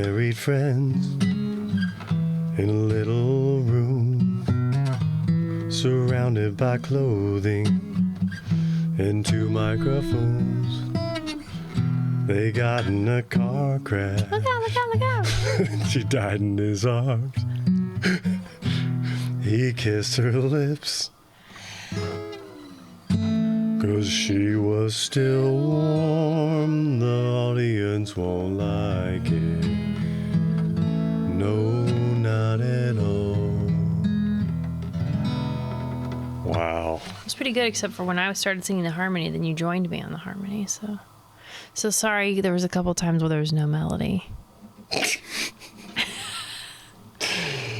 married friends in a little room, surrounded by clothing and 2 microphones. They got in a car crash. Look out, look out, look out. She died in his arms. He kissed her lips, 'cause she was still warm. The audience won't like it. No, not at all. Wow. It was pretty good, except for when I started singing the harmony, then you joined me on the harmony, So sorry, there was a couple times where there was no melody.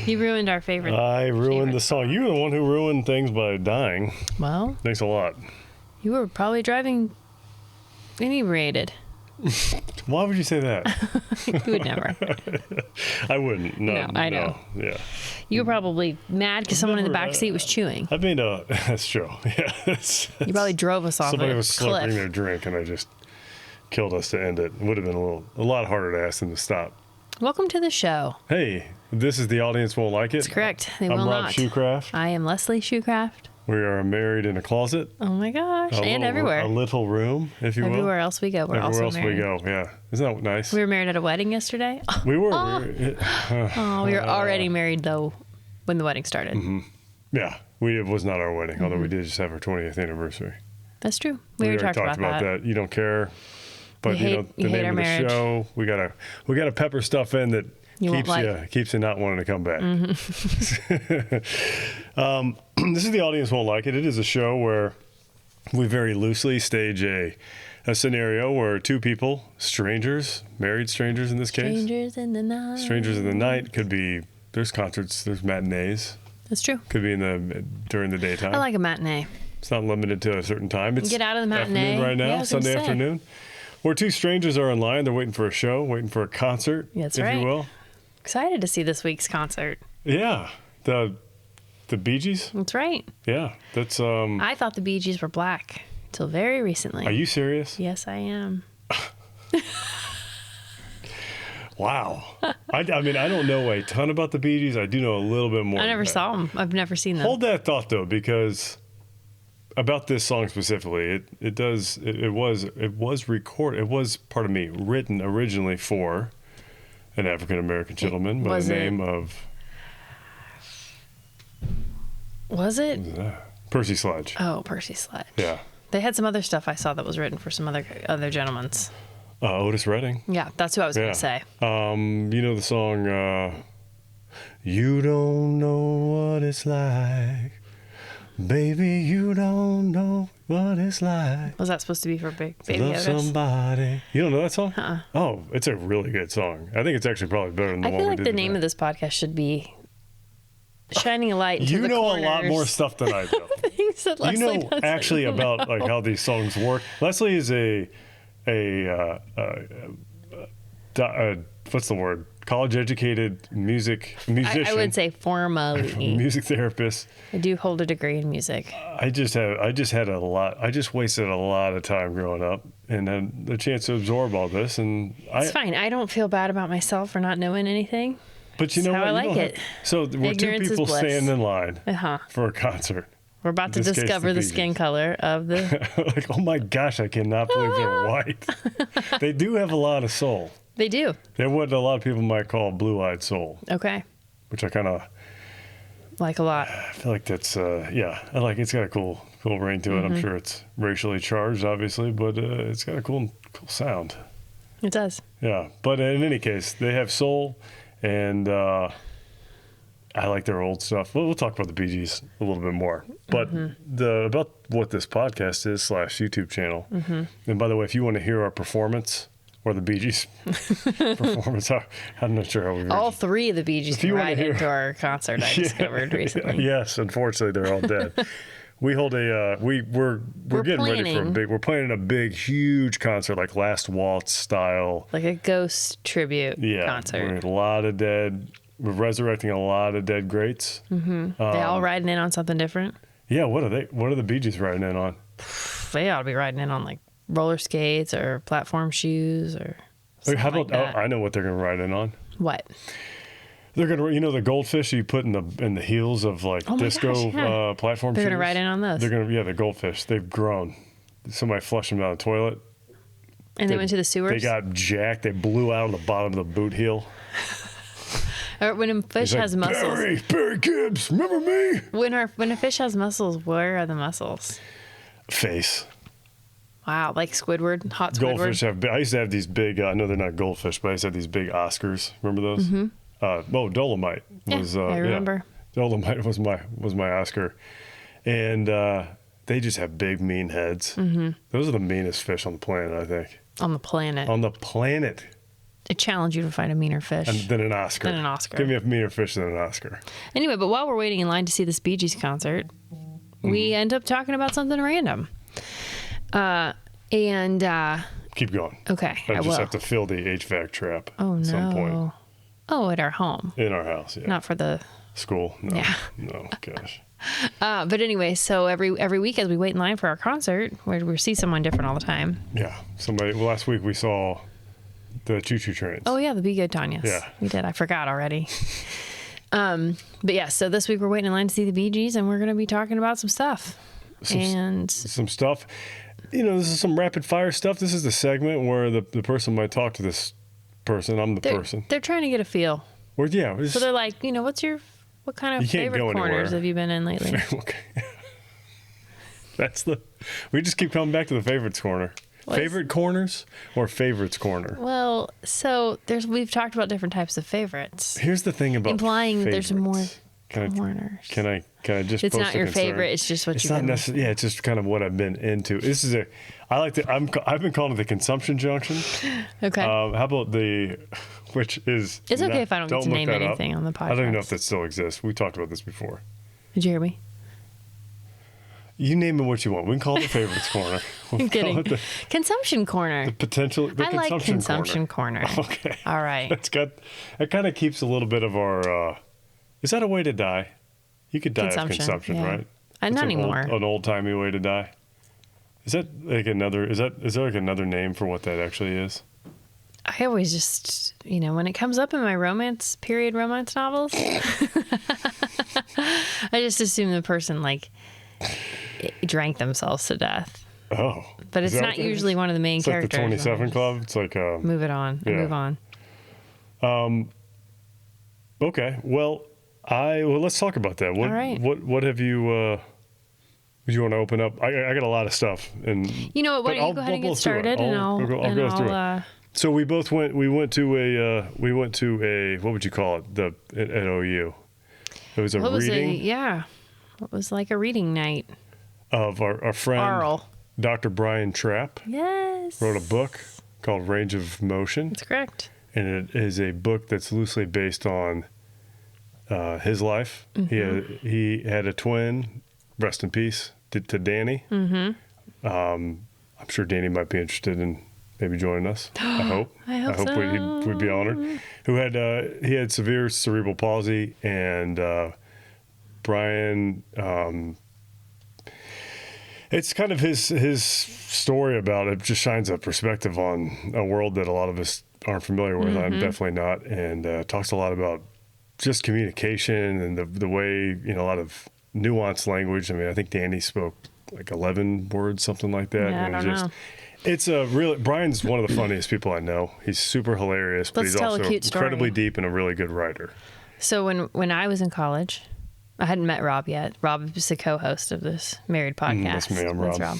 You ruined our favorite. I ruined the song. You were the one who ruined things by dying. Well, Thanks a lot. you were probably driving inebriated. Why would you say that? You would never. I wouldn't. No, I know. Yeah. You were probably mad because someone in the back seat was chewing. I mean, that's true. Yeah. You probably drove us off Somebody a was cliff. slurping their drink, and I just killed us to end it. It would have been a lot harder to ask them to stop. Welcome to the show. Hey, this is The Audience Won't Like It. That's correct. They I'm will Rob not. Shoecraft. I am Leslie Shoecraft. We are married in a closet. Oh my gosh. And A everywhere. little room, if you will. Everywhere else we go, we're Everywhere also else married. we go, yeah. Isn't that nice? We were married at a wedding yesterday. We were. Oh, we were already married, though, when the wedding started. Mm-hmm. Yeah. It was not our wedding, although we did just have our 20th anniversary. That's true. We already already talked about that. You don't care. But You you hate- know, you the hate name our of the marriage. show, we gotta pepper stuff in that You won't keeps you not wanting to come back. This is The Audience Won't Like It. It is a show where we very loosely stage a scenario where 2 people, strangers, married strangers in this case. Strangers in the night. Strangers in the night could be, there's concerts, there's matinees. That's true. Could be during the daytime. I like a matinee. It's not limited to a certain time. It's Get out of the matinee. afternoon right now, Yeah, I was gonna Sunday say. afternoon. Where 2 strangers are in line. They're waiting for a show, waiting for a concert, That's if right. you will. Excited to see this week's concert. Yeah. The Bee Gees? That's right. Yeah. That's I thought the Bee Gees were black till very recently. Are you serious? Yes, I am. Wow. I mean, I don't know a ton about the Bee Gees. I do know a little bit more. I never than that. saw them. I've never seen them. Hold that thought though, because about this song specifically, it was recorded. It was, pardon me, written originally for an African American gentleman by the name of. Was it? Percy Sledge. Oh, Percy Sledge. Yeah. They had some other stuff I saw that was written for some other gentlemen's. Otis Redding. Yeah, that's who I was going to say. You know the song, You Don't Know What It's Like. Baby, you don't know what it's like. Was that supposed to be for Baby Love Otis? somebody. You don't know that song? Oh, it's a really good song. I think it's actually probably better than the I one feel we like did the today. name of this podcast should be Shining a Light into You the know corners. a lot more stuff than I do. Things that You Leslie know doesn't actually know. about like how these songs work. Leslie is a what's the word? College educated musician. I would say formally. music therapist. I do hold a degree in music. I just wasted a lot of time growing up and had the chance to absorb all this, and It's fine. I don't feel bad about myself for not knowing anything. But you know That's what? how I You like don't it. So we're 2 Ignorance is people bliss. standing in line Uh-huh. for a concert. We're about to In this case, discover the the Bee skin Gees. color of the... Like, oh my gosh, I cannot believe they're white. They do have a lot of soul. They do. They're what a lot of people might call blue-eyed soul, Okay. which I kind of Like a lot. I feel like that's I like it's got a cool ring to it. Mm-hmm. I'm sure it's racially charged, obviously, but it's got a cool sound. It does. Yeah, but in any case, they have soul, and I like their old stuff. We'll talk about the Bee Gees a little bit more, but about what this podcast is / YouTube channel. And by the way, if you want to hear our performance or the Bee Gees performance, I'm not sure how we. All 3 of the Bee Gees If you wanna ride hear- into our concert I discovered recently. Yes, unfortunately, they're all dead. We hold we're getting ready for a planning. we're planning a big, huge concert, like Last Waltz style. Like a ghost tribute concert. We're resurrecting a lot of dead greats. They all riding in on something different. Yeah, what are the Bee Gees riding in on? They ought to be riding in on like roller skates or platform shoes or How about? like that. I know what they're gonna ride in on. What? They're gonna, the goldfish you put in the heels of like Oh my disco gosh, yeah. platform. They're gonna shoes? ride in on those. The goldfish. They've grown. Somebody flushed them down the toilet. And they went to the sewers? They got jacked. They blew out on the bottom of the boot heel. Or when a fish He's like, has muscles. Barry Gibbs, remember me? When a fish has muscles, where are the muscles? Face. Wow, like Squidward, hot Squidward. Goldfish have. I used to have these big. I know they're not goldfish, but I used to have these big Oscars. Remember those? Mm-hmm. Dolomite was. I remember. Dolomite was my Oscar, and they just have big, mean heads. Mm-hmm. Those are the meanest fish on the planet, I think. On the planet. On the planet. I challenge you to find a meaner fish. Than an Oscar. Give me a meaner fish than an Oscar. Anyway, but while we're waiting in line to see this Bee Gees concert, we end up talking about something random. Keep going. Okay, I just have to fill the HVAC trap at some point. Oh, at our home. In our house, yeah. Not for the school. No. Yeah. No, gosh. But anyway, so every week as we wait in line for our concert, where we see someone different all the time. Yeah. Last week we saw the choo-choo trains. Oh yeah, the Be Good Tanya's. Yeah. We did. I forgot already. But yeah, so this week we're waiting in line to see the Bee Gees, and we're going to be talking about some stuff. Some stuff. This is some rapid fire stuff. This is the segment where the person might talk to this person. I'm the person. They're trying to get a feel. Well, yeah. So they're like, what kind of favorite corners have you been in lately? Okay. We just keep coming back to the favorites corner. Favorite corners or favorites corner? Well, so we've talked about different types of favorites. Here's the thing about implying favorites. there's more corners. Can I just? It's post not your favorite. It's just what it's you've not been. necessarily. Yeah, it's just kind of what I've been into. I've been calling it the consumption junction. Okay. How about which is? It's okay if I don't get to name anything on the podcast. I don't even know if that still exists. We talked about this before. Did you hear me? You name it what you want. We can call it the favorites corner. I'm kidding. Consumption corner. I like consumption corner. Okay. All right. It kind of keeps a little bit of our. Is that a way to die? You could die of consumption, yeah. right? Not anymore. An old timey way to die. Is that like another? Is there like another name for what that actually is? I always just, when it comes up in my period romance novels, I just assume the person drank themselves to death. Oh. But it's not usually one of the main characters. Like the 27 Club? It's like move it on. Yeah. Move on. Okay. Well, let's talk about that. All right. What have you do you want to open up? I got a lot of stuff, and you know what? Why don't you go ahead and get started, and I'll go through it. So we went to a what would you call it? At OU. It was a reading. It was like a reading night of our friend Arl. Dr. Brian Trapp. Yes. Wrote a book called Range of Motion. That's correct. And it is a book that's loosely based on his life. Mm-hmm. He had a twin. Rest in peace to Danny. Mm-hmm. I'm sure Danny might be interested in maybe joining us. I hope. I hope so. We'd be honored. He had severe cerebral palsy, and Brian. It's kind of his story about it. Just shines a perspective on a world that a lot of us aren't familiar with. Mm-hmm. I'm definitely not, and talks a lot about just communication and the way a lot of nuanced language. I mean, I think Danny spoke like 11 words, something like that. Yeah, and I don't know. It's Brian's one of the funniest people I know. He's super hilarious, but he's also incredibly deep and a really good writer. So when I was in college, I hadn't met Rob yet. Rob is the co-host of this married podcast. That's me, I'm Rob.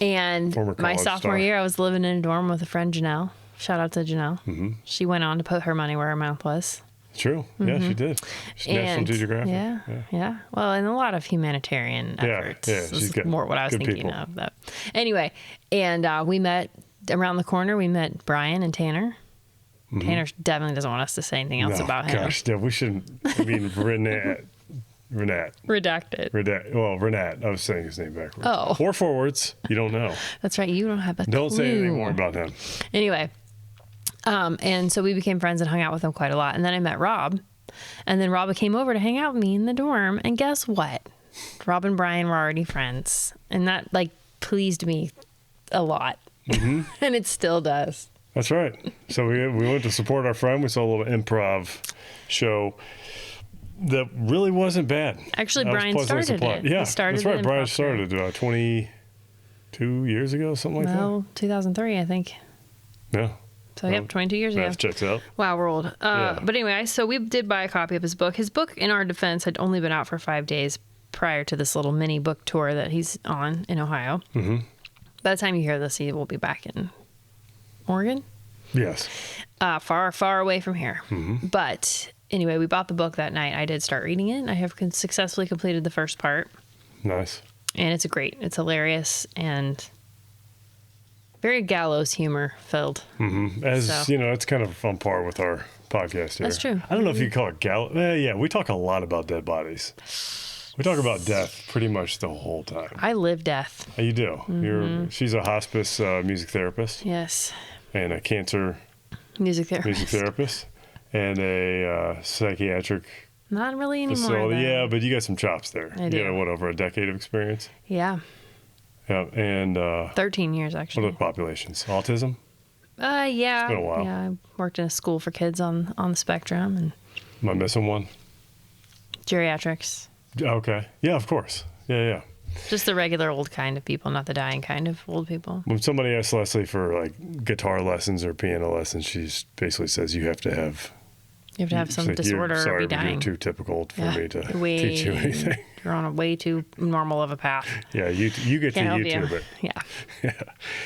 And my sophomore year, I was living in a dorm with a friend, Janelle. Shout out to Janelle. Mm-hmm. She went on to put her money where her mouth was. True. Mm-hmm. Yeah, she did. National Geographic. Yeah. Well, and a lot of humanitarian efforts. Yeah, she's good. More what I was thinking of. But anyway, and we met around the corner. We met Brian and Tanner. Mm-hmm. Tanner definitely doesn't want us to say anything else about him. Gosh, we shouldn't. I mean, Renat. Redacted. Well, Renat. I was saying his name backwards. Oh. Or forwards. You don't know. That's right. You don't have a clue. Don't say anything more about him. Anyway. And so we became friends and hung out with him quite a lot. And then I met Rob. And then Rob came over to hang out with me in the dorm. And guess what? Rob and Brian were already friends. And that pleased me a lot. Mm-hmm. And it still does. That's right. So we went to support our friend. We saw a little improv show that really wasn't bad. Actually, I was Brian pleasantly started surprised. it. Yeah, He started that's right. the Brian improv started 22 years ago, something like Well, 2003, I think. that. Yeah. So, yep, 22 years ago. That checks out. Wow, we're old. Yeah. But anyway, so we did buy a copy of his book. His book, in our defense, had only been out for 5 days prior to this little mini book tour that he's on in Ohio. Mm-hmm. By the time you hear this, he will be back in Oregon. Yes. Far, far away from here. Mm-hmm. But anyway, we bought the book that night. I did start reading it. I have successfully completed the first part. Nice. And it's it's hilarious and very gallows humor filled. Mm-hmm. As you know, it's kind of on par with our podcast here. That's true. I don't know if you call it yeah, we talk a lot about dead bodies. We talk about death pretty much the whole time. I live death. You do. She's a hospice music therapist Yes. and a cancer Music therapist. and a psychiatric Not really anymore. facility. Though. Yeah, but you got some chops there. I You do. got, over a decade of experience? Yeah. Yeah, and 13 years, what are actually. the populations? Autism? Yeah. It's been a while. Yeah, I worked in a school for kids on the spectrum and Am I missing one? geriatrics. Okay. Yeah, of course. Yeah. Just the regular old kind of people, not the dying kind of old people. When somebody asks Leslie for like guitar lessons or piano lessons, she basically says you have to have You have to have some it's like, disorder you're, or sorry, be but you're dying. too typical for me to Way- teach you anything. You're on a way too normal of a path. Yeah, you get Can't to help YouTube you. it. Yeah. Yeah.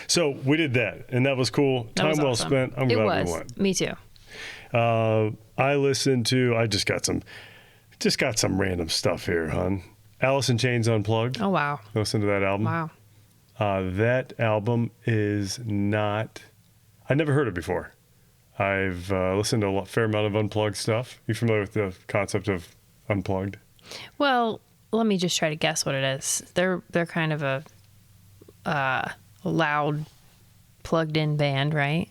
So we did that, and that was cool. That Time was well awesome. spent. I'm It glad was. we went. Me too. I just got some random stuff here, hon. Alice in Chains Unplugged. Oh, wow. Listen to that album. Wow. That album is not. I never heard it before. I've listened to a fair amount of Unplugged stuff. You familiar with the concept of Unplugged? Well, let me just try to guess what it is. They're kind of a loud, plugged-in band, right?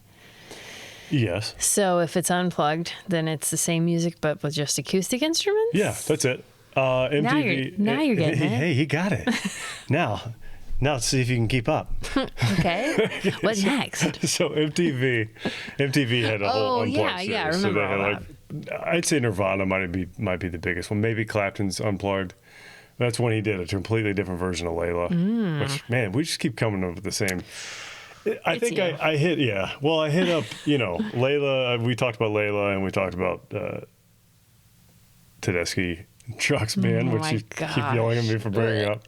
Yes. So if it's unplugged, then it's the same music but with just acoustic instruments? Yeah, that's it. MTV. Now you're getting it. Hey, he got it. Now let's see if you can keep up. Okay. What next? So MTV had a whole Unplugged series. yeah, I so remember they all had I'd say Nirvana might be the biggest one. Maybe Clapton's Unplugged. That's when he did a completely different version of Layla. Which, man, we just keep coming up with the same. I think you. I hit, yeah. Well, I hit up, Layla. We talked about Layla and we talked about Tedeschi Trucks Band, Oh which my you keep gosh. yelling at me for bringing up.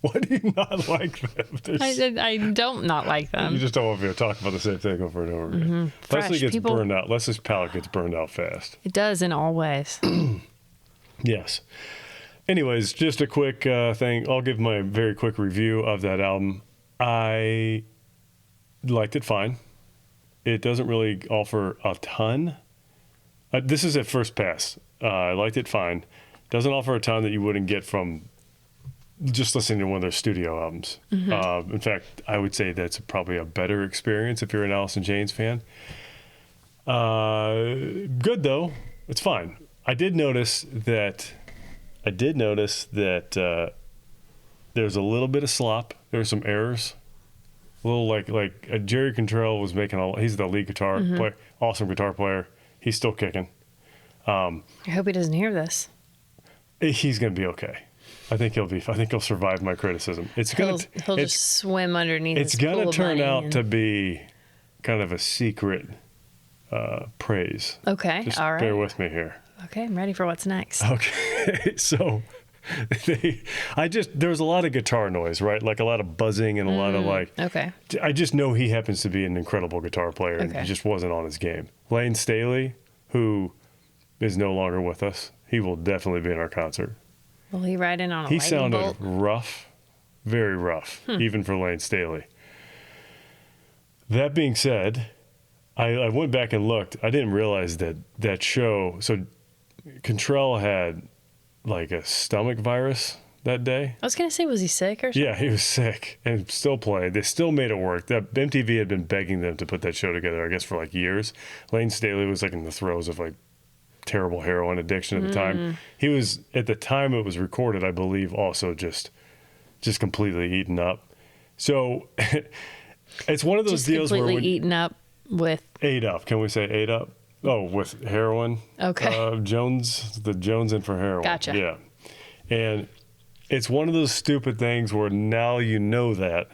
Why do you not like them? I don't not like them. You just don't want me to talk about the same thing over and over again. Fresh Leslie gets people- burned out. Leslie's palate gets burned out fast. It does in all ways. Yes. Anyways, just a quick thing. I'll give my very quick review of that album. I liked it fine. It doesn't really offer a ton. This is at first pass. I liked it fine. Doesn't offer a ton that you wouldn't get from just listening to one of their studio albums. In fact, I would say that's probably a better experience if you're an Alice in Chains fan. Good though. It's fine. I did notice that there's a little bit of slop. There's some errors. A little like Jerry Cantrell was making he's the lead guitar player, awesome guitar player. He's still kicking. I hope he doesn't hear this. He's going to be okay. I think he'll survive my criticism. He'll just swim underneath. It's going to turn out to be kind of a secret praise. Okay, Just all right. bear with me here. Okay, I'm ready for what's next. Okay, so there was a lot of guitar noise, right? Like a lot of buzzing and a lot of Okay. I just know he happens to be an incredible guitar player, and Okay. he just wasn't on his game. Lane Staley, who is no longer with us, he will definitely be in our concert. Will he ride in on a He lightning sounded bolt? rough, very rough, even for Lane Staley. That being said, I went back and looked. I didn't realize that show. So Cantrell had like a stomach virus that day. I was going to say, was he sick or something? Yeah, he was sick and still played. They still made it work. That MTV had been begging them to put that show together, I guess, for like years. Lane Staley was like in the throes of like terrible heroin addiction at the time. He was, at the time it was recorded, I believe, also just completely eaten up. So it's one of those Just deals where completely eaten up. With ate up. Can we say ate up? Oh, with heroin. Okay. The Jones in for heroin. Gotcha. Yeah. And it's one of those stupid things where now you know that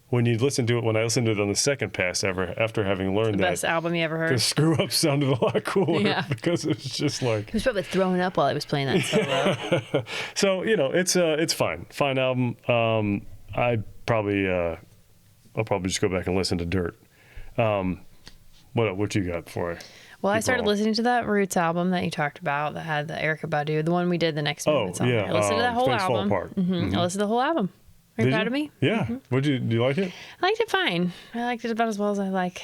when I listened to it on the second pass ever, after having learned that. best album you ever The heard. screw up sounded a lot cooler Yeah. because it was just like. He was probably throwing up while I was playing that solo. So, it's fine. Fine album. I'll probably just go back and listen to Dirt. What you got for it? Well, I Keep started rolling. listening to that Roots album that you talked about that had the Erykah Badu, the one we did the next Oh, movement song. yeah. I listened to that whole Things Fall album. Apart. I listened to the whole album. Are you Did proud you? of me? Yeah. Do you like it? I liked it fine. I liked it about as well as I like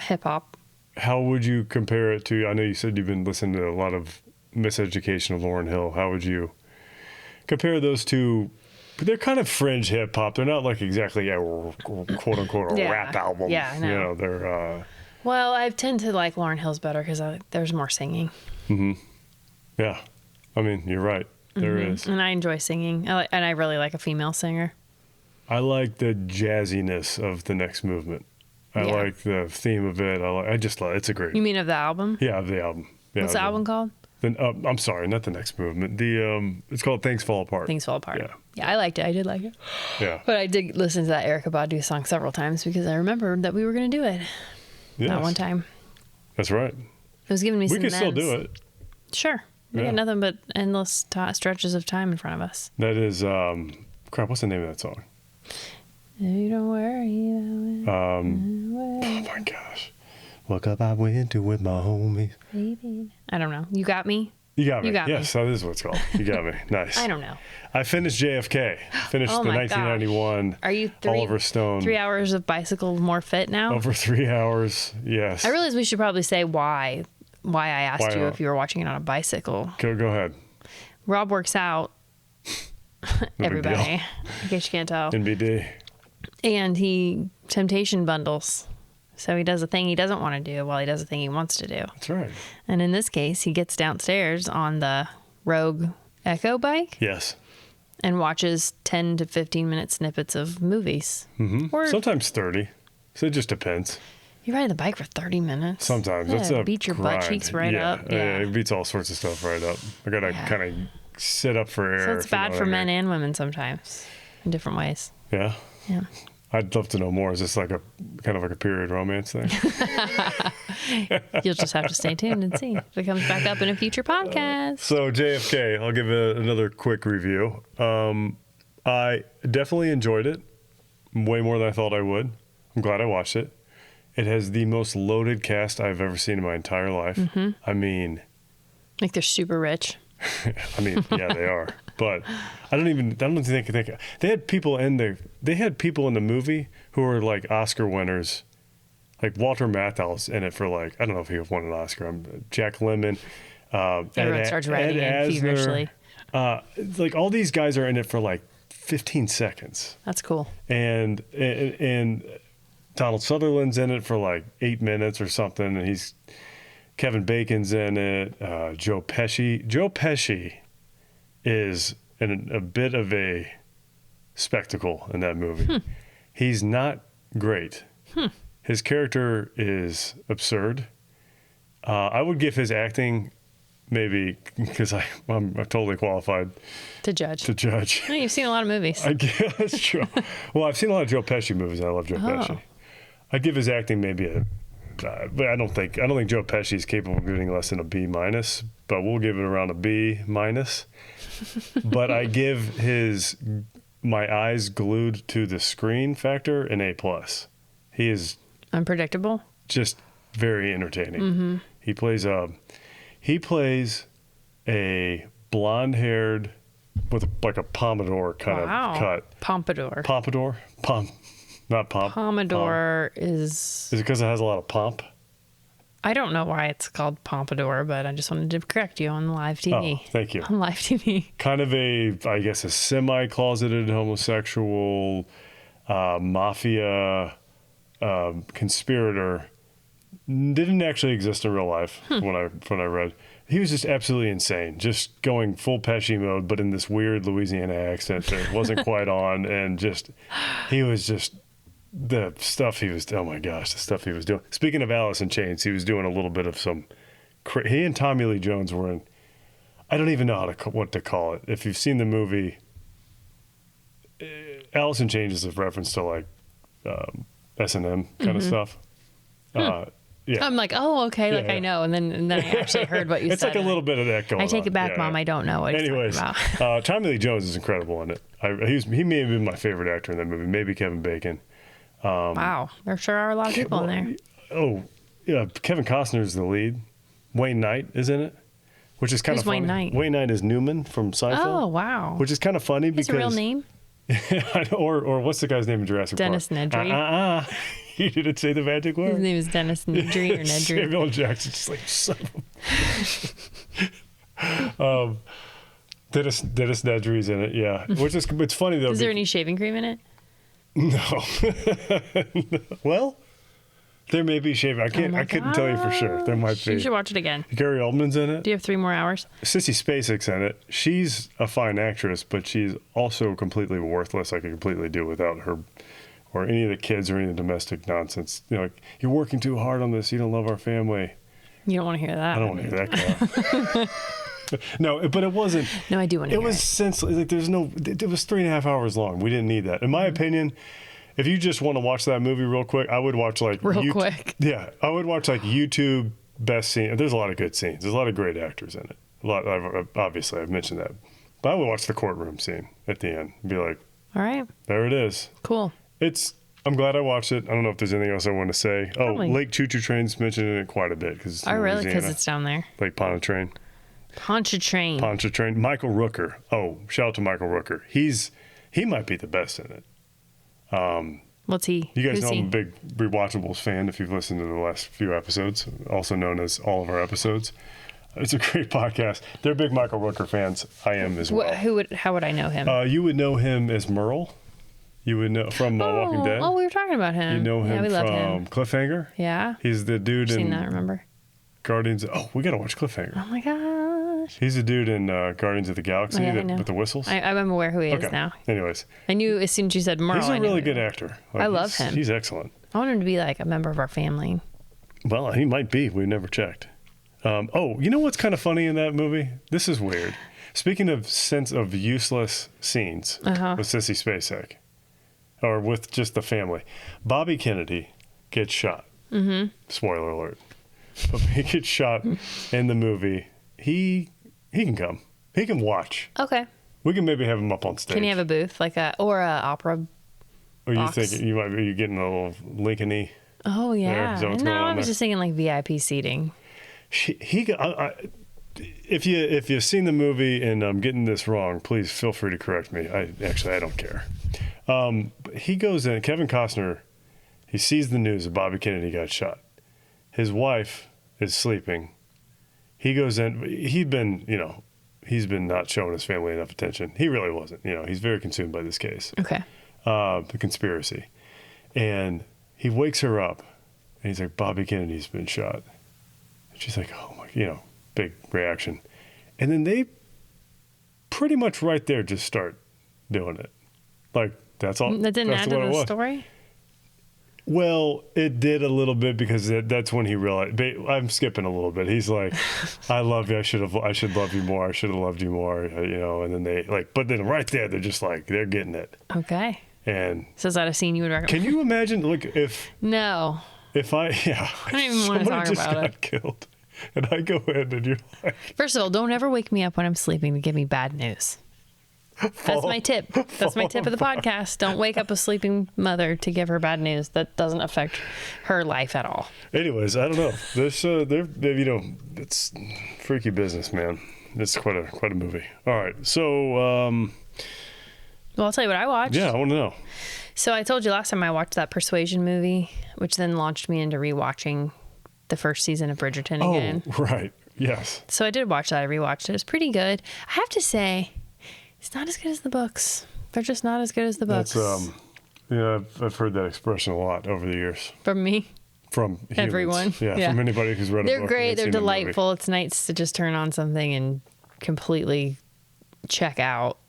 hip hop. How would you compare it to? I know you said you've been listening to a lot of Miseducation of Lauryn Hill. How would you compare those two? They're kind of fringe hip hop. They're not like exactly a quote unquote Yeah. rap album. Yeah, I know. They're Well, I tend to like Lauryn Hill's better because there's more singing. yeah. I mean, you're right. There is. And I enjoy singing. And I really like a female singer. I like the jazziness of the next movement. I Yeah. like the theme of it. I just love it's a great. You mean of the album? Yeah, of the album. Yeah, What's the album called? I'm sorry, not the next movement. It's called Things Fall Apart. Things Fall Apart. Yeah. Yeah, I liked it. I did like it. Yeah. But I did listen to that Erykah Badu song several times because I remembered that we were going to do it that Yes. one time. That's right. It was giving me We some can still meds. do it. Sure. We Yeah. got nothing but endless stretches of time in front of us. That is crap. What's the name of that song? You don't worry. Oh my gosh. Woke up, I went to with my homies. I don't know. You got me? You got me. You got me. Yes, that is what it's called. You got me. Nice. I don't know. I finished JFK. Finished Oh the my gosh. 1991 Are you Oliver Stone. 3 hours of bicycle more fit now? Over 3 hours. Yes. I realize we should probably say why I asked Why you not? if you were watching it on a bicycle. Go ahead. Rob works out. No big Everybody, deal. in case you can't tell. NBD. And he temptation bundles. So he does a thing he doesn't want to do while he does a thing he wants to do. That's right. And in this case, he gets downstairs on the Rogue Echo bike Yes. and watches 10 to 15 minute snippets of movies. Mm-hmm. Or Sometimes 30. So it just depends. you ride the bike for 30 minutes. Sometimes. Yeah, That's a beat your butt grind. cheeks right Yeah. up. Yeah. It beats all sorts of stuff right up. I got to Yeah. kind of sit up for air. So it's if you know bad what for I men mean. and women sometimes in different ways. Yeah. Yeah. I'd love to know more. Is this like a kind of like a period romance thing? You'll just have to stay tuned and see if it comes back up in a future podcast. So JFK, I'll give another quick review. I definitely enjoyed it, way more than I thought I would. I'm glad I watched it. It has the most loaded cast I've ever seen in my entire life. Mm-hmm. I mean, Like they're super rich. yeah, they are. But I don't think they had people in the movie who were like Oscar winners. Like Walter Matthau's in it for like, I don't know if he won an Oscar. Jack Lemmon. Everyone starts writing in feverishly. Like all these guys are in it for like 15 seconds. That's cool. And Donald Sutherland's in it for like 8 minutes or something. And Kevin Bacon's in it. Joe Pesci. Joe Pesci is a bit of a spectacle in that movie. He's not great. His character is absurd. I would give his acting maybe, because I'm totally qualified To judge. to judge. Oh, you've seen a lot of movies. I guess that's true. Well, I've seen a lot of Joe Pesci movies, and I love Joe Pesci. I'd give his acting maybe but I don't think Joe Pesci is capable of getting less than a B minus, but we'll give it around a B minus. But I give my eyes glued to the screen factor an A plus. He is Unpredictable. just very entertaining. Mm-hmm. He plays a blonde-haired with like a pompadour kind of cut. Pompadour. Pompadour? Not pomp. Pompadour is... Is it because it has a lot of pomp? I don't know why it's called Pompadour, but I just wanted to correct you on live TV. Oh, thank you. On live TV. Kind of a semi-closeted homosexual mafia conspirator. Didn't actually exist in real life when I read. He was just absolutely insane, just going full Pesci mode, but in this weird Louisiana accent that wasn't quite on, and he was just the stuff he was, oh my gosh, the stuff he was doing. Speaking of Alice in Chains, he was doing a little bit of some, he and Tommy Lee Jones were in, I don't even know what to call it. If you've seen the movie, Alice in Chains is a reference to like S&M kind of stuff. Yeah. I'm like, oh, okay, I know, and then I actually heard what you said. It's like a little bit of that going on. I take it back, Mom. I don't know what Anyways, he's talking about. Tommy Lee Jones is incredible in it. He may have been my favorite actor in that movie. Maybe Kevin Bacon. Wow, there sure are a lot of people in there. Oh, yeah, Kevin Costner is the lead. Wayne Knight is in it, which is kind of funny. Wayne Knight? Wayne Knight is Newman from Seinfeld. Oh, wow. Which is kind of funny because his real name? or what's the guy's name in Jurassic Dennis Park? Nedry. You didn't say the magic word. His name is Dennis Nedry or Nedry. Samuel Jackson's just like, son of Dennis Nedry's in it, yeah. Which is, it's funny though. Is there any shaving cream in it? No. Well, there may be shaving. I couldn't tell you for sure. There might be. You should watch it again. Gary Oldman's in it. Do you have 3 more hours? Sissy Spacek's in it. She's a fine actress, but she's also completely worthless. I could completely do without her or any of the kids or any of the domestic nonsense. You know, like, you're working too hard on this. You don't love our family. You don't want to hear that. I don't want to hear that crap. No, but it wasn't. No, I do want to hear it. It was senseless. Like, it was 3.5 hours long. We didn't need that. In my opinion, if you just want to watch that movie real quick, I would watch like quick. Yeah, I would watch like YouTube best scene. There's a lot of good scenes. There's a lot of great actors in it. Obviously, I've mentioned that. But I would watch the courtroom scene at the end and be like, all right, there it is. Cool. I'm glad I watched it. I don't know if there's anything else I want to say. Probably. Lake Choo Choo Train's mentioned in it quite a bit because really? Because it's down there. Lake Pontchartrain. Pontchartrain. Michael Rooker. Oh, shout out to Michael Rooker. He might be the best in it. What's he? You guys Who's know he? I'm a big Rewatchables fan if you've listened to the last few episodes, also known as all of our episodes. It's a great podcast. They're big Michael Rooker fans. I am as well. How would I know him? You would know him as Merle. You would know from Walking Dead. Oh, we were talking about him. You know him we love from him. Cliffhanger. Yeah. He's the dude I've in seen that, remember? Guardians. Oh, we got to watch Cliffhanger. Oh my gosh. He's the dude in Guardians of the Galaxy with the whistles. I'm aware who he is now. Anyways. I knew as soon as you said Merle. He's a really good actor. I love him. He's excellent. I want him to be like a member of our family. Well, he might be. We've never checked. You know what's kind of funny in that movie? This is weird. Speaking of sense of useless scenes with Sissy Spacek, or with just the family, Bobby Kennedy gets shot. Mm-hmm. Spoiler alert. But he gets shot in the movie. He can come. He can watch. Okay. We can maybe have him up on stage. Can he have a booth or a opera? Or you box? think are you getting a little Lincoln-y? Oh yeah. No, I was just thinking like VIP seating. If you've seen the movie and I'm getting this wrong, please feel free to correct me. I don't care. He goes in. Kevin Costner, he sees the news that Bobby Kennedy got shot. His wife is sleeping. He goes in. He's been not showing his family enough attention. He really wasn't. He's very consumed by this case. Okay. The conspiracy, and he wakes her up, and he's like, Bobby Kennedy's been shot. And she's like, oh my, big reaction. And then they pretty much right there just start doing it. Like, that's all. That didn't add to the story? Well, it did a little bit because that's when he realized. I'm skipping a little bit. He's like, I love you. I should love you more. I should have loved you more. And then but then right there, they're just like, they're getting it. Okay. And so is that a scene you would recommend? Can you imagine, if No. If I don't even want to talk about it. Killed, and I go in and you're like, first of all, don't ever wake me up when I'm sleeping to give me bad news. That's my tip. That's my tip of the podcast. Don't wake up a sleeping mother to give her bad news. That doesn't affect her life at all. Anyways, I don't know. This, it's freaky business, man. It's quite a movie. All right, so. Well, I'll tell you what I watched. Yeah, I want to know. So I told you last time I watched that Persuasion movie, which then launched me into rewatching the first season of Bridgerton again. Oh, right. Yes. So I did watch that. I rewatched it. It's pretty good. I have to say, it's not as good as the books. They're just not as good as the books. That's, I've heard that expression a lot over the years. From me? From humans. Everyone. Yeah, from anybody who's read a book. They're great. They're delightful. It's nice to just turn on something and completely check out.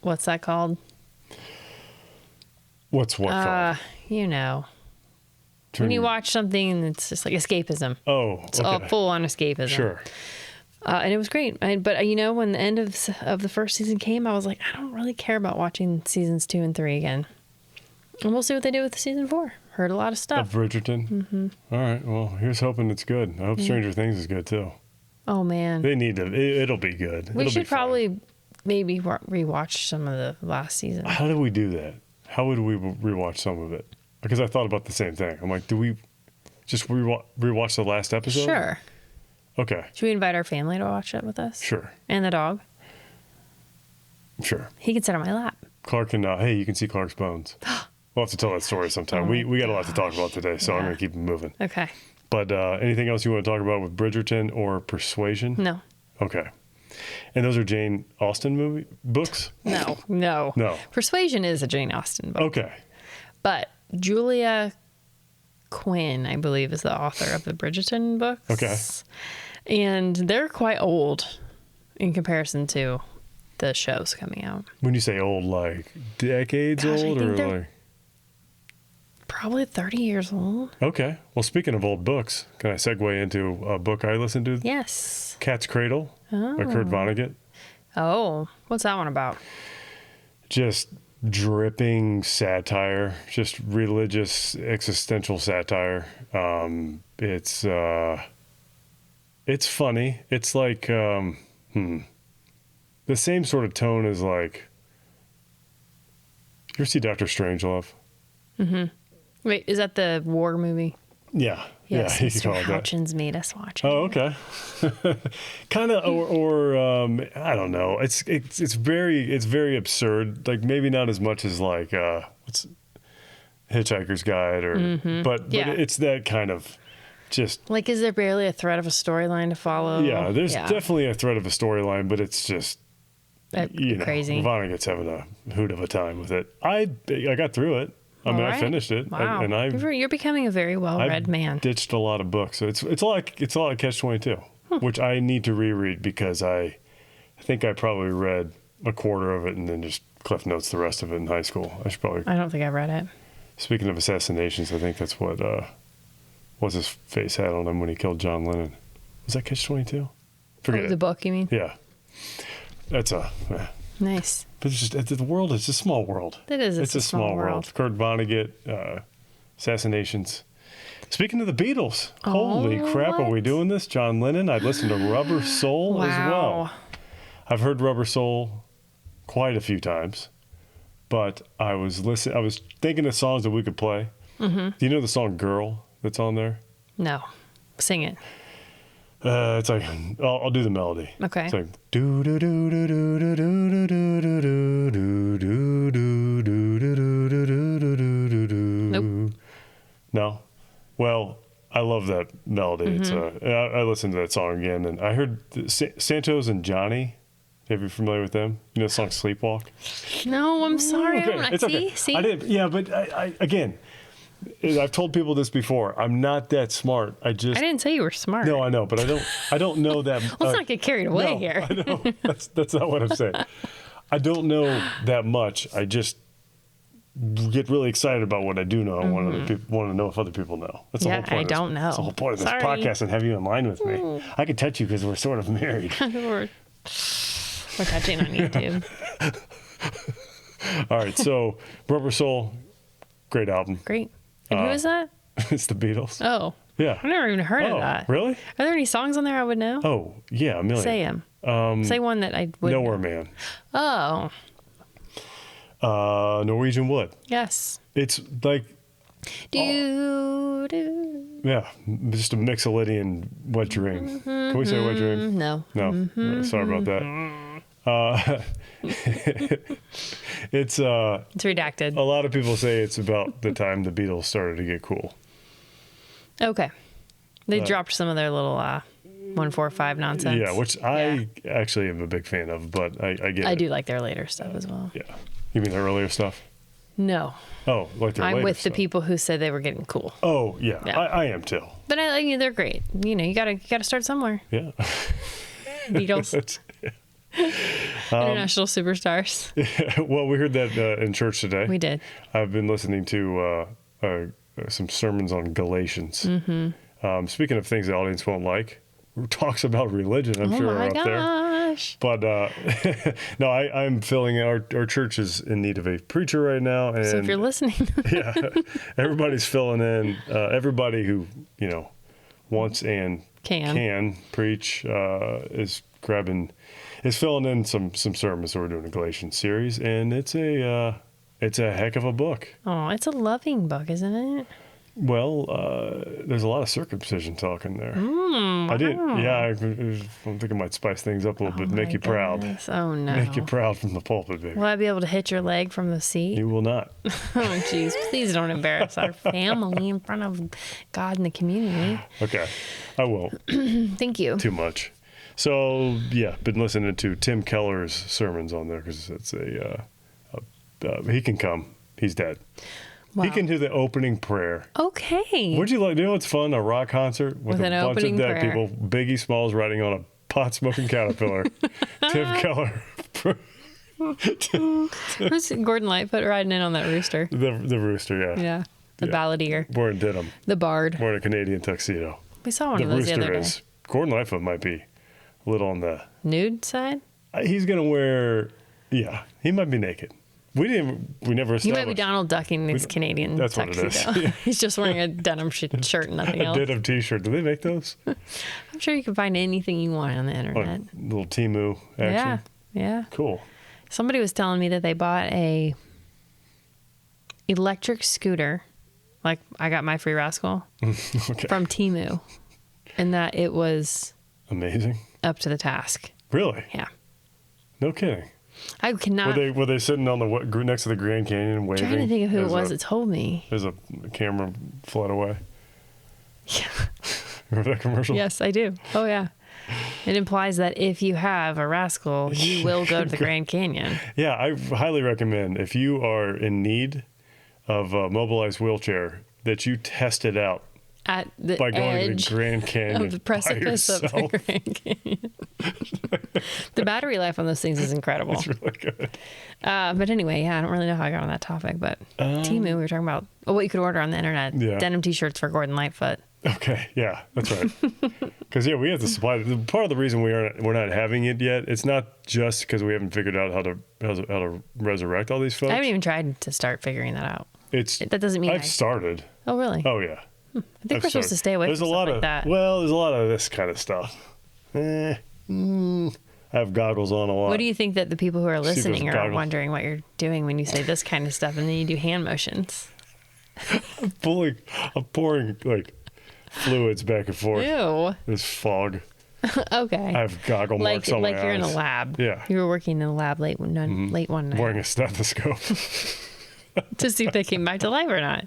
What's that called? What's what called? You know. When you watch something and it's just like escapism. Oh, It's all full on escapism. Sure. And it was great. But, you know, when the end of the first season came, I was like, I don't really care about watching seasons 2 and 3 again. And we'll see what they do with season 4. Heard a lot of stuff. Of Bridgerton? Mm-hmm. All right. Well, here's hoping it's good. I hope Stranger Things is good, too. Oh, man. They need to. It'll be good. We should probably maybe rewatch some of the last season. How do we do that? How would we rewatch some of it? Because I thought about the same thing. I'm like, do we just rewatch the last episode? Sure. Okay. Should we invite our family to watch it with us? Sure. And the dog? Sure. He can sit on my lap. Clark can, hey, you can see Clark's bones. We'll have to tell that story sometime. We got a lot to talk about today, so I'm going to keep it moving. Okay. But anything else you want to talk about with Bridgerton or Persuasion? No. Okay. And those are Jane Austen books? No. Persuasion is a Jane Austen book. Okay. But Julia Quinn, I believe, is the author of the Bridgerton books. Okay. And they're quite old in comparison to the shows coming out. When you say old, like decades old, or like? Probably 30 years old. Okay. Well, speaking of old books, can I segue into a book I listened to? Yes. Cat's Cradle by Kurt Vonnegut. Oh, what's that one about? Just dripping satire, just religious existential satire. It's funny. It's like the same sort of tone as like. You ever see Dr. Strangelove? Mm-hmm. Wait, is that the war movie? Yeah. Yes, yeah, Mr. Houchins made us watch it. Oh, okay. Kind of, or I don't know. It's very absurd. Like maybe not as much as like what's Hitchhiker's Guide or, but it's that kind of just. Like, is there barely a thread of a storyline to follow? Yeah, there's definitely a thread of a storyline, but it's just crazy. Vonnegut's having a hoot of a time with it. I got through it. I finished it. Wow. You're becoming a very well-read man. Ditched a lot of books. So it's all like Catch-22, which I need to reread because I think I probably read a quarter of it and then just Cliff Notes the rest of it in high school. I don't think I read it. Speaking of assassinations, I think that's what what's his face had on him when he killed John Lennon. Was that Catch-22? Forget it. The book, you mean? Yeah. That's nice. But it's just the world is a small world. It is. It's a small world. Kurt Vonnegut, assassinations. Speaking of the Beatles, holy crap, are we doing this? John Lennon. I'd listened to Rubber Soul as well. I've heard Rubber Soul quite a few times, but I was thinking of songs that we could play. Mm-hmm. Do you know the song "Girl" that's on there? No, sing it. It's like I'll do the melody. Okay. It's like do do do do do do do do do do do do do do do do do. Nope. No. Well, I love that melody. It's I listened to that song again, and I heard Santos and Johnny. Are you familiar with them? You know the song "Sleepwalk"? No, I'm sorry. Okay. It's okay. See? I didn't. Yeah, but I again. I've told people this before. I'm not that smart. I didn't say you were smart. No, I know, but I don't know that. Let's not get carried away here. I know. That's not what I'm saying. I don't know that much. I just get really excited about what I do know. I want to know if other people know. That's the whole point. I don't know. That's the whole point of this podcast, and have you in line with me. I could touch you because we're sort of married. we're touching on YouTube. All right, so Rubber Soul, great album. Great. And who is that? It's the Beatles. Oh. Yeah. I've never even heard of that. Really? Are there any songs on there I would know? Oh, yeah, a million. Say them. Say one that I would Nowhere know. Man. Oh. Norwegian Wood. Yes. It's like... Do. Yeah, just a Mixolydian Wet Dream. Can we say Wet Dream? No. No. Sorry about that. It's redacted. A lot of people say it's about the time the Beatles started to get cool. Okay. They dropped some of their little 1-4-5 nonsense. Yeah, which I actually am a big fan of, but I get it. I do like their later stuff as well. Yeah. You mean their earlier stuff? No. Oh, like their later I'm with stuff. the people who said they were getting cool. Oh, yeah. I am too. But they're great. You know, you gotta start somewhere. Yeah. Beatles. International superstars. Well, we heard that in church today. We did. I've been listening to some sermons on Galatians. Mm-hmm. Speaking of things the audience won't like, talks about religion, I'm sure, are up there. But no, I'm filling in. Our church is in need of a preacher right now. And So if you're listening. yeah, everybody's filling in. Everybody who, wants and can preach is filling in some sermons. So we're doing a Galatians series, and it's a heck of a book. Oh, it's a loving book, isn't it? Well, there's a lot of circumcision talk in there. Wow. I did. Yeah, I think I might spice things up a little bit, make you proud. Oh, no. Make you proud from the pulpit, baby. Will I be able to hit your leg from the seat? You will not. Oh, jeez. Please don't embarrass our family in front of God and the community. Okay. I won't. Thank you. Too much. So, yeah, been listening to Tim Keller's sermons on there because it's he can come. He's dead. Wow. He can do the opening prayer. Okay. Would you like? You know what's fun? A rock concert with a an bunch of opening dead prayer. people. Biggie Smalls riding on a pot smoking caterpillar. Tim Keller. Who's Gordon Lightfoot riding in on that rooster? The rooster, yeah. Yeah. The Yeah. balladeer. Wearing denim. The bard. Wearing a Canadian tuxedo. We saw one The of those the rooster other day. is. Gordon Lightfoot might be a little on the. Nude side? He's gonna wear. Yeah, he might be naked. We never He established. might be Donald ducking his Canadian That's what it tuxedo. is. Yeah. He's just wearing a denim shirt and nothing A else. denim T-shirt. Do they make those? I'm sure you can find anything you want on the Like internet. little Temu action. Yeah. Yeah. Cool. Somebody was telling me that they bought a electric scooter, like I got my free rascal, Okay. from Temu, and that it was Amazing. up to the task. Really? Yeah. No kidding. I cannot. Were they sitting on the next to the Grand Canyon waving? Trying to think of who it as was that told me. As a camera fled away. Yeah. Remember that commercial? Yes, I do. Oh yeah. It implies that if you have a rascal, you will go to the Grand Canyon. Yeah, I highly recommend if you are in need of a mobilized wheelchair that you test it out At the by going to edge the Grand Canyon of the precipice by of the yourself. Grand Canyon. The battery life on those things is incredible. It's really good. But anyway, yeah, I don't really know how I got on that topic, but Temu, we were talking about what you could order on the internet. Yeah. Denim t-shirts for Gordon Lightfoot. Okay, yeah, that's right. Because we have to supply. Part of the reason we're not having it yet, it's not just because we haven't figured out how to resurrect all these folks. I haven't even tried to start figuring that out. That doesn't mean I've started. Oh, really? Oh yeah. I think we're supposed to stay away from stuff like that. Well, there's a lot of this kind of stuff. I have goggles on a lot. What do you think that the people who are See those listening are goggles? wondering what you're doing when you say this kind of stuff and then you do hand motions? I'm pouring like fluids back and forth. Ew. There's fog. Okay. I have goggle marks on my eyes. Like you're in a lab. Yeah. You were working in a lab late one night Wearing a stethoscope. to see if they came back to life or not.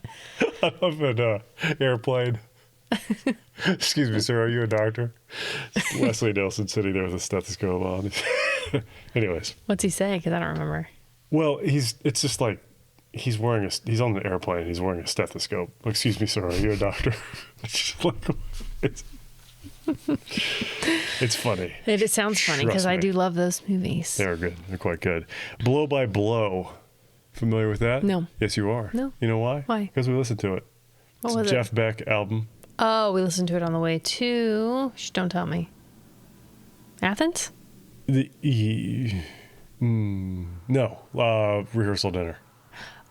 I'm in an airplane. Excuse me, sir. Are you a doctor? Leslie Nelson sitting there with a stethoscope on. Anyways. What's he say? Because I don't remember. Well, it's just like he's on the airplane. He's wearing a stethoscope. Excuse me, sir. Are you a doctor? It's just like, it's funny. It sounds funny because Trust I me. do love those movies. They're good. They're quite good. Blow by Blow. Familiar with that? No. Yes, you are. No. You know why? Why? Because we listened to it. What It's was a Jeff Beck album. Oh, we listened to it on the way to. Don't tell me. Athens? No. Rehearsal dinner.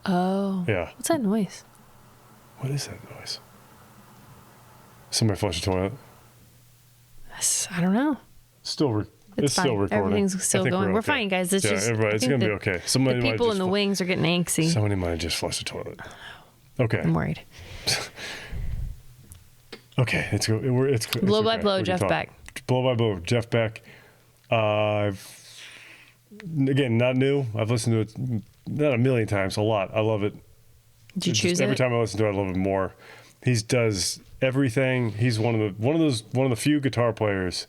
Oh. Yeah. What's that noise? What is that noise? Somebody flushed the toilet. I don't know. It's still It's still fine. recording. Everything's still I think going. We're okay. fine, guys. It's yeah, just. everybody, I it's think gonna be the- okay. Somebody The might people just in the wings are getting angsty. Somebody might have just flushed the toilet. Okay. I'm worried. Okay. It's Blow by okay. blow, We can Jeff talk. Beck. Blow by blow, Jeff Beck. Again, not new. I've listened to it not a million times, a lot. I love it. Did you It's choose just it? every time I listen to it, I love it more. He does everything. He's one of the few guitar players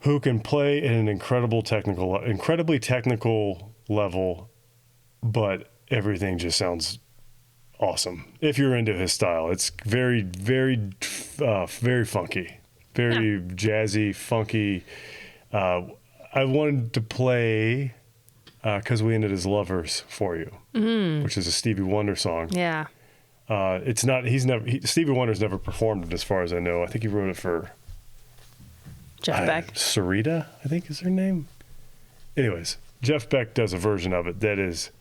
who can play at an incredibly technical level, but everything just sounds awesome. If you're into his style, it's very, very, very funky, very jazzy, funky. I wanted to play "Cause We Ended as Lovers" for you, which is a Stevie Wonder song. Yeah. It's not. Stevie Wonder's never performed it, as far as I know. I think he wrote it for Jeff Beck. Sarita, I think is her name. Anyways, Jeff Beck does a version of it that is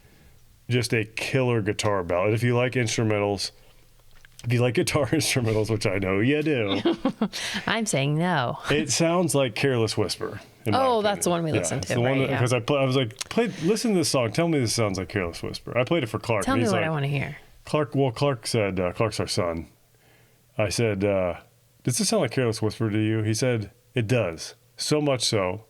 just a killer guitar ballad. If you like instrumentals, if you like guitar instrumentals, which I know you do, I'm saying no. it sounds like Careless Whisper. Oh, that's the one we listened to. Because I was like, listen to this song. Tell me this sounds like Careless Whisper. I played it for Clark. Tell me what like, I want to hear. Clark said, Clark's our son. I said, does this sound like Careless Whisper to you? He said, it does. So much so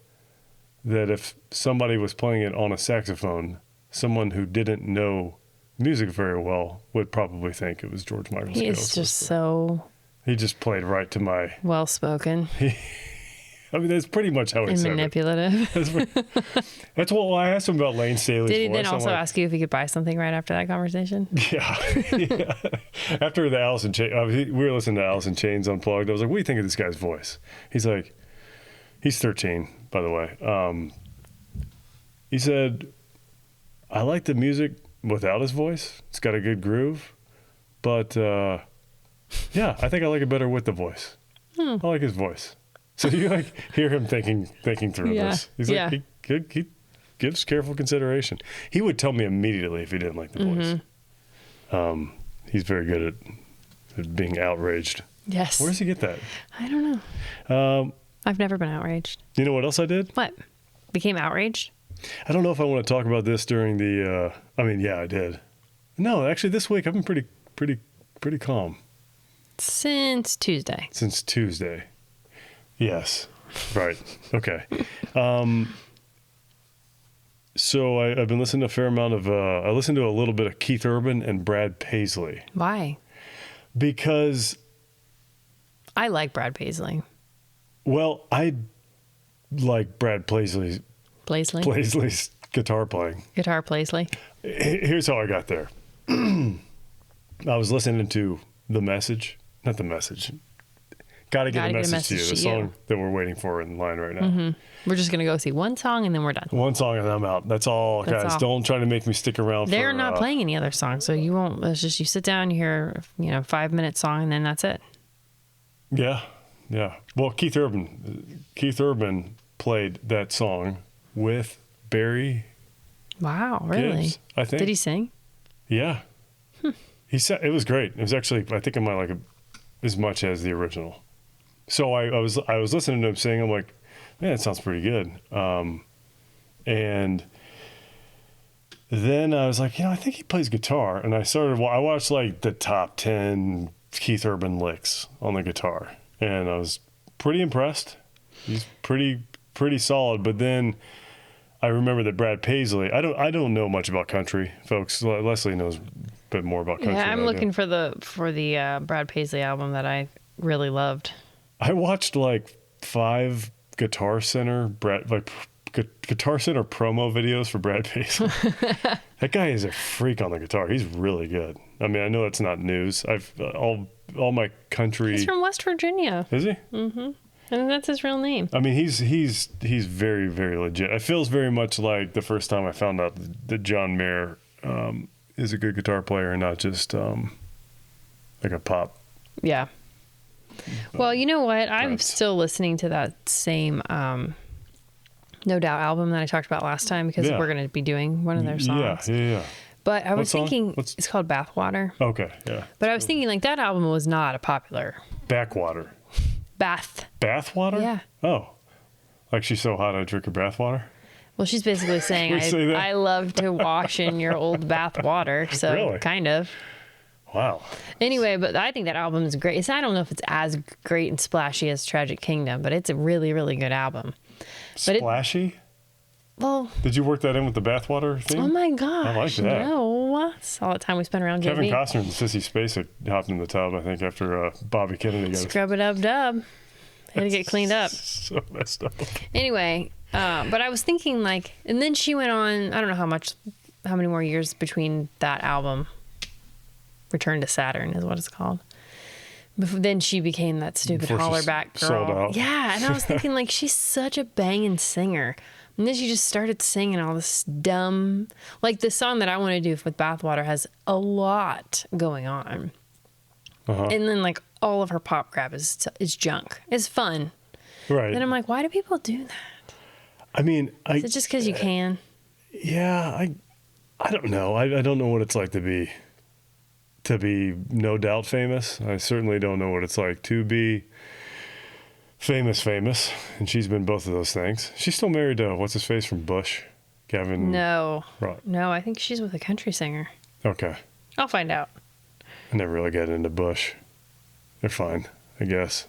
that if somebody was playing it on a saxophone, someone who didn't know music very well would probably think it was George Michael's Careless Whisper. He's just so... He just played right to my... well-spoken. I mean, that's pretty much how he said manipulative. That's what I asked him about Lane Staley's voice. Did he then also ask you if he could buy something right after that conversation? Yeah. After the Alice in Chains, we were listening to Alice in Chains Unplugged. I was like, what do you think of this guy's voice? He's like, he's 13, by the way. He said, I like the music without his voice. It's got a good groove. But, yeah, I think I like it better with the voice. I like his voice. So you like hear him thinking through this. He's like, he gives careful consideration. He would tell me immediately if he didn't like the voice. He's very good at being outraged. Yes. Where does he get that? I don't know. I've never been outraged. You know what else I did? What? Became outraged? I don't know if I want to talk about this during the. I did. No, actually, this week I've been pretty calm. Since Tuesday. Since Tuesday. Yes. Right. Okay. So I've been listening to a fair amount of. I listened to a little bit of Keith Urban and Brad Paisley. Why? Because I like Paisley. Well, I like Brad Paisley's guitar playing. Guitar Paisley. Here's how I got there. I was listening to The Message. Not The Message. Gotta get a message to you. The song that we're waiting for in line right now. We're just going to go see one song and then we're done. One song and I'm out. That's all, guys. Don't try to make me stick around. They're not playing any other songs, so you won't. It's just you sit down, you hear 5-minute song, and then that's it. Yeah. Yeah. Well, Keith Urban played that song with Barry. Wow, really? Gibbs, I think. Did he sing? Yeah. He said it was great. It was actually, I think, I might like it as much as the original. So I was listening to him sing. I'm like, man, that sounds pretty good. And then I was like, I think he plays guitar. And I watched like the top 10 Keith Urban licks on the guitar, and I was pretty impressed. He's pretty solid. But then I remember that Brad Paisley. I don't know much about country, folks. Leslie knows a bit more about country. Yeah, I'm looking for the Brad Paisley album that I really loved. I watched like 5 Guitar Center Guitar Center promo videos for Brad Paisley. That guy is a freak on the guitar. He's really good. I mean, I know it's not news. I've all my country. He's from West Virginia. Is he? Mm-hmm. And that's his real name. I mean, he's very, very legit. It feels very much like the first time I found out that John Mayer is a good guitar player and not just like a pop. Yeah. Well, you know what? I'm still listening to that same No Doubt album that I talked about last time because we're going to be doing one of their songs. Yeah. But I was thinking, it's called Bathwater. Okay, yeah. But I was thinking, like, that album was not a popular. Backwater. Bathwater? Yeah. Oh. Like she's so hot I drink her bathwater? Well, she's basically saying, I love to wash in your old bath water. So, really? Kind of. Wow. Anyway, but I think that album is great. I don't know if it's as great and splashy as Tragic Kingdom, but it's a really, really good album. Splashy? Well, did you work that in with the bathwater thing? Oh my gosh. I like that. No. It's all the time we spent around Kevin JV. Costner and Sissy Spacek hopped in the tub, I think, after Bobby Kennedy got Scrub it up, dub. Had to get cleaned up. So messed up. Anyway, but I was thinking, like, and then she went on, I don't know how many more years between that album, Return to Saturn is what it's called. Then she became that stupid Before she hollerback girl. sold out. Yeah, and I was thinking, like, she's such a banging singer. And then she just started singing all this dumb... Like, the song that I want to do with Bathwater has a lot going on. And then, like, all of her pop crap is junk. It's fun. Right. And I'm like, why do people do that? I mean, Is it just because you can? Yeah, I don't know. I don't know what it's like to be no doubt famous. I certainly don't know what it's like to be famous, and she's been both of those things. She's still married to what's his face from Bush, Gavin. No, Right. no, I think she's with a country singer. Okay, I'll find out. I never really got into Bush. They're fine, I guess.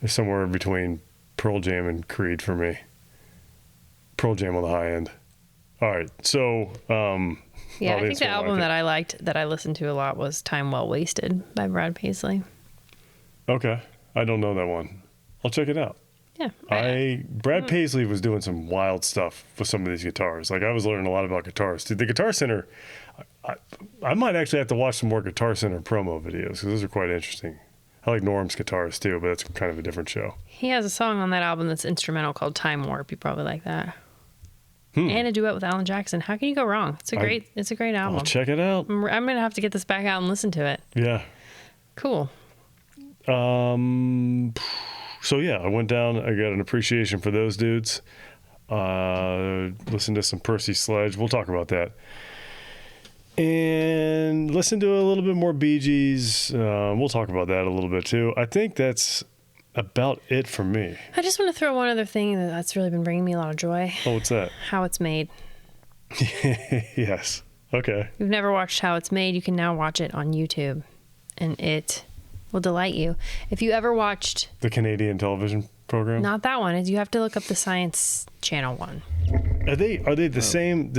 They're somewhere between Pearl Jam and Creed for me. Pearl Jam on the high end. All right, so Yeah, I think the album that I liked, that I listened to a lot, was Time Well Wasted by Brad Paisley. Okay. I don't know that one. I'll check it out. Yeah. Brad Paisley was doing some wild stuff with some of these guitars. Like, I was learning a lot about guitars. The Guitar Center, I might actually have to watch some more Guitar Center promo videos because those are quite interesting. I like Norm's guitars too, but that's kind of a different show. He has a song on that album that's instrumental called Time Warp. You probably like that. And a duet with Alan Jackson. How can you go wrong? It's a great album. I'll check it out. I'm going to have to get this back out and listen to it. Yeah. Cool. So yeah, I went down. I got an appreciation for those dudes. Listened to some Percy Sledge. We'll talk about that. And listen to a little bit more Bee Gees. We'll talk about that a little bit too. I think that's about it for me. I just want to throw one other thing that's really been bringing me a lot of joy. Oh, what's that? How It's Made. Yes. Okay. If you've never watched How It's Made, you can now watch it on YouTube, and it will delight you. If you ever watched... The Canadian television program? Not that one. You have to look up the Science Channel one. Are they the same?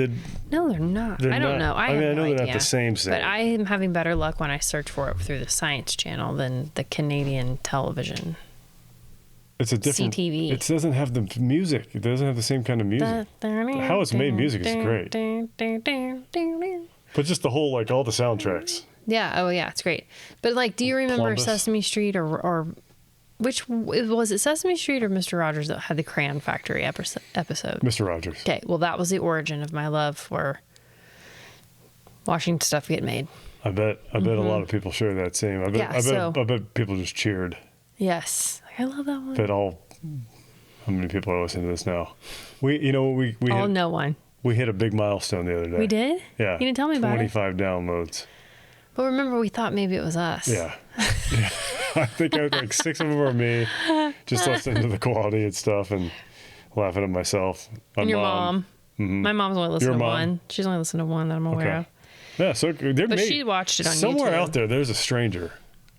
No, they're not. I don't know. I know no they're idea. not the same. But I am having better luck when I search for it through the Science Channel than the Canadian television. It's a different... CTV. It doesn't have the music. It doesn't have the same kind of music. How It's Made music is great. But just the whole, like, all the soundtracks. Yeah. Oh, yeah. It's great. But, like, do you remember Columbus. Sesame Street or which was it, Sesame Street or Mr. Rogers that had the Crayon Factory episode? Mr. Rogers. Okay. Well, that was the origin of my love for watching stuff get made. I bet a lot of people share that same. I bet people just cheered. Yes. I love that one. But how many people are listening to this now? No one. We hit a big milestone the other day. We did? Yeah. You didn't tell me about it. 25 downloads. But remember, we thought maybe it was us. Yeah. I think like 6 of them are me, just listening to the quality and stuff and laughing at myself. And your mom. Mm-hmm. My mom's only listened to one. She's only listened to one that I'm aware of. Yeah, so she watched it on somewhere YouTube. out there. There's a stranger,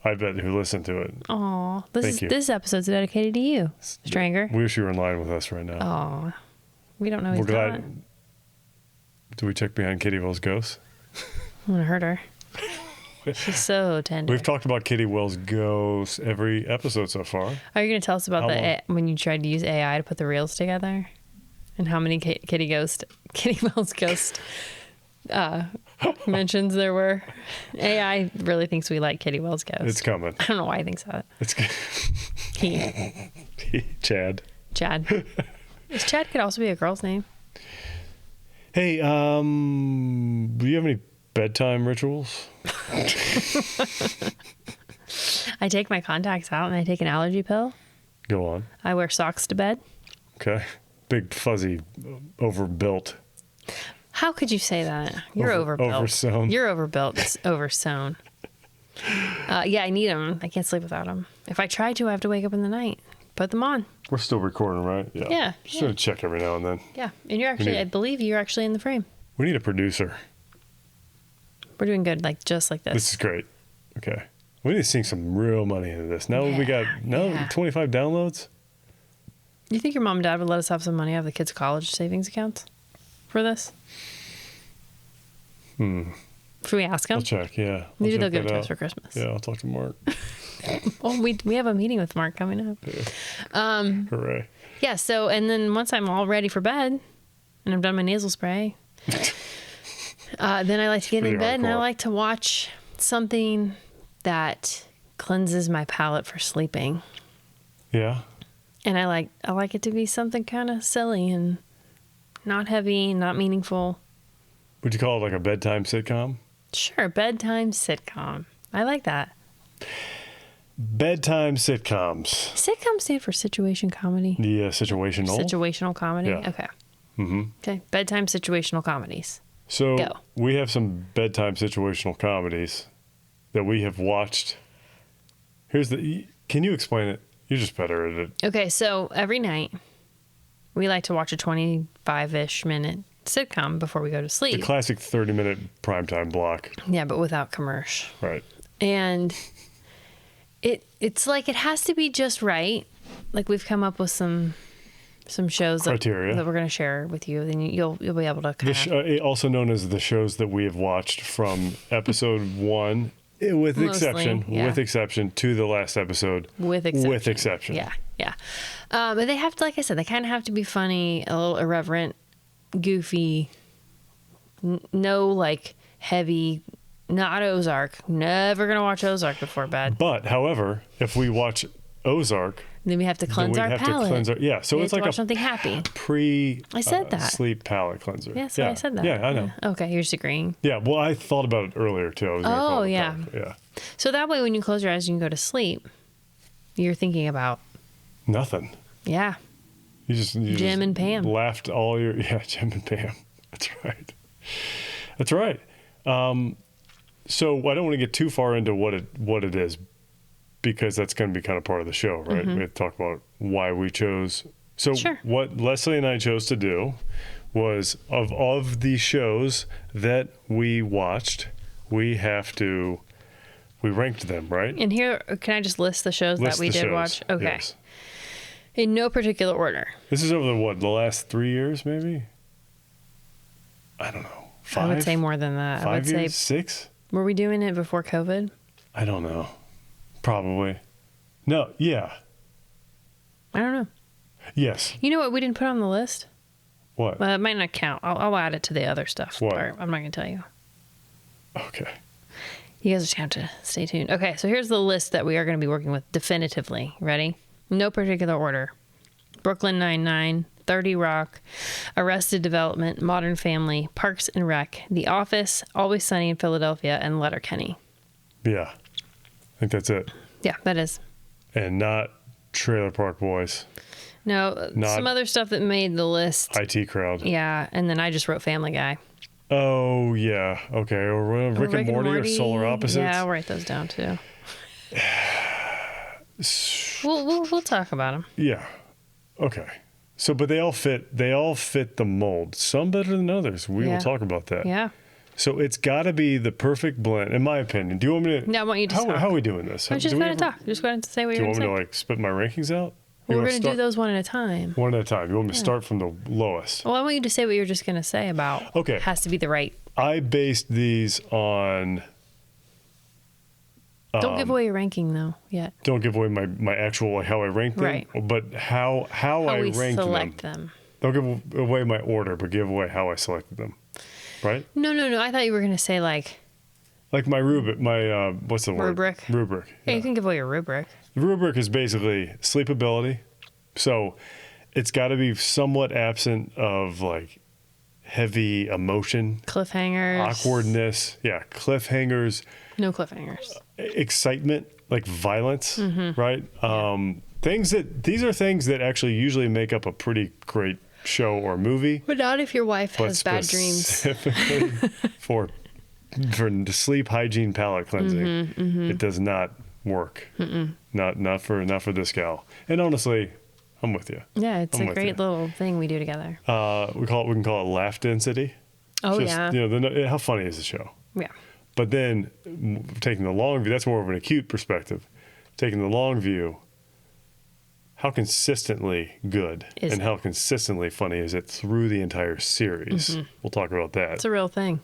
I bet, who listened to it. Aw, this episode's dedicated to you, stranger. We wish you were in line with us right now. Aw, we don't know. We're glad. Do we check behind Kitty Will's ghost? I'm gonna hurt her. She's so tender. We've talked about Kitty Will's ghost every episode so far. Are you gonna tell us about when you tried to use AI to put the reels together, and how many Kitty Will's ghost mentions there were? AI really thinks we like Kitty Will's ghost. It's coming. I don't know why he thinks that. It's Chad. Chad could also be a girl's name. Hey, do you have any bedtime rituals? I take my contacts out and I take an allergy pill. Go on. I wear socks to bed. Okay. Big, fuzzy, overbuilt. How could you say that? You're overbuilt. Oversewn. You're overbuilt. It's oversewn. Yeah, I need them. I can't sleep without them. If I try to, I have to wake up in the night. Put them on. We're still recording, right? Yeah. Just gonna check every now and then. Yeah. And I believe you're actually in the frame. We need a producer. We're doing good, just like this. This is great. Okay. We need to sink some real money into this. Now we got 25 downloads. You think your mom and dad would let us have some money out of the kids' college savings accounts for this? Should we ask them? I'll check, yeah. Maybe they'll give it to us for Christmas. Yeah, I'll talk to Mark. Well, we have a meeting with Mark coming up. Yeah. Hooray. Yeah, so, and then once I'm all ready for bed, and I've done my nasal spray, then I like to get in bed and I like to watch something that cleanses my palate for sleeping. Yeah. And I like it to be something kind of silly and not heavy, not meaningful. Would you call it like a bedtime sitcom? Sure, bedtime sitcom. I like that. Bedtime sitcoms. Sitcom stand for situation comedy. Yeah, situational. Situational comedy. Yeah. Okay. Mm-hmm. Okay. Bedtime situational comedies. So Go. we have some bedtime situational comedies that we have watched. Can you explain it? You're just better at it. Okay, so every night we like to watch a 25-ish minute sitcom before we go to sleep. The classic 30-minute primetime block. Yeah, but without commercial. Right. And it's like it has to be just right. Like we've come up with some shows Criteria. that we're going to share with you. Then you'll be able to kind of... also known as the shows that we have watched from episode 1, with exception to the last episode. With exception. With exception. Yeah, yeah. But they have to, like I said, they kind of have to be funny, a little irreverent, goofy, no like heavy, not Ozark. Never going to watch Ozark before bed. But, however, if we watch Ozark... Then we have to cleanse our palate. So it's like something happy. I said that. Sleep palate cleanser. Yes, I said that. Yeah, I know. Yeah. Okay, you're just agreeing. Yeah, well, I thought about it earlier too. I was gonna call it yeah. Yeah. So that way, when you close your eyes and you go to sleep, you're thinking about nothing. Yeah. You just Jim and Pam. Laughed all your Jim and Pam. That's right. That's right. So I don't want to get too far into what it is, because that's going to be kind of part of the show, right? Mm-hmm. We have to talk about why we chose. So sure. What Leslie and I chose to do was of the shows that we watched, we ranked them, right? And here, can I just list the shows that we did watch? Okay. Yes. In no particular order. This is over the last 3 years, maybe? I don't know. 5? I would say more than that. 5 I would years? say 6? Were we doing it before COVID? I don't know. Probably. No, yeah. I don't know. Yes. You know what we didn't put on the list? What? Well, it might not count. I'll add it to the other stuff. What? Part. I'm not going to tell you. Okay. You guys just have to stay tuned. Okay, so here's the list that we are going to be working with definitively. Ready? No particular order. Brooklyn Nine-Nine, 30 Rock, Arrested Development, Modern Family, Parks and Rec, The Office, Always Sunny in Philadelphia, and Letterkenny. Yeah. I think that's it. Yeah, that is. And not Trailer Park Boys. No, some other stuff that made the list. IT Crowd. Yeah, and then I just wrote Family Guy. Oh, yeah. Okay. Or Rick and Morty or Solar Opposites. Yeah, I'll write those down too. We'll talk about them. Yeah. Okay. So, but they all fit the mold. Some better than others. We will talk about that. Yeah. So it's got to be the perfect blend, in my opinion. Do you want me to? No, I want you to talk. How are we doing this? I'm just going to talk. Just going to say what you're going to say. Do you want me to spit my rankings out? Well, we're going to do those one at a time. One at a time. You want me to start from the lowest? Well, I want you to say what you're just going to say about. Okay. Has to be the right. I based these on. Don't give away your ranking though yet. Don't give away my actual how I ranked them. Right. But how I we ranked select them. Don't give away my order, but give away how I selected them. Right? No. I thought you were going to say like my rubric. My what's the word? Rubric. Rubric. Yeah, you can give away your rubric. The rubric is basically sleepability. So it's got to be somewhat absent of like heavy emotion, cliffhangers, awkwardness. Yeah, cliffhangers. No cliffhangers. Excitement, like violence, right? Yeah. These are things that actually usually make up a pretty great show or movie. But not if your wife has bad dreams. Specifically for sleep hygiene palate cleansing, it does not work. Not for this gal. And honestly, I'm with you. Yeah, it's a great little thing we do together. We can call it laugh density. Oh, Just, yeah. How funny is the show? Yeah. But then taking the long view, that's more of an acute perspective. Taking the long view, how consistently good how consistently funny is it through the entire series? We'll talk about that. It's a real thing.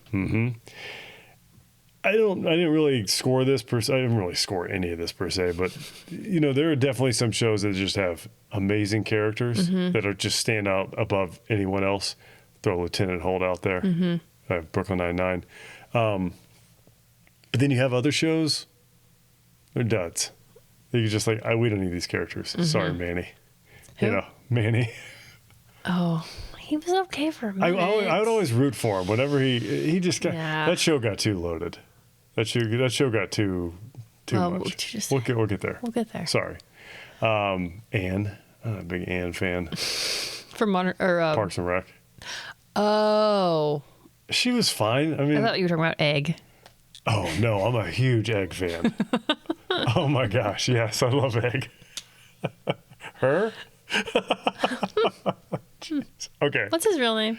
I didn't really score this per se. I didn't really score any of this per se, but there are definitely some shows that just have amazing characters that are just stand out above anyone else. Throw Lieutenant Holt out there, Brooklyn Nine-Nine. But then you have other shows They're duds. You just like, we don't need these characters. Sorry, Manny. Who? You know, Manny. Oh, he was okay for a minute. I would always root for him whenever he just got that show got too loaded. That show got too much. We'll get there. We'll get there. Sorry, Anne. I'm a big Anne fan. From Parks and Rec. Oh, she was fine. I mean, I thought you were talking about Egg. Oh no, I'm a huge Egg fan. Oh my gosh, yes, I love Egg. Her? Jeez. Okay. What's his real name?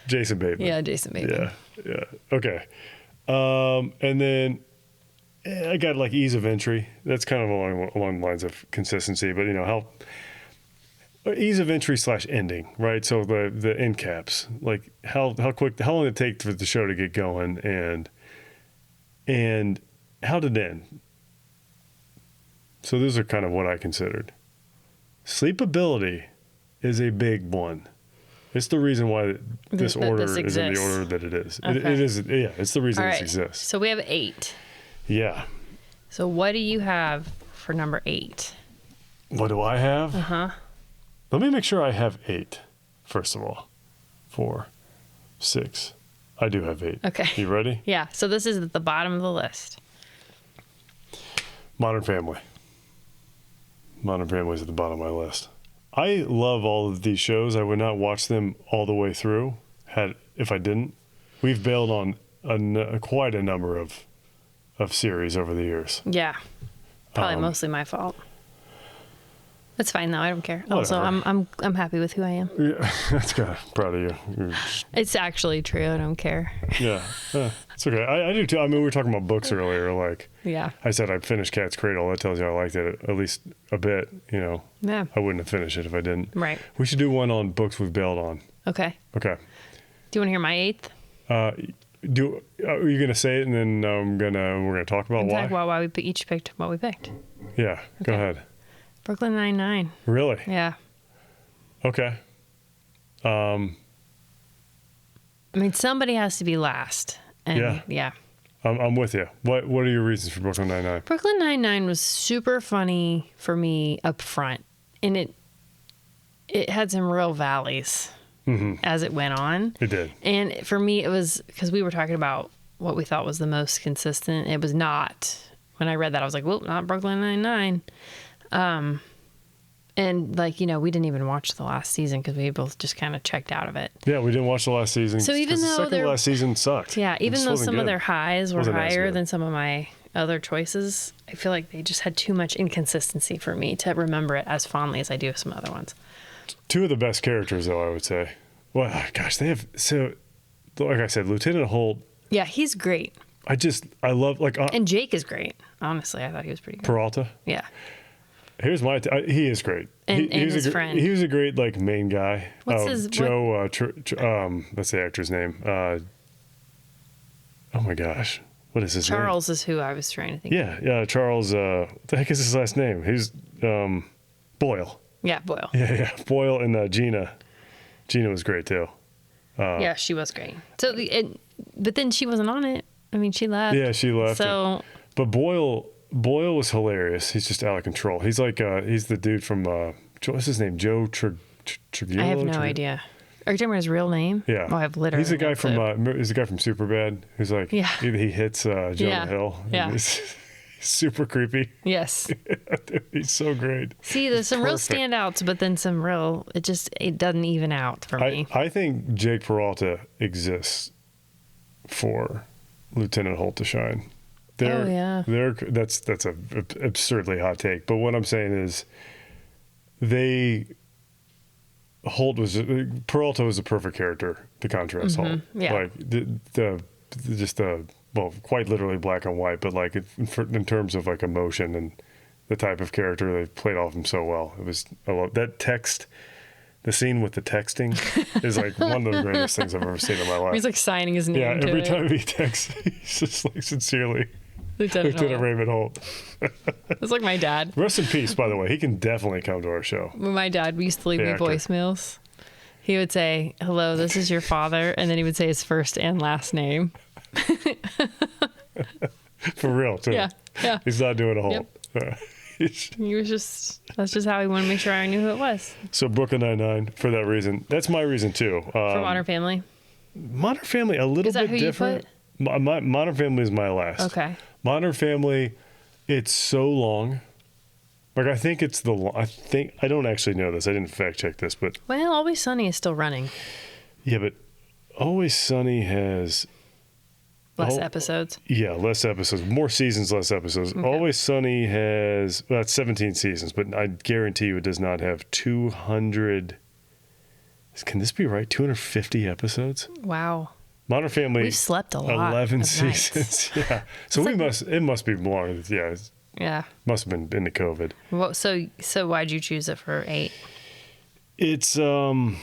Jason Bateman. Yeah, Jason Bateman. Yeah. Okay. And then I got like ease of entry. That's kind of along the lines of consistency, but how ease of entry / ending, right? So the end caps, like how long did it take for the show to get going, and how did it end? So those are kind of what I considered. Sleepability is a big one. It's the reason why this order is in the order that it is. Okay. It is, yeah, it's the reason this exists. So we have 8. Yeah. So what do you have for number 8? What do I have? Uh-huh. Let me make sure I have 8, first of all. 4, 6. I do have 8. Okay. You ready? Yeah. So this is at the bottom of the list. Modern Family. Modern Family is at the bottom of my list. I love all of these shows. I would not watch them all the way through if I didn't. We've bailed on quite a number of series over the years. Yeah. Probably mostly my fault. It's fine though. I don't care. Whatever. Also, I'm happy with who I am. Yeah, that's good. Proud of you. It's actually true. I don't care. Yeah, it's okay. I do too. I mean, we were talking about books earlier. Like, Yeah. I said I finished Cat's Cradle. That tells you I liked it at least a bit. Yeah. I wouldn't have finished it if I didn't. Right. We should do one on books we've bailed on. Okay. Okay. Do you want to hear my 8th? Are you gonna say it and then we're gonna talk about why? Talk about why we each picked what we picked. Yeah. Go ahead. Brooklyn Nine-Nine. Really? Yeah. Okay. I mean, somebody has to be last. And yeah. I'm with you. What are your reasons for Brooklyn Nine-Nine? Brooklyn Nine-Nine was super funny for me up front, and it had some real valleys as it went on. It did. And for me, it was because we were talking about what we thought was the most consistent. It was not. When I read that, I was like, well, not Brooklyn Nine-Nine. And like, we didn't even watch the last season because we both just kind of checked out of it. Yeah, we didn't watch the last season. So even though the last season sucked. Yeah, even though some of their highs were Wasn't as higher good. than some of my other choices, I feel like they just had too much inconsistency for me to remember it as fondly as I do some other ones. 2 of the best characters, though, I would say. Well, gosh, they have like I said, Lieutenant Holt. Yeah, he's great. I love And Jake is great. Honestly, I thought he was pretty good. Peralta. Yeah. Here's my. He is great. And his friend. He was a great main guy. What's his Joe? That's the actor's name. Oh my gosh, what is his name? Charles is who I was trying to think. Yeah. Charles. What the heck is his last name? He's Boyle. Yeah, Boyle. Yeah. Boyle and Gina. Gina was great too. Yeah, she was great. So, but then she wasn't on it. I mean, she left. Yeah, she left. So, but Boyle was hilarious. He's just out of control. He's like he's the dude from what's his name? Joe Trujillo. I have no idea. Are you talking about his real name? Yeah. Oh, I have literally. He's the guy no clue. he's the guy from Superbad. Who's like he hits Jonah Hill. Yeah. He's super creepy. Yes. He's so great. See, there's some real standouts, but then some real. It doesn't even out for me. I think Jake Peralta exists for Lieutenant Holt to shine. That's a absurdly hot take. But what I'm saying is, Peralta was a perfect character to contrast Holt. Yeah. Like quite literally black and white, but like in terms of like emotion and the type of character, they played off him so well. I love that text. The scene with the texting is like one of the greatest things I've ever seen in my life. He's like signing his name. Yeah, to every it. time he texts, he's just like sincerely Lieutenant Raymond Holt. It's like my dad. Rest in peace, by the way. He can definitely come to our show. When my dad used to leave me actor. voicemails, he would say, "Hello, this is your father," and then he would say his first and last name. For real, too. Yeah. Yeah. He's not doing a whole. Yep. That's just how he wanted to make sure I knew who it was. So Brooklyn Nine-Nine for that reason. That's my reason too. For Modern Family. Modern Family, a little bit different. Modern Family is my last. Okay. Modern Family, it's so long. Like I think it's I don't actually know this. I didn't fact check this, but Well, Always Sunny is still running. yeah, but Always Sunny has Less episodes. Yeah, less episodes. More seasons, less episodes. Okay. Always Sunny has, well, it's 17 seasons, but I guarantee you it does not have 200. Can this be right? 250 episodes? Wow. Modern Family. We've slept a lot. 11 seasons. Yeah. So it must be long. Yeah. Yeah. Must have been into COVID. Well, so why'd you choose it for 8? It's, one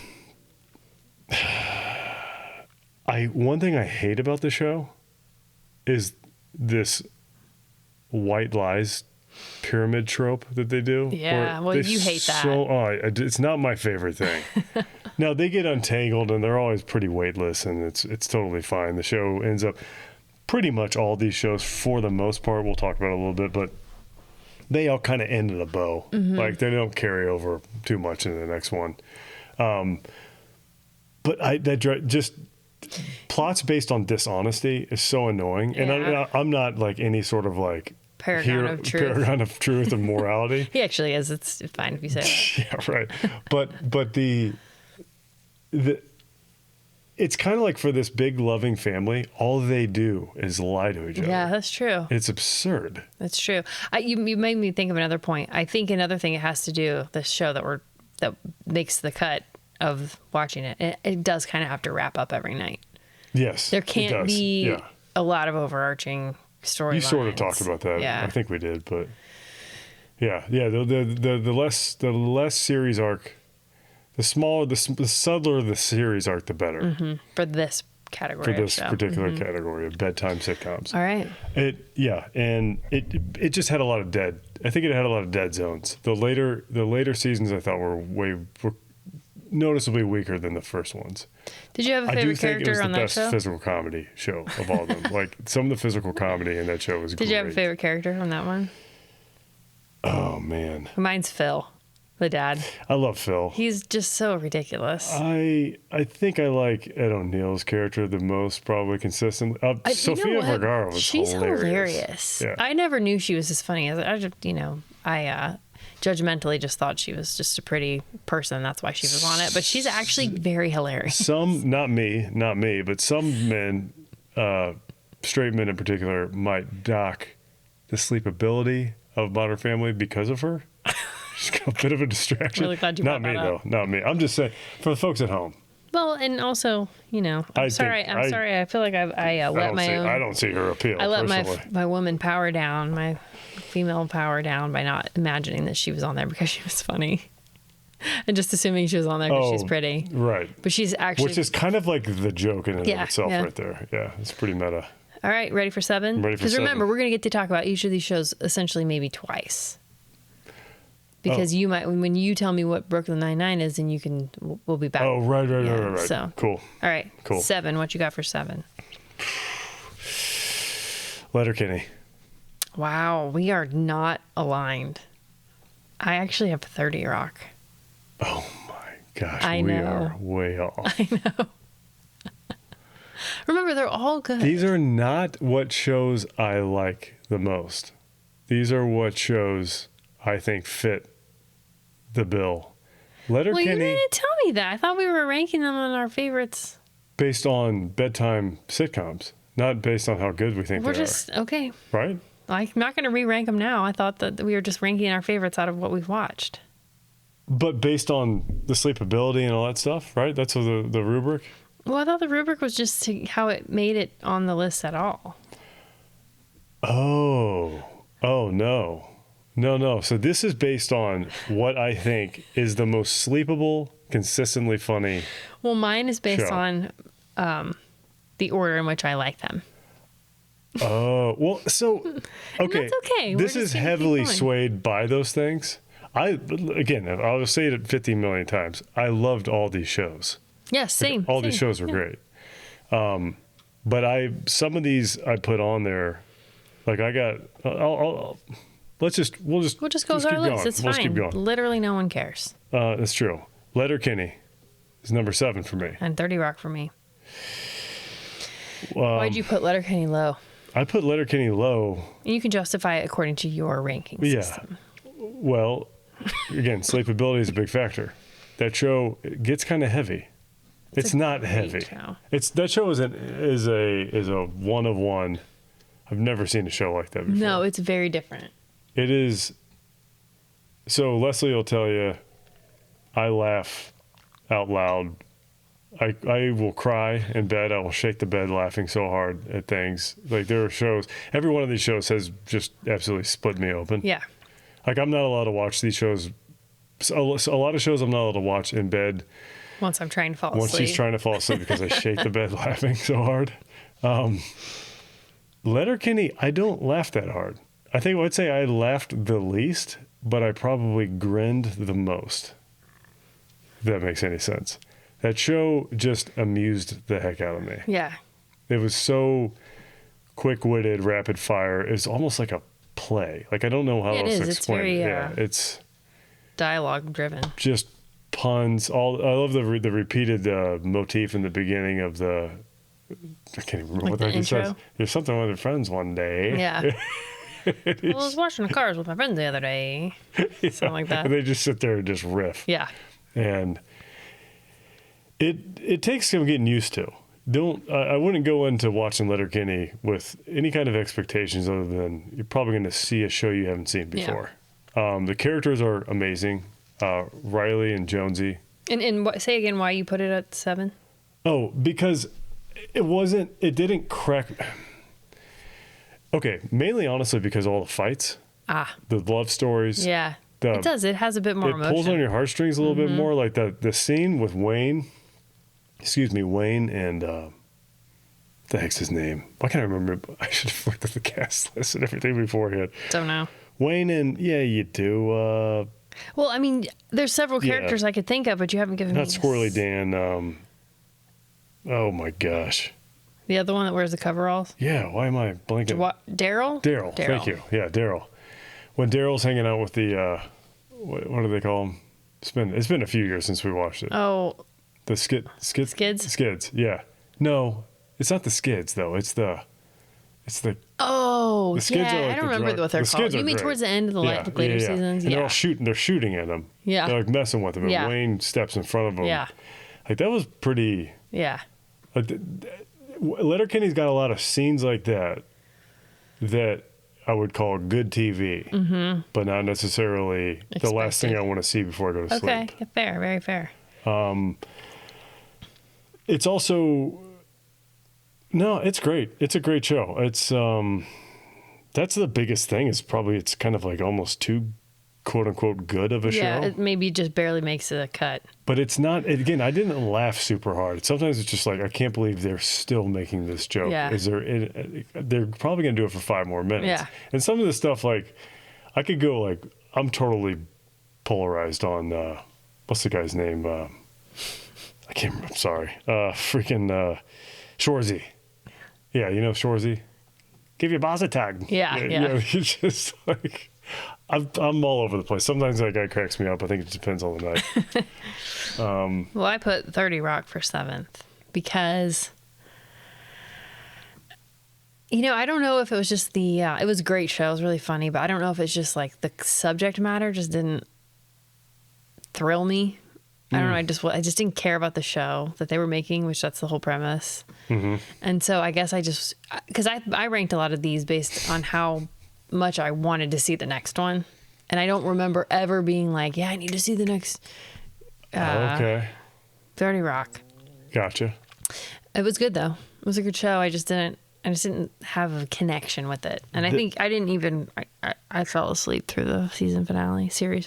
thing I hate about the show is this white lies pyramid trope that they do. Yeah, well, you hate that. It's not my favorite thing. Now, they get untangled, and they're always pretty weightless, and it's totally fine. The show ends up, pretty much all these shows, for the most part, we'll talk about it a little bit, but they all kind of end in a bow. Mm-hmm. Like, they don't carry over too much into the next one. But just... plots based on dishonesty is so annoying. Yeah. And I'm not like any sort of like paragon of truth and morality. He actually is. It's fine if you say that. Yeah, right. But the it's kind of like for this big loving family, all they do is lie to each other. Yeah, that's true. It's absurd. That's true. You made me think of another point. I think another thing it has to do, this show that makes the cut of watching it, it does kind of have to wrap up every night. Yes, there can't be a lot of overarching storylines. You sort of talked about that. Yeah. I think we did, but the less series arc, the subtler the series arc, the better. Mm-hmm. For this category. For this particular category of bedtime sitcoms. All right. And it just had a lot of dead. I think it had a lot of dead zones. The later seasons I thought were noticeably weaker than the first ones. Did you have a favorite character on that show? I do think it was the best physical comedy show of all of them. Like, some of the physical comedy in that show was great. Did you have a favorite character on that one? Oh, man. Mine's Phil, the dad. I love Phil. He's just so ridiculous. I think I like Ed O'Neill's character the most, probably consistent. Sofia Vergara was hilarious. Yeah. I never knew she was as funny as I judgmentally just thought she was just a pretty person. That's why she was on it. But she's actually very hilarious. Not me, but some men, straight men in particular, might dock the sleepability of Modern Family because of her. She's got a bit of a distraction. Really glad you brought that up. Not me, though. Not me. I'm just saying, for the folks at home. Well, and also, I'm sorry. I feel like I let my own. I don't see her appeal. I let my woman power down, my female power down by not imagining that she was on there because she was funny, and just assuming she was on there because she's pretty. Right. But she's actually, which is kind of like the joke in and of itself, right there. Yeah, it's pretty meta. All right, ready for 7? Ready for 7. Because remember, we're going to get to talk about each of these shows essentially maybe twice. Because you might, when you tell me what Brooklyn Nine-Nine is, then we'll be back. Oh, right. So, cool. All right. Cool. 7. What you got for 7? Letterkenny. Wow, we are not aligned. I actually have 30 Rock. Oh my gosh, we are way off. I know. Remember, they're all good. These are not what shows I like the most. These are what shows I think fit the bill. Letterkenny. Well, you didn't tell me that. I thought we were ranking them on our favorites. Based on bedtime sitcoms, not based on how good we think they are. Okay. Right? I'm not going to re-rank them now. I thought that we were just ranking our favorites out of what we've watched. But based on the sleepability and all that stuff, right? That's the rubric? Well, I thought the rubric was just how it made it on the list at all. Oh, no. No. So this is based on what I think is the most sleepable, consistently funny. Well, mine is based on the order in which I like them. Oh, well, so, okay. That's okay. This is heavily swayed by those things. I'll say it 50 million times. I loved all these shows. Yeah, same. All these shows were great. But some of these I put on there Like I got, we'll just We'll just go just with our keep list. going. It's We'll fine. just keep going. Literally no one cares. That's true. Letterkenny is number 7 for me. And 30 Rock for me. Why'd you put Letterkenny low? I put Letterkenny low. And you can justify it according to your ranking system. Well, again, sleepability is a big factor. That show gets kind of heavy. It's not heavy. Show. That show is a one of one. I've never seen a show like that before. No, it's very different. It is. So Leslie will tell you, I laugh out loud. I will cry in bed. I will shake the bed laughing so hard at things. Like there are shows. Every one of these shows has just absolutely split me open. Yeah. Like I'm not allowed to watch these shows. A lot of shows I'm not allowed to watch in bed. Once I'm trying to fall asleep. Once she's trying to fall asleep because I shake the bed laughing so hard. Letterkenny, I don't laugh that hard. I think I'd say I laughed the least, but I probably grinned the most. If that makes any sense. That show just amused the heck out of me. Yeah. It was so quick-witted, rapid fire. It's almost like a play. Like I don't know how else to explain it. Yeah, it's dialogue driven. Just puns. I love the repeated motif in the beginning of the. I can't even remember Like what the that intro? says. There's something with your friends one day. Yeah. I was washing the cars with my friends the other day. Something like that. And they just sit there and just riff. Yeah. And it takes some getting used to. I wouldn't go into watching Letterkenny with any kind of expectations other than you're probably going to see a show you haven't seen before. Yeah. The characters are amazing. Riley and Jonesy. And say again why you put it at 7? Oh, because it didn't crack. Okay, mainly honestly because of all the fights. The love stories. Yeah. It does. It has a bit more emotion. It pulls on your heartstrings a little bit more. Like the scene with Wayne and the heck's his name? Why can't I remember? I should have looked at the cast list and everything beforehand. Don't know. Wayne and you do. Well, I mean, there's several characters I could think of, but you haven't given me. Not Squirrely Dan. Oh my gosh. The other one that wears the coveralls. Yeah. Why am I blanking? Daryl. Daryl. Thank you. Yeah, Daryl. When Daryl's hanging out with the what do they call him? It's been a few years since we watched it. Oh. The skids. Skids. Yeah. No, it's not the skids though. It's the. Oh, the skids yeah. are like I don't remember what they're called. You mean towards the end of the later seasons? And yeah. they're all shooting. They're shooting at him. Yeah. They're like messing with him. And Yeah. Wayne steps in front of him. Yeah. Like that was pretty. Yeah. Like, Letterkenny's got a lot of scenes like that I would call good TV, but not necessarily the last thing I want to see before I go to sleep. Okay, fair, very fair. It's also it's great. It's a great show. It's that's the biggest thing. Is probably it's kind of like almost too quote unquote good of a show. Yeah, it maybe just barely makes it a cut. But it's not. Again, I didn't laugh super hard. Sometimes it's just like I can't believe they're still making this joke. Yeah. They're probably gonna do it for 5 more minutes. Yeah. And some of the stuff like I could go like I'm totally polarized on what's the guy's name? I can't remember. I'm sorry. Freaking Shorzy. Yeah, you know Shorzy. Give your boss a tug. Yeah. You know, it's just like. I'm all over the place. Sometimes that guy cracks me up. I think it depends on the night. Well, I put 30 Rock for 7th because, I don't know if it was just it was a great show. It was really funny, but I don't know if it's just like the subject matter just didn't thrill me. I don't know. I just didn't care about the show that they were making, which that's the whole premise. Mm-hmm. And so I guess because I ranked a lot of these based on how much I wanted to see the next one, and I don't remember ever being like, I need to see the next 30 Rock. Gotcha. It was good though. It was a good show. I just didn't have a connection with it, and I think I didn't even I fell asleep through the series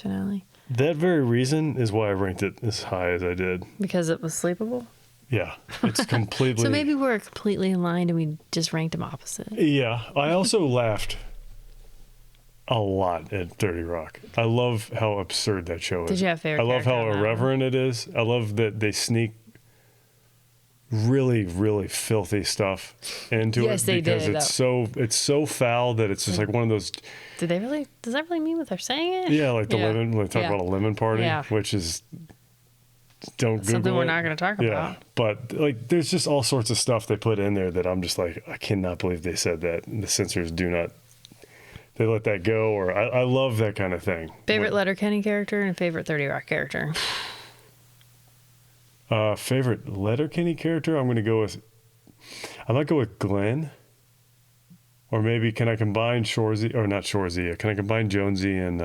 finale. That very reason is why I ranked it as high as I did. Because it was sleepable. Yeah, it's completely. So maybe we're completely aligned and we just ranked them opposite. Yeah, I also laughed a lot at 30 Rock. I love how absurd that show is. Did you have a favorite? I love how irreverent it is. I love that they sneak really, really filthy stuff into Yes, it they because did, it's so foul that it's just like one of those. Does that really mean what they're saying? Yeah, like the lemon. When they talk about a lemon party, Yeah. which is don't Google something we're it. not going to talk about. But like, there's just all sorts of stuff they put in there that I'm just like, I cannot believe they said that. And the censors do not. They let that go, or I love that kind of thing. Favorite Letterkenny character and favorite 30 Rock character. Favorite Letterkenny character? I might go with Glenn. Or maybe can I combine Shorzy, or not Shorzy? Can I combine Jonesy and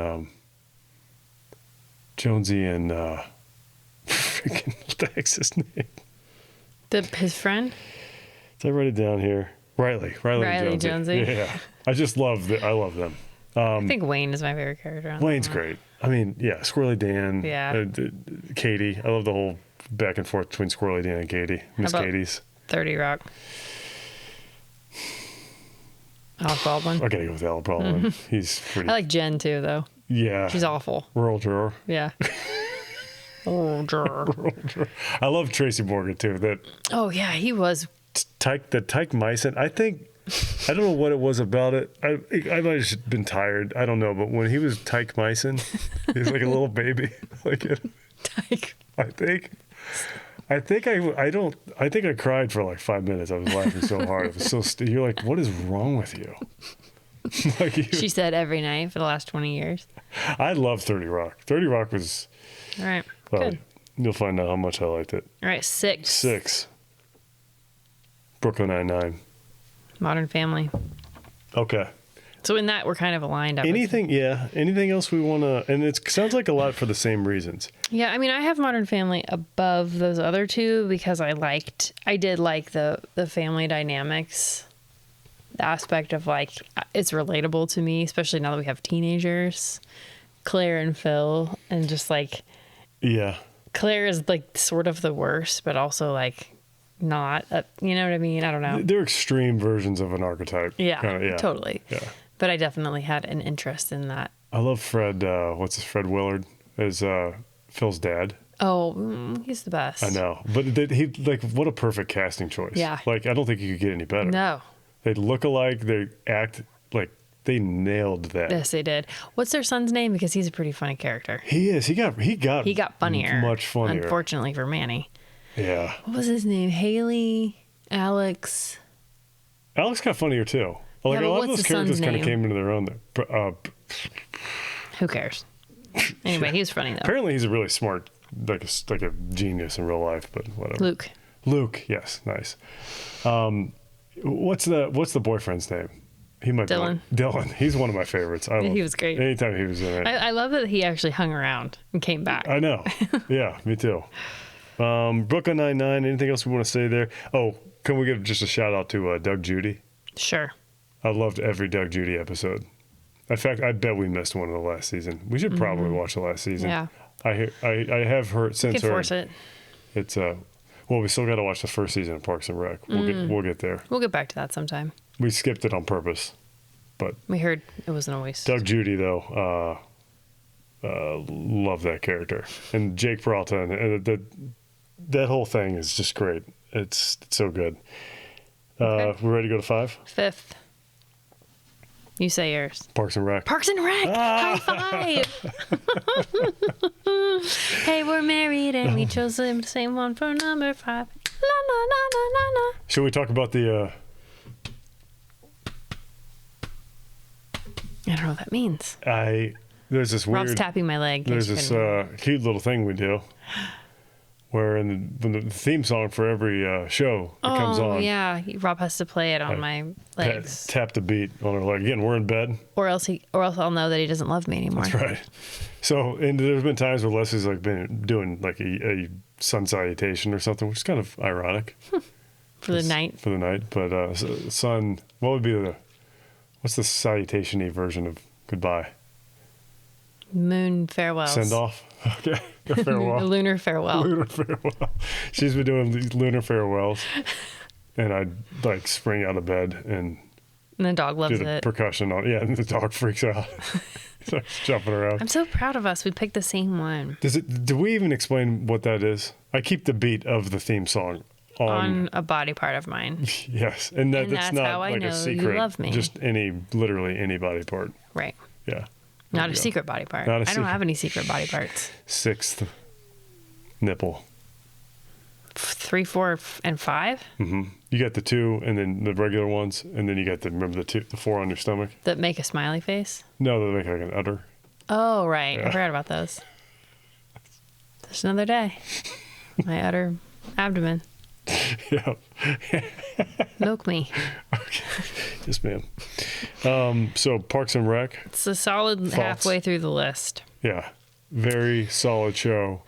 freaking what the heck's his name? His friend? Did I write it down here? Riley and Jonesy. Yeah, I just love I love them. I think Wayne is my favorite character. On Wayne's that one. great. I mean, yeah, Squirrely Dan. Yeah. Katie. I love the whole back and forth between Squirrely Dan and Katie. Miss How about Katie's. 30 Rock. Alec Baldwin. I gotta go with Alec Baldwin. He's pretty. I like Jen too, though. Yeah. She's awful. Rural Drawer. Yeah. Oh, I love Tracy Morgan too. That yeah, he was. Tyke Meissen. I don't know what it was about it. I might have just been tired. I don't know. But when he was Tyke Meissen, he was like a little baby. Like Tyke. I think I cried for like 5 minutes. I was laughing so hard. It was so you're like, what is wrong with you? Like She said every night for the last 20 years. I love 30 Rock. 30 Rock was. All right. Good. You'll find out how much I liked it. All right. 6. 6. Brooklyn Nine-Nine. Modern Family. Okay. So in that, we're kind of aligned. Anything else we want to, and it sounds like a lot for the same reasons. Yeah, I mean, I have Modern Family above those other two because I did like the family dynamics, the aspect of like, it's relatable to me, especially now that we have teenagers, Claire and Phil, and just like, yeah, Claire is like sort of the worst, but also like not, you know what I mean? I don't know. They're extreme versions of an archetype. Yeah, totally. Yeah. But I definitely had an interest in that. I love Fred, Fred Willard as Phil's dad. Oh, he's the best. I know. But what a perfect casting choice. Yeah. Like, I don't think you could get any better. No. They look alike. They act like they nailed that. Yes, they did. What's their son's name? Because he's a pretty funny character. He is. He got funnier. Much funnier. Unfortunately for Manny. Yeah. What was his name? Haley, Alex. Alex got funnier too. Like Yeah, a lot what's of those the characters son's kind of name? came into their own. Who cares? Anyway, he was funny though. Apparently, he's a really smart, like a genius in real life. But whatever. Luke. Yes, nice. What's the boyfriend's name? He might Dylan. be Dylan. He's one of my favorites. He was great. Anytime he was in it. I love that he actually hung around and came back. I know. Yeah, me too. Brooklyn Nine-Nine. Anything else we want to say there? Oh, can we give just a shout out to Doug Judy? Sure. I loved every Doug Judy episode. In fact, I bet we missed one of the last season. We should probably watch the last season. Yeah. I have heard since You can force it. It's well, we still got to watch the first season of Parks and Rec. We'll get there. We'll get back to that sometime. We skipped it on purpose, but We heard it wasn't a waste. Doug Judy though, love that character, and Jake Peralta, and that whole thing is just great. It's so good. Okay. We ready to go to 5? 5th. You say yours. Parks and Rec. Parks and Rec. High five. Hey, we're married and we chose the same one for number 5. La la la la la la. Should we talk about the? I don't know what that means. There's this weird. Rob's tapping my leg. There's this cute little thing we do, where when the theme song for every show that comes on. Oh yeah, Rob has to play it on my legs, Tap the beat on her leg. Again, we're in bed. or else I'll know that he doesn't love me anymore. That's right. So, and there's been times where Leslie's like been doing like a sun salutation or something, which is kind of ironic For the night. For the night, but sun. What would be what's the salutation-y version of goodbye? Moon farewells. Send off. Okay. Farewell. Lunar farewell. Lunar farewell. She's been doing these lunar farewells, and I'd like spring out of bed and the dog loves do the it. percussion on. Yeah, and the dog freaks out. Starts jumping around. I'm so proud of us. We picked the same one. Do we even explain what that is? I keep the beat of the theme song on a body part of mine. Yes, and that's not how I like know a secret. you love me. Just literally any body part. Right. Yeah. Not a secret body part. Not a I don't have any secret body parts. 6th nipple. 3, 4, and 5? Mm-hmm. You got the 2, and then the regular ones, and then you got the 4 on your stomach. That make a smiley face? No, they make like an udder. Oh, right. Yeah. I forgot about those. Just another day. My utter abdomen. Yeah. Milk me. Okay. Yes, ma'am. So Parks and Rec. It's a solid Thoughts? halfway through the list. Yeah. Very solid show.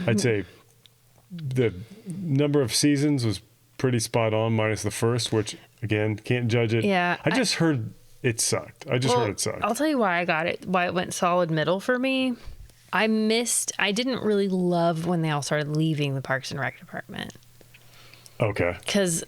I'd say the number of seasons was pretty spot on, minus the first, which, again, can't judge it. Yeah. I just heard it sucked. I heard it sucked. I'll tell you why it went solid middle for me. I didn't really love when they all started leaving the Parks and Rec department. Okay. Because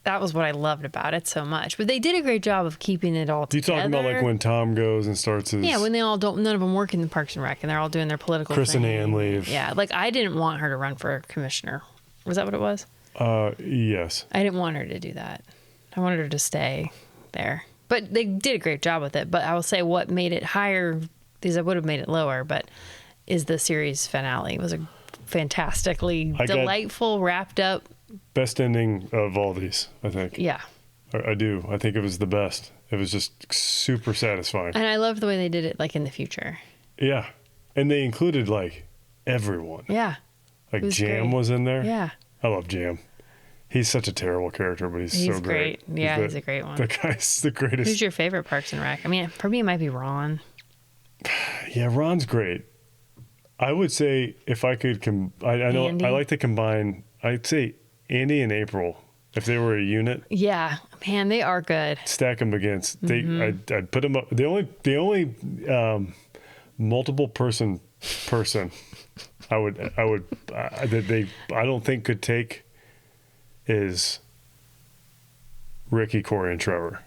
that was what I loved about it so much. But they did a great job of keeping it all together. You talking about like when Tom goes and starts his... Yeah, when none of them work in the Parks and Rec and they're all doing their political Chris thing. and Ann leave. Yeah, like I didn't want her to run for commissioner. Was that what it was? Yes. I didn't want her to do that. I wanted her to stay there. But they did a great job with it. But I will say what made it higher, because I would have made it lower, but is the series finale. It was a fantastically delightful, wrapped up. Best ending of all these, I think. Yeah. I do. I think it was the best. It was just super satisfying. And I loved the way they did it, like in the future. Yeah. And they included like everyone. Yeah. Like great. Jam was in there. Yeah. I love Jam. He's such a terrible character, but he's so great. Yeah, he's a great one. The guy's the greatest. Who's your favorite Parks and Rec? I mean, for me, it might be Ron. Yeah, Ron's great. I would say if I could, I know Andy. I like to combine. I'd say Andy and April, if they were a unit. Yeah, man, they are good. Stack them against. I'd put them up. The only multiple person I don't think could take is Ricky, Corey, and Trevor.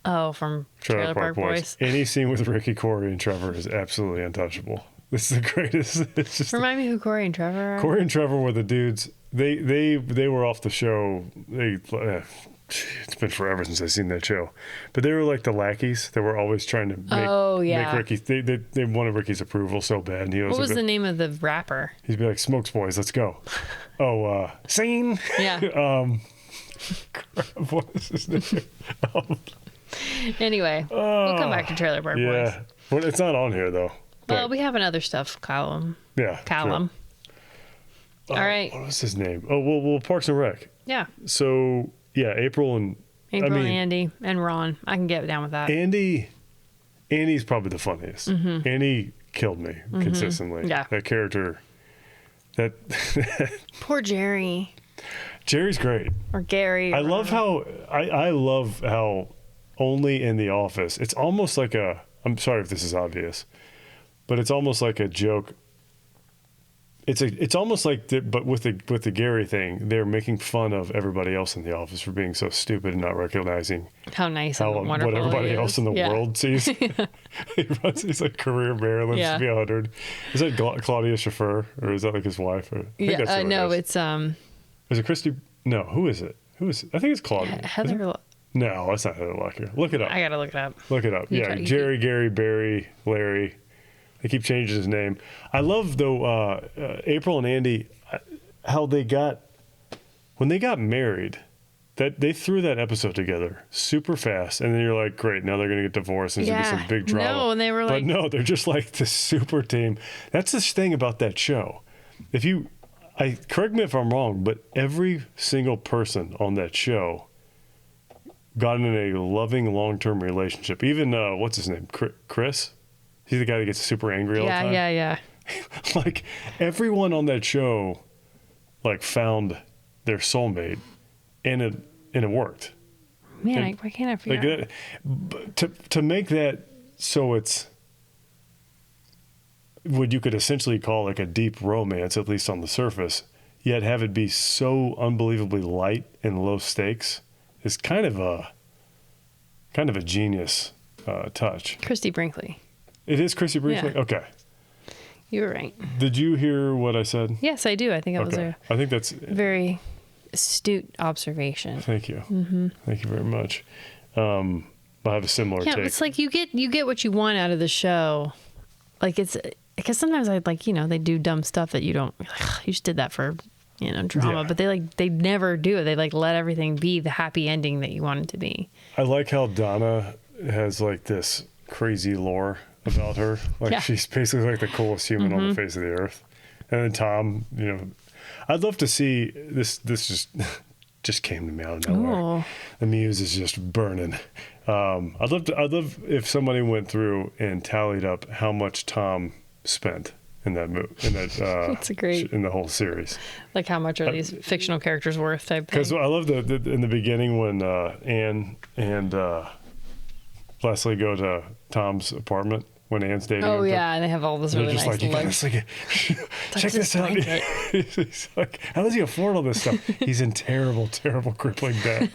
Oh, from Trailer Park Boys. Any scene with Ricky, Corey, and Trevor is absolutely untouchable. This is the greatest. It's just Remind me who Corey and Trevor are. Corey and Trevor were the dudes. They were off the show. It's been forever since I've seen that show, but they were like the lackeys. They were always trying to make Ricky. They wanted Ricky's approval so bad. And he was what was the name of the rapper? He'd be like, "Smokes boys, let's go." Scene. Yeah. What is his name? Anyway, we'll come back to Trailer Park Boys. Yeah, well, it's not on here though. Well, we have another stuff column. Yeah. Column. Sure. All right. What was his name? Oh, well, Parks and Rec. Yeah. So yeah, April and Andy and Ron. I can get down with that. Andy's probably the funniest. Mm-hmm. Andy killed me consistently. Yeah. That character. That Poor Jerry. Jerry's great. Or Gary. I love how only in The Office, it's almost like I'm sorry if this is obvious, but it's almost like a joke. It's almost like, but with the Gary thing, they're making fun of everybody else in the office for being so stupid and not recognizing how nice and wonderful what everybody he is. else in the world sees. He's like career mayor, lives to be 100. Is that Claudia Schiffer, or is that like his wife? I think that's who no, it is. It's Is it Christy? No, who is it? I think it's Claudia. Heather. No, that's not Heather Lockyer. Look it up. I gotta look it up. Look it up. Yeah, Jerry, Gary, Barry, Larry. They keep changing his name. I love, though, April and Andy, how when they got married, that they threw that episode together super fast. And then you're like, great, now they're going to get divorced and there's going to be some big drama. No, and they were like... But no, they're just like the super team. That's the thing about that show. Correct me if I'm wrong, but every single person on that show got in a loving long-term relationship. Even, what's his name? Chris? He's the guy that gets super angry all the time. Yeah. Like, everyone on that show, like, found their soulmate, and it worked. Man, why can't I figure to make that so it's what you could essentially call like a deep romance, at least on the surface, yet have it be so unbelievably light and low stakes is kind of a genius touch. Christy Brinkley. It is Christy Brinkley? Yeah. Okay. You were right. Did you hear what I said? Yes, I do. I think it was I think that's very astute observation. Thank you. Thank you very much. I have a similar take. It's like you get what you want out of the show. Like it's because sometimes I like they do dumb stuff that you don't. You just did that for drama, but they never do it. They like let everything be the happy ending that you want it to be. I like how Donna has like this crazy lore about her. Like she's basically like the coolest human on the face of the earth. And then Tom, I'd love to see this. This just came to me out of nowhere. Ooh. The muse is just burning. I'd love if somebody went through and tallied up how much Tom spent in that movie, That's great. in the whole series. Like how much are these fictional characters worth type thing? Because I love the in the beginning when Anne and Leslie go to Tom's apartment when Anne's dating him. Oh yeah, and they have all this really nice like, you gotta check this out. He's like, how does he afford all this stuff? He's in terrible, terrible crippling debt.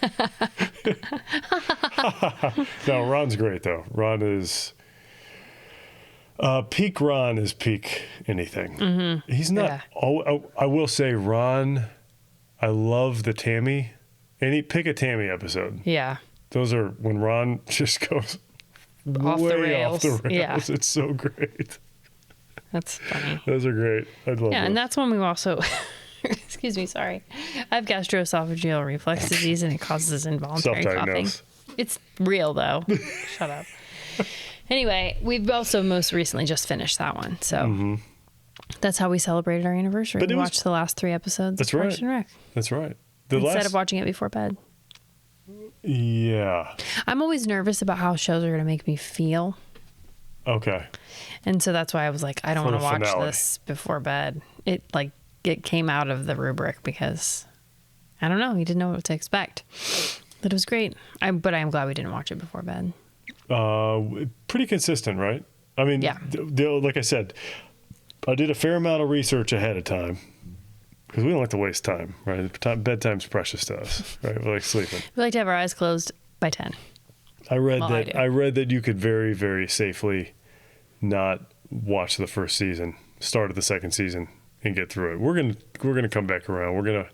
No, Ron's great though. Ron is peak. Ron is peak anything. He's not. Yeah. I will say, Ron. I love the Tammy. Pick a Tammy episode. Yeah. Those are when Ron just goes Off the rails. Yeah. It's so great. That's funny. Those are great. I love Yeah, and that's when we also excuse me, sorry. I have gastroesophageal reflux disease and it causes involuntary coughing. It's real though. Shut up. Anyway, we've also most recently just finished that one. So that's how we celebrated our anniversary. We watched the last 3 episodes of Parks and Rec. That's right. Instead of watching it before bed. Yeah. I'm always nervous about how shows are going to make me feel. Okay. And so that's why I was like, I don't want to watch this before bed. It came out of the rubric because I don't know. You didn't know what to expect. But it was great. But I am glad we didn't watch it before bed. Pretty consistent, right? I mean, like I said, I did a fair amount of research ahead of time. Because we don't like to waste time, right? Bedtime's precious to us, right? We like sleeping. We like to have our eyes closed by 10. I read that you could very, very safely not watch the first season, start of the second season, and get through it. We're gonna come back around. We're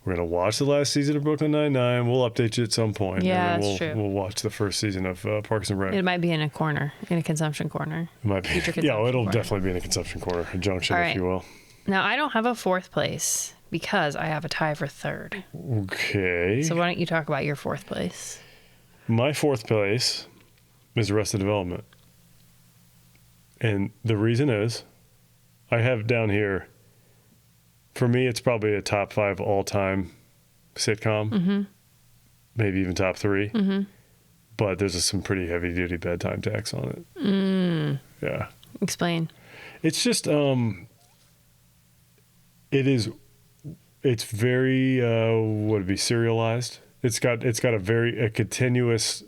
gonna watch the last season of Brooklyn Nine-Nine. We'll update you at some point. Yeah, and that's true. We'll watch the first season of Parks and Rec. It might be in a consumption corner. It might be. Yeah, it'll definitely be in a consumption corner, a junction, if you will. Now, I don't have a 4th place because I have a tie for 3rd. Okay. So why don't you talk about your 4th place? My 4th place is Arrested Development. And the reason is, I have down here, for me, it's probably a top 5 all-time sitcom. Maybe even top 3. But there's some pretty heavy-duty bedtime tax on it. Yeah. Explain. It's just... It's very serialized. It's got a continuous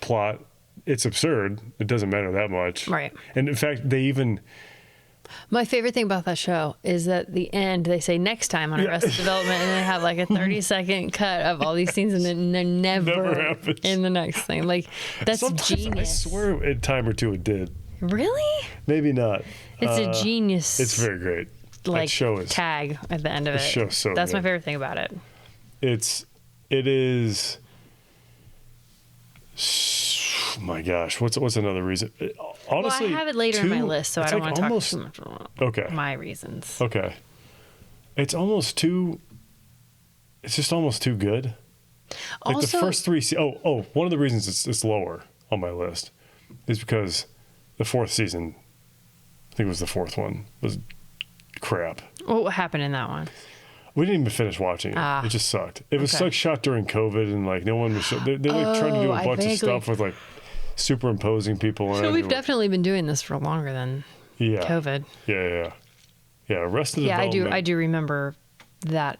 plot. It's absurd. It doesn't matter that much. Right. And in fact, my favorite thing about that show is that at the end they say next time on Arrested Development, and they have like a 30-second cut of all these scenes, and then they're never in the next thing. Like that's genius. I swear a time or two it did. Really? Maybe not. It's a genius. It's very great. Like tag at the end of it. Show's so That's good. my favorite thing about it. It is. My gosh, what's another reason? Honestly, I have it later in my list, so I don't want to talk too much about my reasons. Okay, it's just almost too good. Like also, the first 3 one of the reasons it's lower on my list is because the 4th season, I think it was the 4th one, was crap. What happened in that one? We didn't even finish watching it. It just sucked. It was like shot during COVID, and like no one was. They're like trying to do a bunch of stuff with like superimposing people. So we've definitely been doing this for longer than COVID. Yeah. Arrested Development. Yeah, I do remember that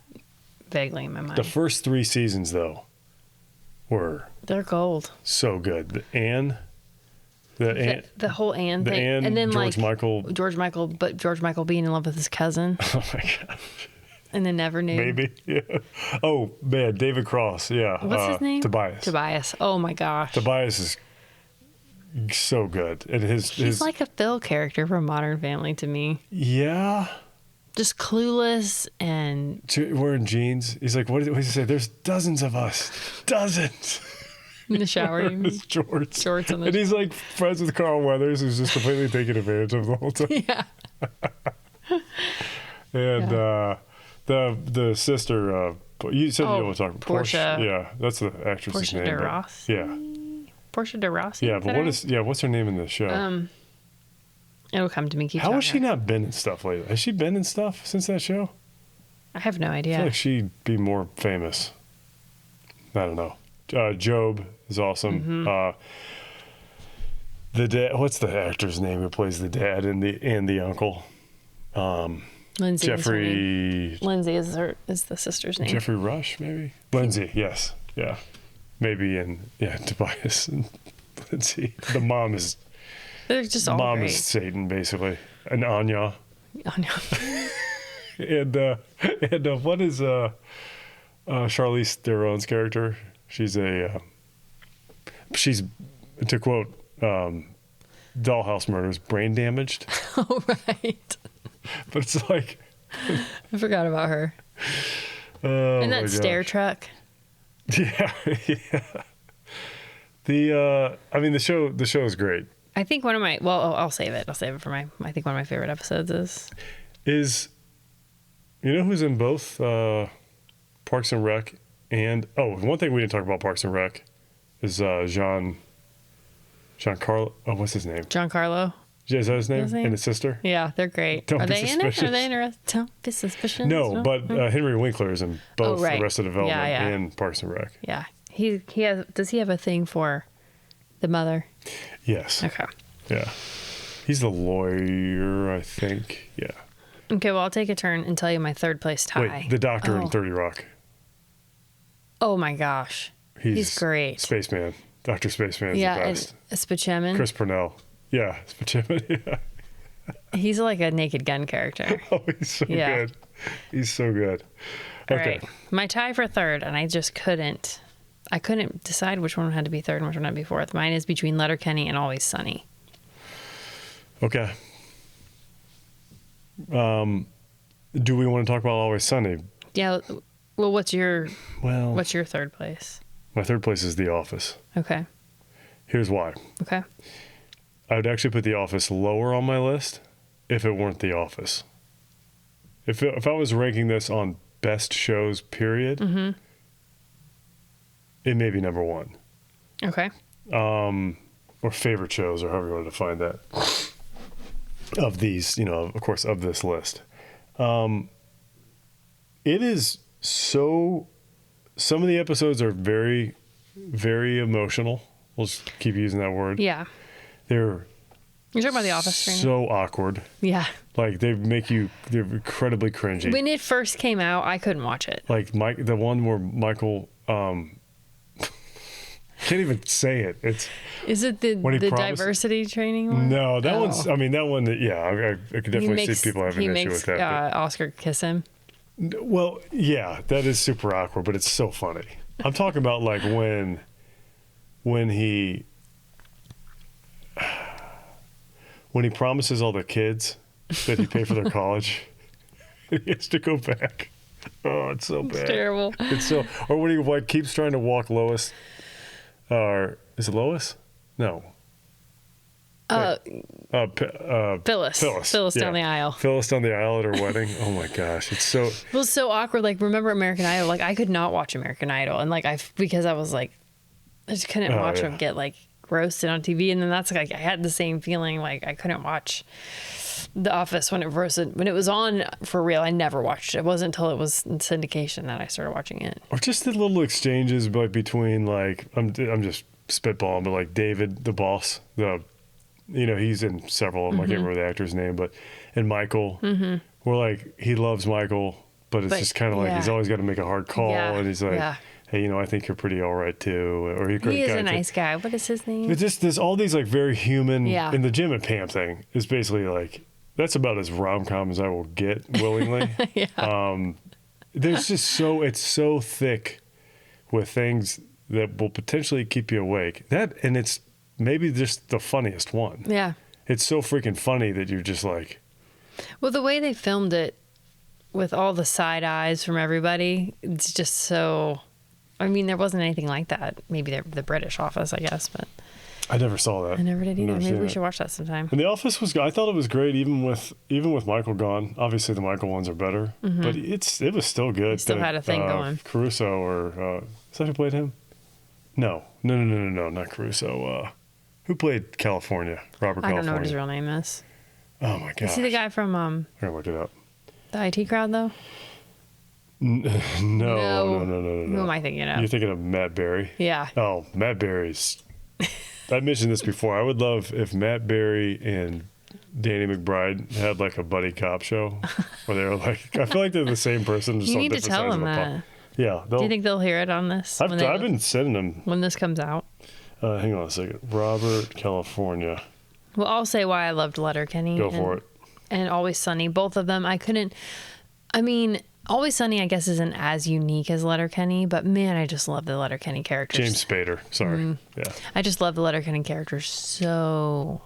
vaguely in my mind. The first 3 seasons, though, they're gold. So good. The whole Anne thing, Anne, and then George Michael being in love with his cousin. Oh my gosh. And then never knew. Maybe, yeah. Oh man, David Cross, yeah. What's his name? Tobias. Oh my gosh. Tobias is so good, and he's like a Phil character from Modern Family to me. Yeah, just clueless and wearing jeans. He's like, what did he say? There's dozens of us. Dozens. in the shower. His shorts. Shorts on the and he's like friends with Carl Weathers, who's just completely taking advantage of the whole time. Yeah. And the sister, you said you don't want to talk about Portia. Yeah, that's the actress's Portia name. de but- Rossi. Yeah. Portia de Rossi. Yeah, but what's her name in the show? It'll come to me. Keep How has talking. she not been in stuff lately? Has she been in stuff since that show? I have no I idea. feel like she'd be more famous. I don't know. Job is awesome. The dad. What's the actor's name who plays the dad and the uncle? Lindsay. Jeffrey. Lindsay is the sister's name. Jeffrey Rush, maybe. Lindsay. Yes. Yeah. Maybe Tobias and Lindsay. The mom is. They're just all Mom great. is Satan, basically, and Anya. Oh, no. And what is Charlize Theron's character? She's to quote Dollhouse Murders, brain damaged. Oh, right. But it's like I forgot about her. oh And my that stair gosh. truck. Yeah, yeah. The show is great. I think one of my I'll save it. I'll save it for I think one of my favorite episodes is You know who's in both Parks and Rec and one thing we didn't talk about Parks and Rec is Giancarlo. Oh, what's his name? Giancarlo. Is that his name? His name? And his sister? Yeah, they're great. Don't Are be they in it? suspicious. Are they interested? Don't be suspicious. No, but Henry Winkler is in both right. Arrested Development Yeah. and Parks and Rec. Yeah, he has. Does he have a thing for the mother? Yes. Okay. Yeah. He's the lawyer, I think. Yeah. Okay. Well, I'll take a turn and tell you my third place tie. Wait, the doctor in 30 Rock. Oh my gosh, he's great. Spaceman. Dr. Spaceman is the Yeah, best. and Spaceman. Chris Purnell. Yeah, Spaceman. Yeah. He's like a Naked Gun character. Oh, he's so good. He's so good. All Okay. right. My tie for third, and I just couldn't. I couldn't decide which one had to be third and which one had to be fourth. Mine is between Letterkenny and Always Sunny. Okay. Do we want to talk about Always Sunny? Yeah. Well, what's your Well, third place? my third place is The Office. Okay. Here's why. Okay. I would actually put The Office lower on my list if it weren't The Office. If I was ranking this on best shows, period, it may be number one. Okay. Or favorite shows, or however you want to define that. Of these, of course, of this list. It is so... Some of the episodes are very, very emotional. We'll just keep using that word. Yeah. They're You're talking about The Office right now? so awkward. Yeah. Like they're incredibly cringy. When it first came out, I couldn't watch it. Like the one where Michael can't even say it. Is it the When he promised- diversity training one? No, that Oh. one's. I mean, that one. I could definitely see people having an issue with that. Oscar kiss him. Well, yeah, that is super awkward, but it's so funny. I'm talking about like when he promises all the kids that he paid for their college, and he has to go back. Oh, it's so bad. It's terrible. It's so. Or when he keeps trying to walk Lois. Or is it Lois? No. Phyllis. Phyllis down the aisle. Phyllis down the aisle at her wedding. Oh my gosh, it's so. It was so awkward. Like, remember American Idol? Like, I could not watch American Idol, and because I was like, I just couldn't watch them get like roasted on TV, and then that's like I had the same feeling. Like, I couldn't watch The Office when it was on for real. I never watched it. It wasn't until it was in syndication that I started watching it. Or just the little exchanges like between like I'm just spitballing, but like David, the boss, he's in several of them. I can't remember the actor's name, and Michael, where like he loves Michael, but it's just kind of like he's always got to make a hard call, and he's like, hey, I think you're pretty all right too. Or he is a nice guy. What is his name? It's just there's all these like very human. Yeah. And the Jim and Pam thing is basically like that's about as rom-com as I will get willingly. Yeah. There's just it's so thick with things that will potentially keep you awake. And it's maybe just the funniest one. Yeah. It's so freaking funny that you're just like. Well, the way they filmed it, with all the side eyes from everybody, it's just so. I mean, there wasn't anything like that. Maybe the British Office, I guess, but I never saw that. I never did either. Maybe we should watch that sometime. And The Office was. I thought it was great, even with Michael gone. Obviously, the Michael ones are better, but it was still good. It still had a thing going. Caruso, or is that who played him? No, not Caruso. Who played California? Robert California. I don't know what his real name is. Oh my gosh. Is he the guy from I'm gonna look it up. the IT crowd though? No. Who am I thinking of? You're thinking of Matt Berry. Yeah. Oh, Matt Berry's. I mentioned this before. I would love if Matt Berry and Danny McBride had like a buddy cop show where they were like, I feel like they're the same person. Just You on need to different tell sides them of the that. Yeah. Do you think they'll hear it on this? I've been sending them. When this comes out. Hang on a second. Robert, California. Well, I'll say why I loved Letterkenny. Go for it. And Always Sunny. Both of them. Always Sunny, I guess, isn't as unique as Letterkenny, but man, I just love the Letterkenny characters. James Spader. Sorry. Yeah. I just love the Letterkenny characters so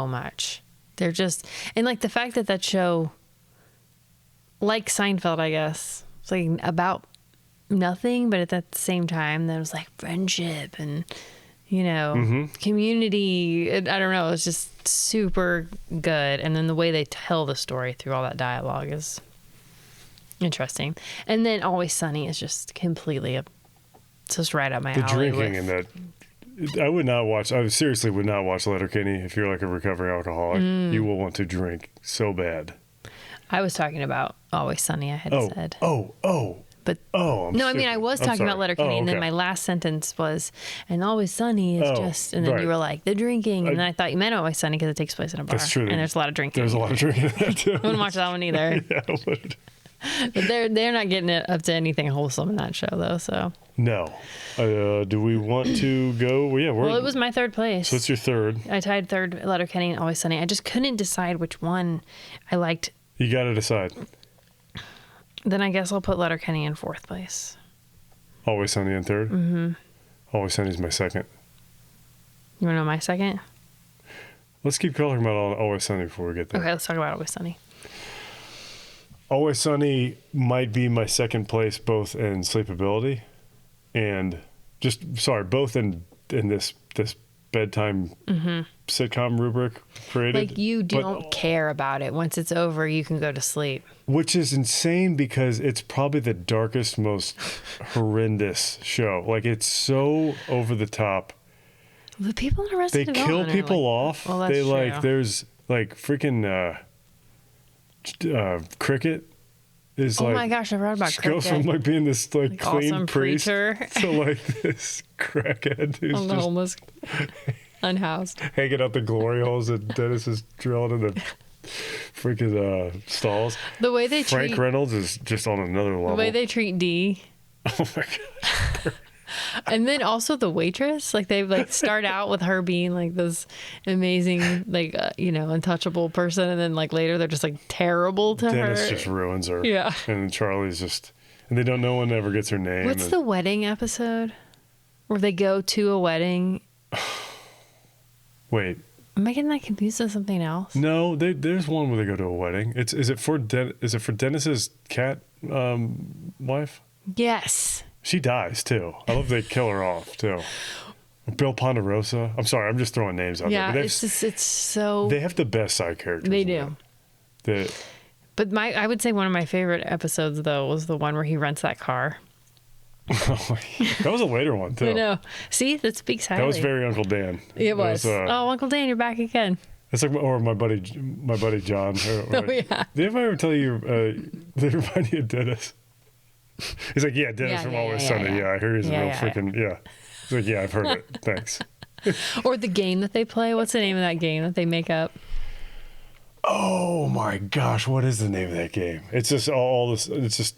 much. They're just, and like the fact that show, like Seinfeld, I guess, it's like about nothing, but at the same time, there was like friendship and, community. I don't know. It's just super good. And then the way they tell the story through all that dialogue is interesting. And then Always Sunny is just completely it's just right up my alley. The drinking in that. I seriously would not watch Letterkenny if you're like a recovering alcoholic. You will want to drink so bad. I was talking about Always Sunny, I had said. But I was talking about Letterkenny, and then my last sentence was, and Always Sunny is just, and then you were like, the drinking, and then I thought you meant Always Sunny because it takes place in a bar. That's true. And there's a lot of drinking. There's a lot of drinking in that too. I wouldn't watch that one either. Yeah, I would. But they're not getting it up to anything wholesome in that show, though. So no. Do we want to go? Well, it was my third place. So it's your third. I tied third Letterkenny and Always Sunny. I just couldn't decide which one I liked. You got to decide. Then I guess I'll put Letterkenny in fourth place. Always Sunny in third? Mm-hmm. Always Sunny's my second. You want to know my second? Let's keep talking about Always Sunny before we get there. Okay, let's talk about Always Sunny. Always Sunny might be my second place, both in sleepability and both in this bedtime sitcom rubric created. Like you don't care about it. Once it's over, you can go to sleep. Which is insane because it's probably the darkest, most horrendous show. Like it's so over the top. The people in Arrested Development kill people off. Well, that's true. There's like freaking Cricket is oh like. Oh my gosh, I read about Cricket. Goes from like being this like clean awesome priest preacher to like this crackhead who's on the just homeless, unhoused, hanging out the glory holes that Dennis is drilling in the freaking stalls. The way they Frank Reynolds is just on another level. The way they treat Dee. Oh my god. And then also the waitress, like they like start out with her being like this amazing, like untouchable person, and then like later they're just like terrible to her. Dennis just ruins her. Yeah. And Charlie's just, and no one ever gets her name. What's the wedding episode where they go to a wedding? Wait. Am I getting that confused with something else? No, there's one where they go to a wedding. Is it for Dennis's cat wife? Yes. She dies too. I love they kill her off too. Bill Ponderosa. I'm sorry, I'm just throwing names out there. But it's so. They have the best side characters. They do. But I would say one of my favorite episodes though was the one where he rents that car. That was a later one too. I know. See, that speaks highly. That was very Uncle Dan. It was. Oh, Uncle Dan, you're back again. It's like, or my buddy John. Oh yeah. Did anybody ever tell you? They remind you of Dennis. He's like, yeah, Dennis from Always Sunny. Yeah, I hear he's a real freaking yeah. He's like, yeah, I've heard it. Thanks. Or the game that they play. What's the name of that game that they make up? Oh my gosh, what is the name of that game? It's just all this. It's just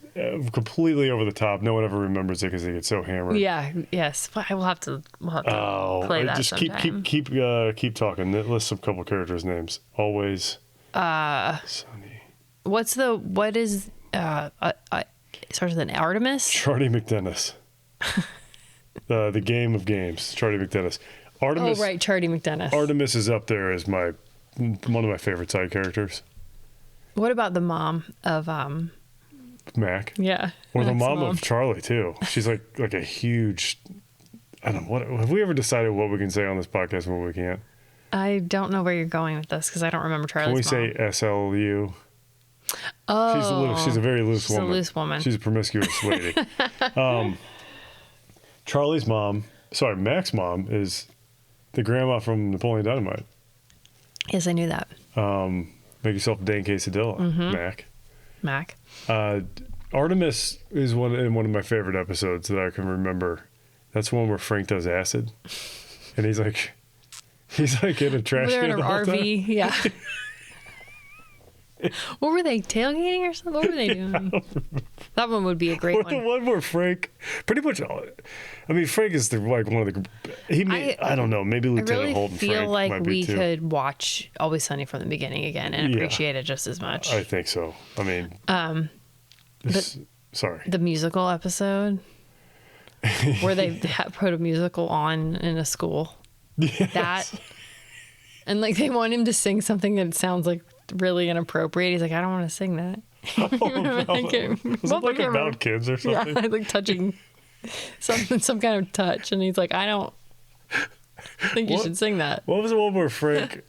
completely over the top. No one ever remembers it because they get so hammered. Yeah. Yes. We'll have to play that just sometime. keep talking. List some couple characters' names. Always. Sunny. What is it starts with an Artemis? Charlie McDennis. The game of games. Charlie McDennis. Artemis. Oh right, Charlie McDennis. Artemis is up there as one of my favorite side characters. What about the mom of Mac? Yeah. Or the Mac's mom of Charlie too. She's like a huge. I don't know. What have we ever decided what we can say on this podcast and what we can't? I don't know where you're going with this because I don't remember Charlie's Can we mom. say SLU? Oh, She's a very loose woman. She's a loose woman. She's a promiscuous lady. Charlie's mom, Mac's mom, is the grandma from Napoleon Dynamite. Yes, I knew that. Make yourself a dang quesadilla, Mac. Artemis is in one of my favorite episodes that I can remember. That's one where Frank does acid, and he's like in a trash They're can in an the whole time. RV. Yeah. What were they, tailgating or something? What were they doing? That one would be a great Or one. the one where Frank, pretty much, I mean, Frank is one of the. I don't know, maybe I Lieutenant really Holden. feel Frank like might be we too. could watch Always Sunny from the beginning again and appreciate it just as much. I think so. I mean, sorry. The musical episode where they put a musical on in a school. Yes. That, and like they want him to sing something that sounds like really inappropriate. He's like, I don't want to sing that. Was it like about kids or something? Yeah, like touching some kind of touch, and he's like, I don't think you should sing that. What was the one where Frank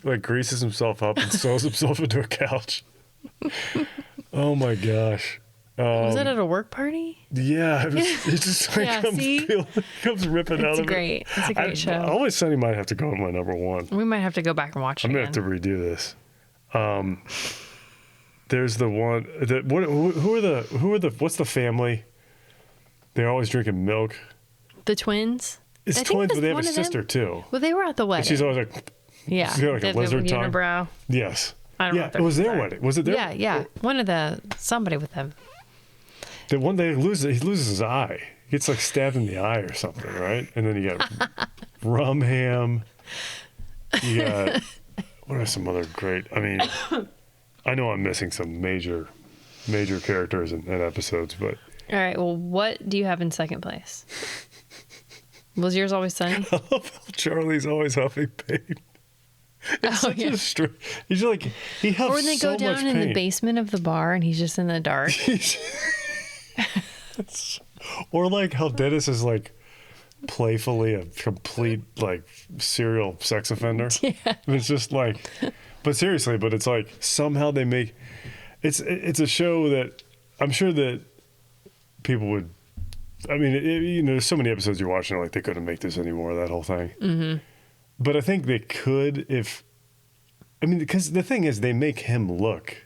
like greases himself up and sews himself into a couch? Oh my gosh. Was that at a work party? Yeah, it just like Yeah, comes ripping out of It's a great show. Always Sunny might have to go to my number one. We might have to go back and watch it I'm gonna again. have to redo this. There's the one that who are the what's the family? They're always drinking milk. The twins? It's I think twins, it was but they have a one of them. sister too. Well, they were at the wedding. And she's always like, yeah. she's got like a lizard tongue. Unibrow. Yes. I don't know Yeah, what it was their names are. wedding. Was it their? Yeah. One of somebody with them. The one he loses his eye. He gets like stabbed in the eye or something, right? And then you got rum ham. You got what are some other great? I mean, I know I'm missing some major characters and episodes, but All right. Well, what do you have in second place? Was yours Always Sunny? I love how Charlie's always huffing pain. It's such a he's like he huffs Or when they so go down much in pain. the basement of the bar and he's just in the dark. Or like how Dennis is like playfully a complete like serial sex offender. Yeah. It's just like, but seriously, but it's like somehow they make it's a show that I'm sure that people would. I mean, there's so many episodes you're watching like they couldn't make this anymore. That whole thing. Mm-hmm. But I think they could because the thing is they make him look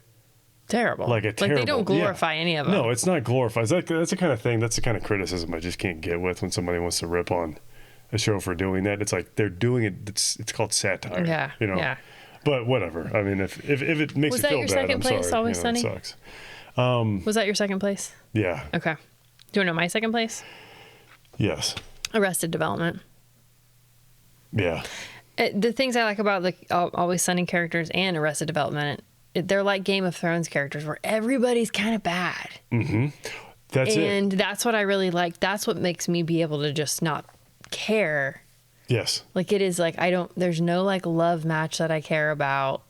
Terrible. like a terrible. Like they don't glorify any of them. No, it's not glorified. That's the kind of thing. That's the kind of criticism I just can't get with when somebody wants to rip on a show for doing that. It's like they're doing it. It's called satire. Yeah. You know. Yeah. But whatever. I mean, if it makes Was you that feel your bad, second I'm place, sorry. Always Sunny? It sucks. Was that your second place? Yeah. Okay. Do you want to know my second place? Yes. Arrested Development. Yeah. The things I like about the Always Sunny characters and Arrested Development, they're like Game of Thrones characters where everybody's kind of bad. Mm-hmm. That's it. And that's what I really like. That's what makes me be able to just not care. Yes. Like it is like there's no like love match that I care about.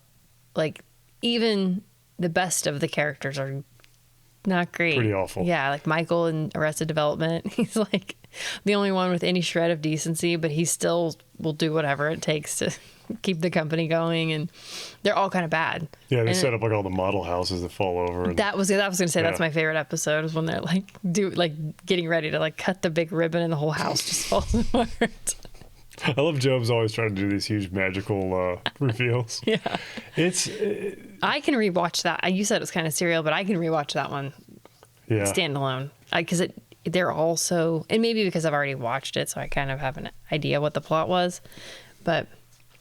Like even the best of the characters are not great. Pretty awful. Yeah, like Michael in Arrested Development. He's like the only one with any shred of decency, but he still will do whatever it takes to keep the company going, and they're all kind of bad. Yeah, they And set up like all the model houses that fall over. And, I was gonna say Yeah. that's my favorite episode is when they're like getting ready to like cut the big ribbon and the whole house just falls apart. I love Job's always trying to do these huge magical reveals. Yeah. It's I can rewatch that. You said it was kind of serial, but I can rewatch that one yeah. standalone because they're all so, and maybe because I've already watched it, so I kind of have an idea what the plot was. But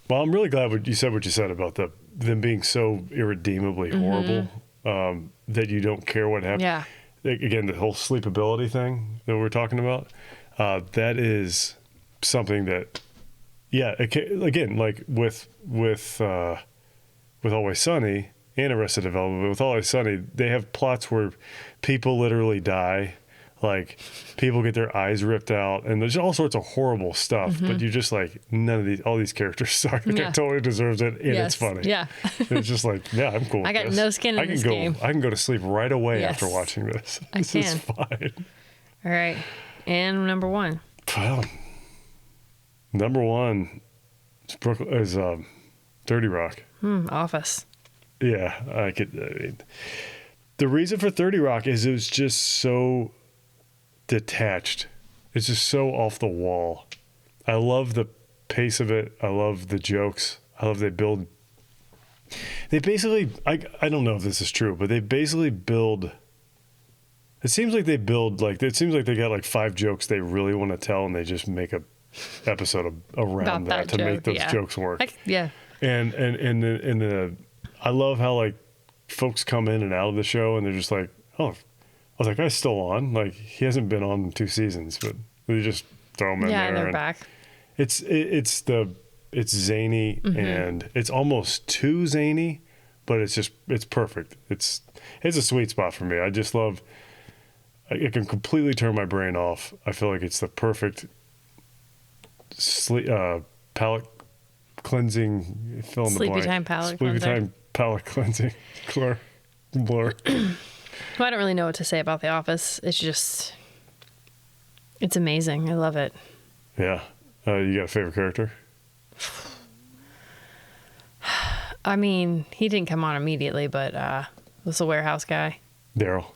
Well, I'm really glad you said what you said about them being so irredeemably horrible that you don't care what happens. yeah, Again, the whole sleepability thing that we're talking about, that is something that, yeah, again, like with Always Sunny and Arrested Development, with Always Sunny, they have plots where people literally die. Like, people get their eyes ripped out, and there's all sorts of horrible stuff. But you're just like, all these characters suck. Yeah. It totally deserves it, and Yes. it's funny. Yeah. It's just like, yeah, I'm cool. I with got this. no skin in this game. I can go to sleep right away Yes. after watching this. I This is can. fine. All right. And number 1. Well, number 1 is 30 Rock. Office. Yeah, I mean, the reason for 30 Rock is it was just so detached. It's just so off the wall. I love the pace of it. I love the jokes. I love they basically, I don't know if this is true, but they basically build, it seems like they got like 5 jokes they really want to tell, and they just make a episode around About that to joke, make those jokes work. Yeah. And I love how like folks come in and out of the show, and they're just like, oh, I was like, guy's still on. Like, he hasn't been on in 2 seasons, but they just throw him in there. Yeah, they're back. It's zany, and it's almost too zany, but it's perfect. It's a sweet spot for me. I just love. It can completely turn my brain off. I feel like it's the perfect palate cleansing, fill in the Sleepy blank. time palate Sleepy cleanser. time palate cleansing. Blur. Well, I don't really know what to say about The Office. It's amazing. I love it. Yeah. You got a favorite character? I mean, he didn't come on immediately, but was the warehouse guy. Daryl.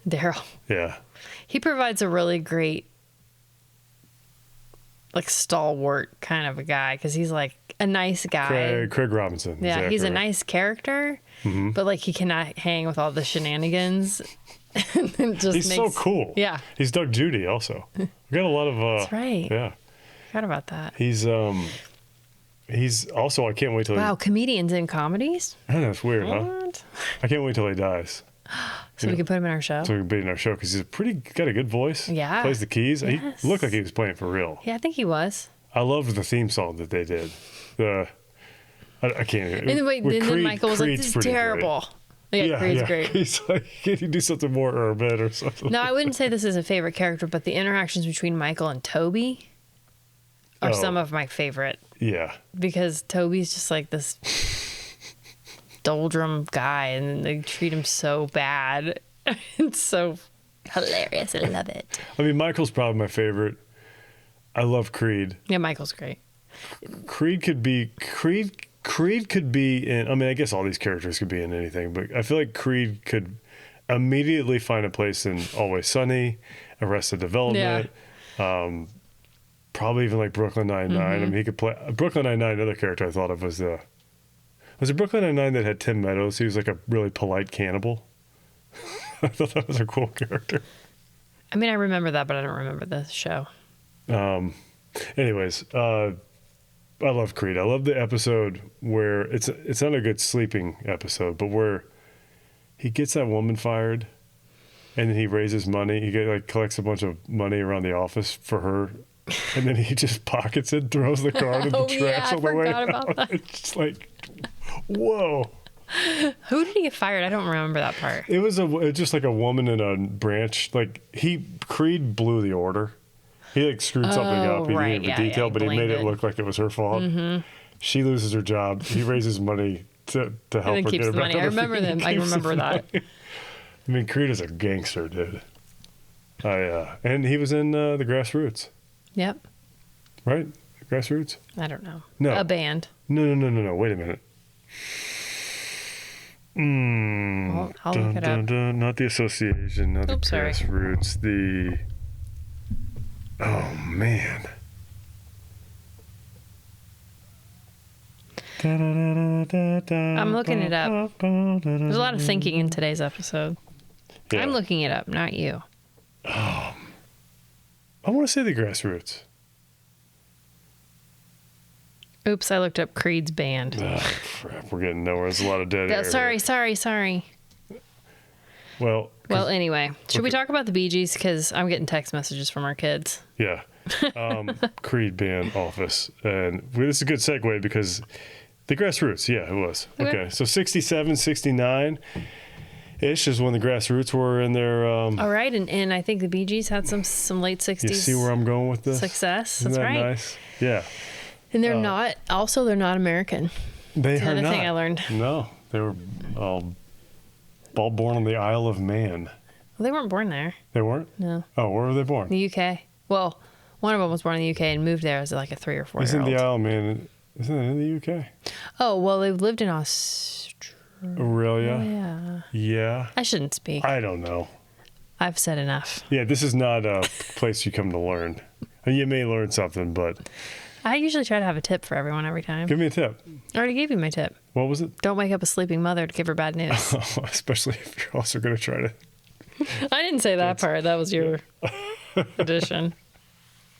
Yeah. He provides a really great, like, stalwart kind of a guy, because he's like a nice guy. Craig Robinson. Yeah, exactly he's a right. nice character, but like he cannot hang with all the shenanigans. And just He's so cool. Yeah, He's Doug Judy also. We got a lot of. that's right. Yeah. Forgot about that. He's also, I can't wait till. Wow, comedians in comedies. I know, that's weird, huh? What? I can't wait till he dies. So we can put him in our show. So we can be in our show, because he's got a good voice. Yeah. Plays the keys. Yes. He looked like he was playing for real. Yeah, I think he was. I loved the theme song that they did. I can't even. And then, wait, and then Michael was like, Creed's "This is pretty great. terrible." Yeah, Creed's great. He's like, can you do something more urban or something? No, I wouldn't say this is a favorite character, but the interactions between Michael and Toby are some of my favorite, Yeah. because Toby's just like this doldrum guy, and then they treat him so bad. It's so hilarious. I love it. I mean, Michael's probably my favorite. I love Creed. Yeah, Michael's great. Creed could be in, I mean, I guess all these characters could be in anything, but I feel like Creed could immediately find a place in Always Sunny, Arrested Development, probably even like Brooklyn Nine-Nine. I mean, he could play Brooklyn Nine-Nine. Another character I thought of was it Brooklyn Nine-Nine that had Tim Meadows? He was like a really polite cannibal. I thought that was a cool character. I mean, I remember that, but I don't remember the show. Anyways, I love Creed. I love the episode where it's not a good sleeping episode, but where he gets that woman fired, and then he raises money. He collects a bunch of money around the office for her, and then he just pockets it, throws the card in the trash on the way out. It's just like, whoa. Who did he get fired? I don't remember that part. It was just like a woman in a branch. Like Creed blew the order. He screwed something up. He didn't give a detail, but he made it look like it was her fault. She loses her job. He raises money to help her keeps get her the back money. on I her remember feet. them. I remember that. I mean, Creed is a gangster, dude. And he was in the Grassroots, Yep. right? Grassroots? I don't know. No. A band. No. Wait a minute. Well, I'll look it up. Not the Association, not Oops, the sorry. Grassroots. Oh, man. I'm looking it up. There's a lot of thinking in today's episode. Yeah. I'm looking it up, not you. I want to say the Grassroots. Oops, I looked up Creed's band. Oh, crap. We're getting nowhere. There's a lot of dead air. Sorry. Well, anyway, should we talk about the Bee Gees? Because I'm getting text messages from our kids. yeah. Creed band Office. And this is a good segue because the Grassroots, yeah, it was. Okay. So 67, 69. Ish is when the Grassroots were in their. All right, and I think the Bee Gees had some late 60s. You see where I'm going with this? Success. Isn't That's that right. nice? Yeah. And they're not. Also, they're not American. They That's are another not. thing I learned. No, they were all born on the Isle of Man. Well, they weren't born there. They weren't? No. Oh, where were they born? The UK. Well, one of them was born in the UK and moved there as like a 3 or 4 year Isn't old. the Isle of Man? Isn't it in the UK? Oh, well, they've lived in Australia. Aurelia? Yeah. Yeah. I shouldn't speak. I don't know. I've said enough. Yeah, this is not a place you come to learn. You may learn something, but I usually try to have a tip for everyone every time. give me a tip. I already gave you my tip. What was it? Don't wake up a sleeping mother to give her bad news. Especially if you're also going to try to. I didn't say that part. That was your addition.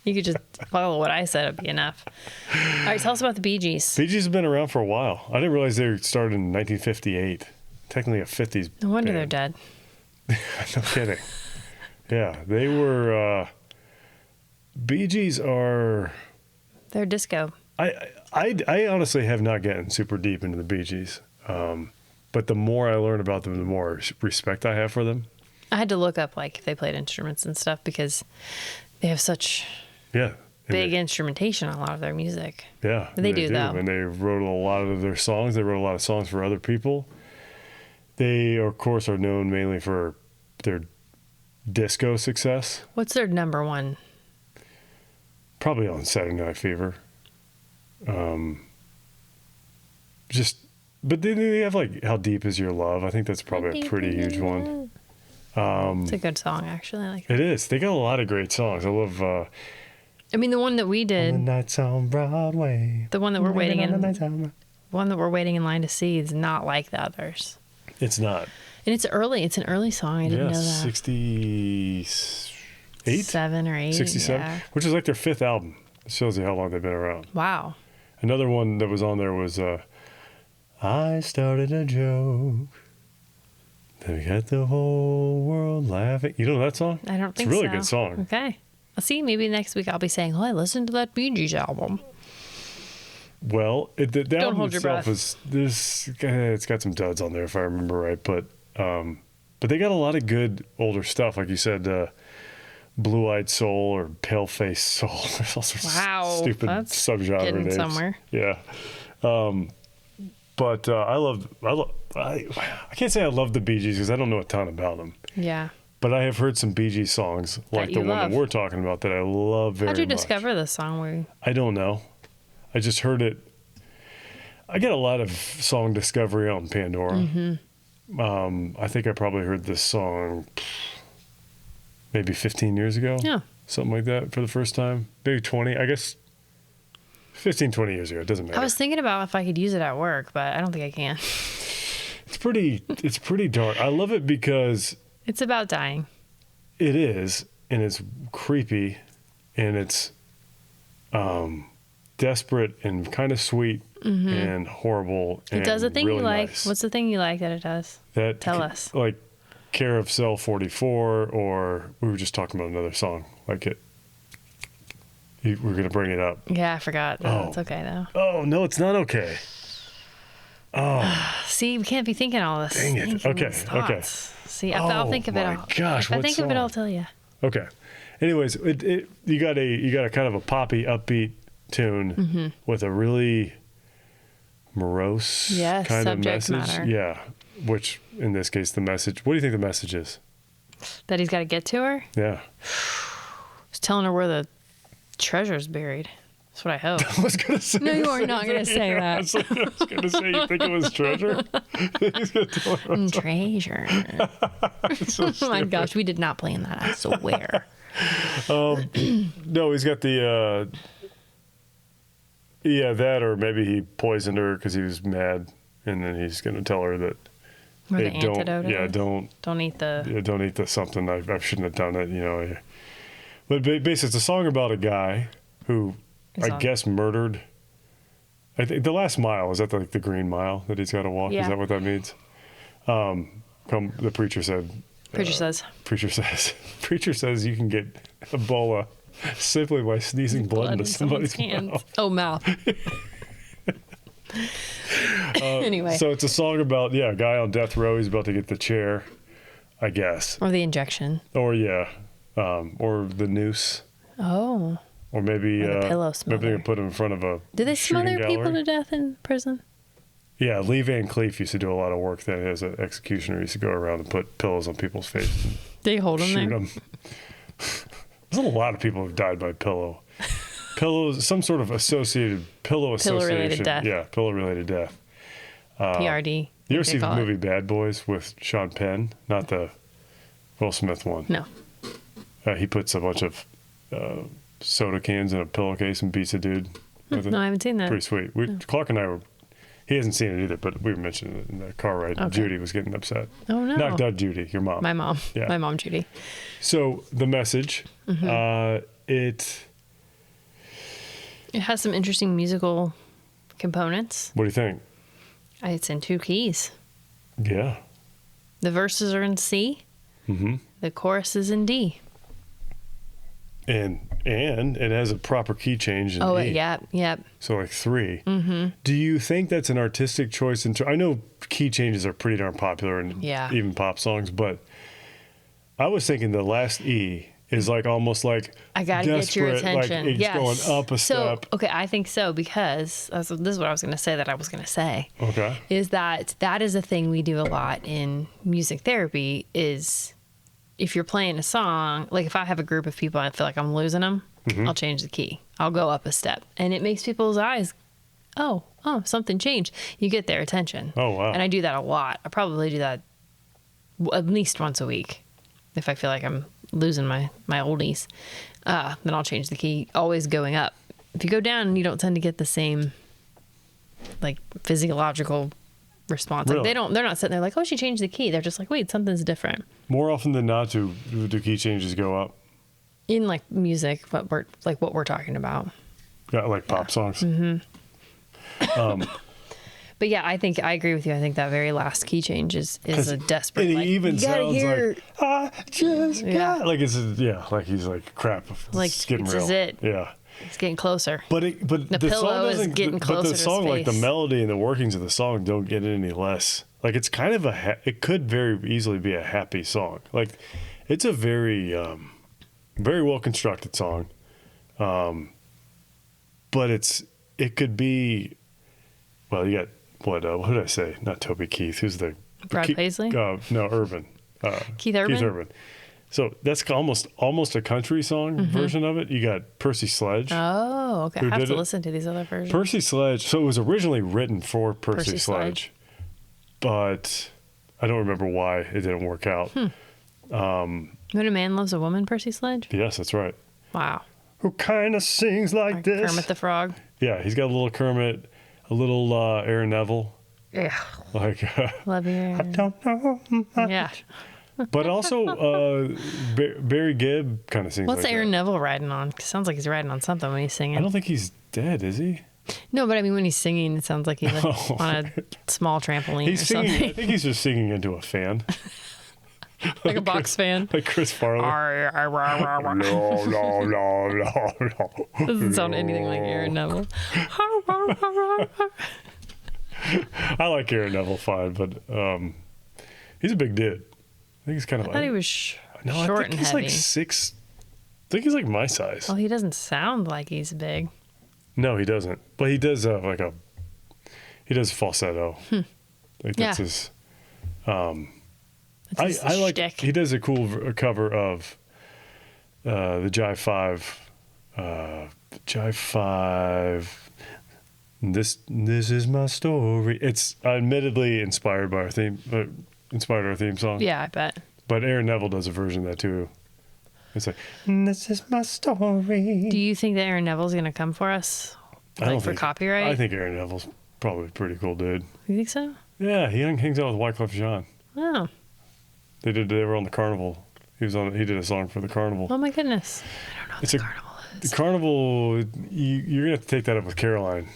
You could just follow what I said. It'd be enough. All right, tell us about the Bee Gees. Bee Gees have been around for a while. I didn't realize they started in 1958. Technically a 50s. No wonder band. they're dead. No kidding. Yeah, they were. Bee Gees are. They're disco. I honestly have not gotten super deep into the Bee Gees. But the more I learn about them, the more respect I have for them. I had to look up like if they played instruments and stuff because they have such Yeah. big instrumentation on a lot of their music. Yeah. They do, though. And they wrote a lot of their songs. They wrote a lot of songs for other people. They, of course, are known mainly for their disco success. What's their number one? Probably on Saturday Night Fever. But they have like How Deep Is Your Love? I think that's probably a pretty huge one. It's a good song, actually. I like it. It is. They got a lot of great songs. I love I mean, the one that we The did, Nights on Broadway. the one that we're waiting in, in. one that we're waiting in line to see is not like the others. It's not. And it's early. It's an early song. I didn't know that. 68? 7 or 8. 67? Yeah. Which is like their 5th album. It shows you how long they've been around. Wow. Another one that was on there was I Started a Joke. Then we got the whole world laughing. You know that song? I don't think so. It's a really good song. Okay. I'll see. Maybe next week I'll be saying, "Oh, I listened to that Bee Gees album." Well, the album hold your itself breath. it's got some duds on there if I remember right, but they got a lot of good older stuff, like you said, Blue Eyed Soul or Pale Face Soul. There's all sorts Wow, of stupid that's subgenre getting names. somewhere. Yeah, but I can't say I love the Bee Gees because I don't know a ton about them. Yeah. But I have heard some Bee Gees songs like the you one love. that we're talking about that I love very much. How'd you discover this song? I don't know. I just heard it. I get a lot of song discovery on Pandora. Mm-hmm. I think I probably heard this song maybe 15 years ago. Yeah. Something like that for the first time. Maybe 20. I guess 15, 20 years ago. It doesn't matter. I was thinking about if I could use it at work, but I don't think I can. It's pretty dark. I love it because It's about dying. it is, and it's creepy, and it's desperate and kind of sweet and horrible. It does a thing really you like. nice. What's the thing you like that it does? Tell us. Like Care of Cell 44, or we were just talking about another song like it. We're going to bring it up. Yeah, I forgot. No, Oh. it's okay, though. Oh, no, it's not okay. See, we can't be thinking all this. Dang it. Thinking Okay, these okay. thoughts. See, I'll think of it. my gosh, If I what think of it, song? I'll tell you. Okay. Anyways, you got a kind of a poppy, upbeat tune with a really morose Yes, kind of subject message. matter. Yeah. Which, in this case, the message. What do you think the message is? That he's got to get to her? Yeah. He's telling her where the treasure's buried. That's what I hope. I was going to say. No, you are not going to say I that. was going to say, you think it was treasure? He's going to tell her. Treasure. Oh my gosh, we did not plan that, I swear. No, he's got the. That, or maybe he poisoned her because he was mad, and then he's going to tell her that. Or the hey, don't. antidote. Yeah, don't. Don't eat the. Yeah, don't eat the something. I shouldn't have done it. You know. But basically, it's a song about a guy who I guess murdered. I think the last mile is that like the Green Mile that he's got to walk. Yeah. Is that what that means? The preacher said. Preacher says. Preacher says you can get Ebola simply by sneezing blood into somebody's hands. mouth. Oh, mouth. Anyway. So it's a song about, a guy on death row. He's about to get the chair, I guess. Or the injection. Or, or the noose. Oh. Or maybe, or the pillow maybe they can put him in front of a Do they shooting smother gallery. people to death in prison? Yeah, Lee Van Cleef used to do a lot of work then as an executioner. He used to go around and put pillows on people's faces. They hold them Shoot there? them. There's a lot of people who've died by pillow. Pillows, some sort of associated pillow association. Pillow-related death. Yeah, pillow-related death. PRD. You ever see the call it. movie Bad Boys with Sean Penn? Not the Will Smith one. No. He puts a bunch of soda cans in a pillowcase and beats a dude. with it. No, I haven't seen that. Pretty sweet. Clark and I were. He hasn't seen it either, but we mentioned it in the car ride. Okay. Judy was getting upset. Oh, no. Not Judy, your mom. My mom. Yeah. My mom, Judy. So the message, it has some interesting musical components. What do you think? It's in 2 keys. Yeah. The verses are in C. Mm-hmm. The chorus is in D. And it has a proper key change in E. Yep. So like 3. Mm-hmm. Do you think that's an artistic choice? I know key changes are pretty darn popular in even pop songs, but I was thinking the last E is like almost like I gotta get your attention. Like it's going up a step. Okay, I think so because this is what I was going to say that I was going to say. Okay. Is that is a thing we do a lot in music therapy is if you're playing a song, like if I have a group of people and I feel like I'm losing them, I'll change the key. I'll go up a step. And it makes people's eyes, oh, something changed. You get their attention. Oh, wow. And I do that a lot. I probably do that at least once a week if I feel like I'm losing my oldies. Then I'll change the key, always going up. If you go down, you don't tend to get the same like physiological response. Really? Like they're not sitting there like, oh, she changed the key. They're just like, wait, something's different. More often than not, do key changes go up? In like music, what we're talking about. Yeah, like pop songs. But yeah, I think I agree with you. I think that very last key change is a desperate. And he like, even you gotta sounds hear, like I just got like like he's like crap. like It's getting this real. is it. Yeah. It's getting closer. But the pillow song is doesn't. getting But closer the to song, his like the face. melody and the workings of the song, don't get any less. Like it's kind of it could very easily be a happy song. Like it's a very, very well constructed song. But it could be. Well, you got what did I say? Not Toby Keith. Who's the Brad Paisley? No, Urban. Keith Urban. Keith Urban. So that's almost a country song version of it. You got Percy Sledge. Oh, okay. Who I have did to it? listen to these other versions. Percy Sledge. So it was originally written for Percy Sledge, but I don't remember why it didn't work out. When a Man Loves a Woman, Percy Sledge? Yes, that's right. Wow. Who kind of sings like this? Kermit the Frog. Yeah, he's got a little Kermit, a little Aaron Neville. Yeah. Like Love you. I don't know. Yeah. But also Barry Gibb kind of sings. What's like Aaron that. Neville riding on? Sounds like he's riding on something when he's singing. I don't think he's dead, is he? No, but I mean, when he's singing, it sounds like he's like on a small trampoline He's or singing. something. I think he's just singing into a fan. Like a box fan. Like Chris Farley. No. Doesn't sound anything like Aaron Neville. I like Aaron Neville fine, but he's a big dude. I think he's kind of I thought he was I short think and he's heavy. like 6. I think he's like my size. Well, he doesn't sound like he's big. No, he doesn't. But he does he does falsetto. Like that's his. That's his I like. shtick. He does a cool cover of the Jive 5. Jive 5. This is my story. It's admittedly inspired by our theme song. Yeah, I bet. But Aaron Neville does a version of that too. It's like, this is my story. Do you think that Aaron Neville's going to come for us? Like for copyright? I think Aaron Neville's probably a pretty cool dude. You think so? Yeah, he hangs out with Wyclef Jean. Oh. They were on the Carnival. He did a song for the Carnival. Oh my goodness. I don't know what the Carnival is. The Carnival, you're going to have to take that up with Caroline,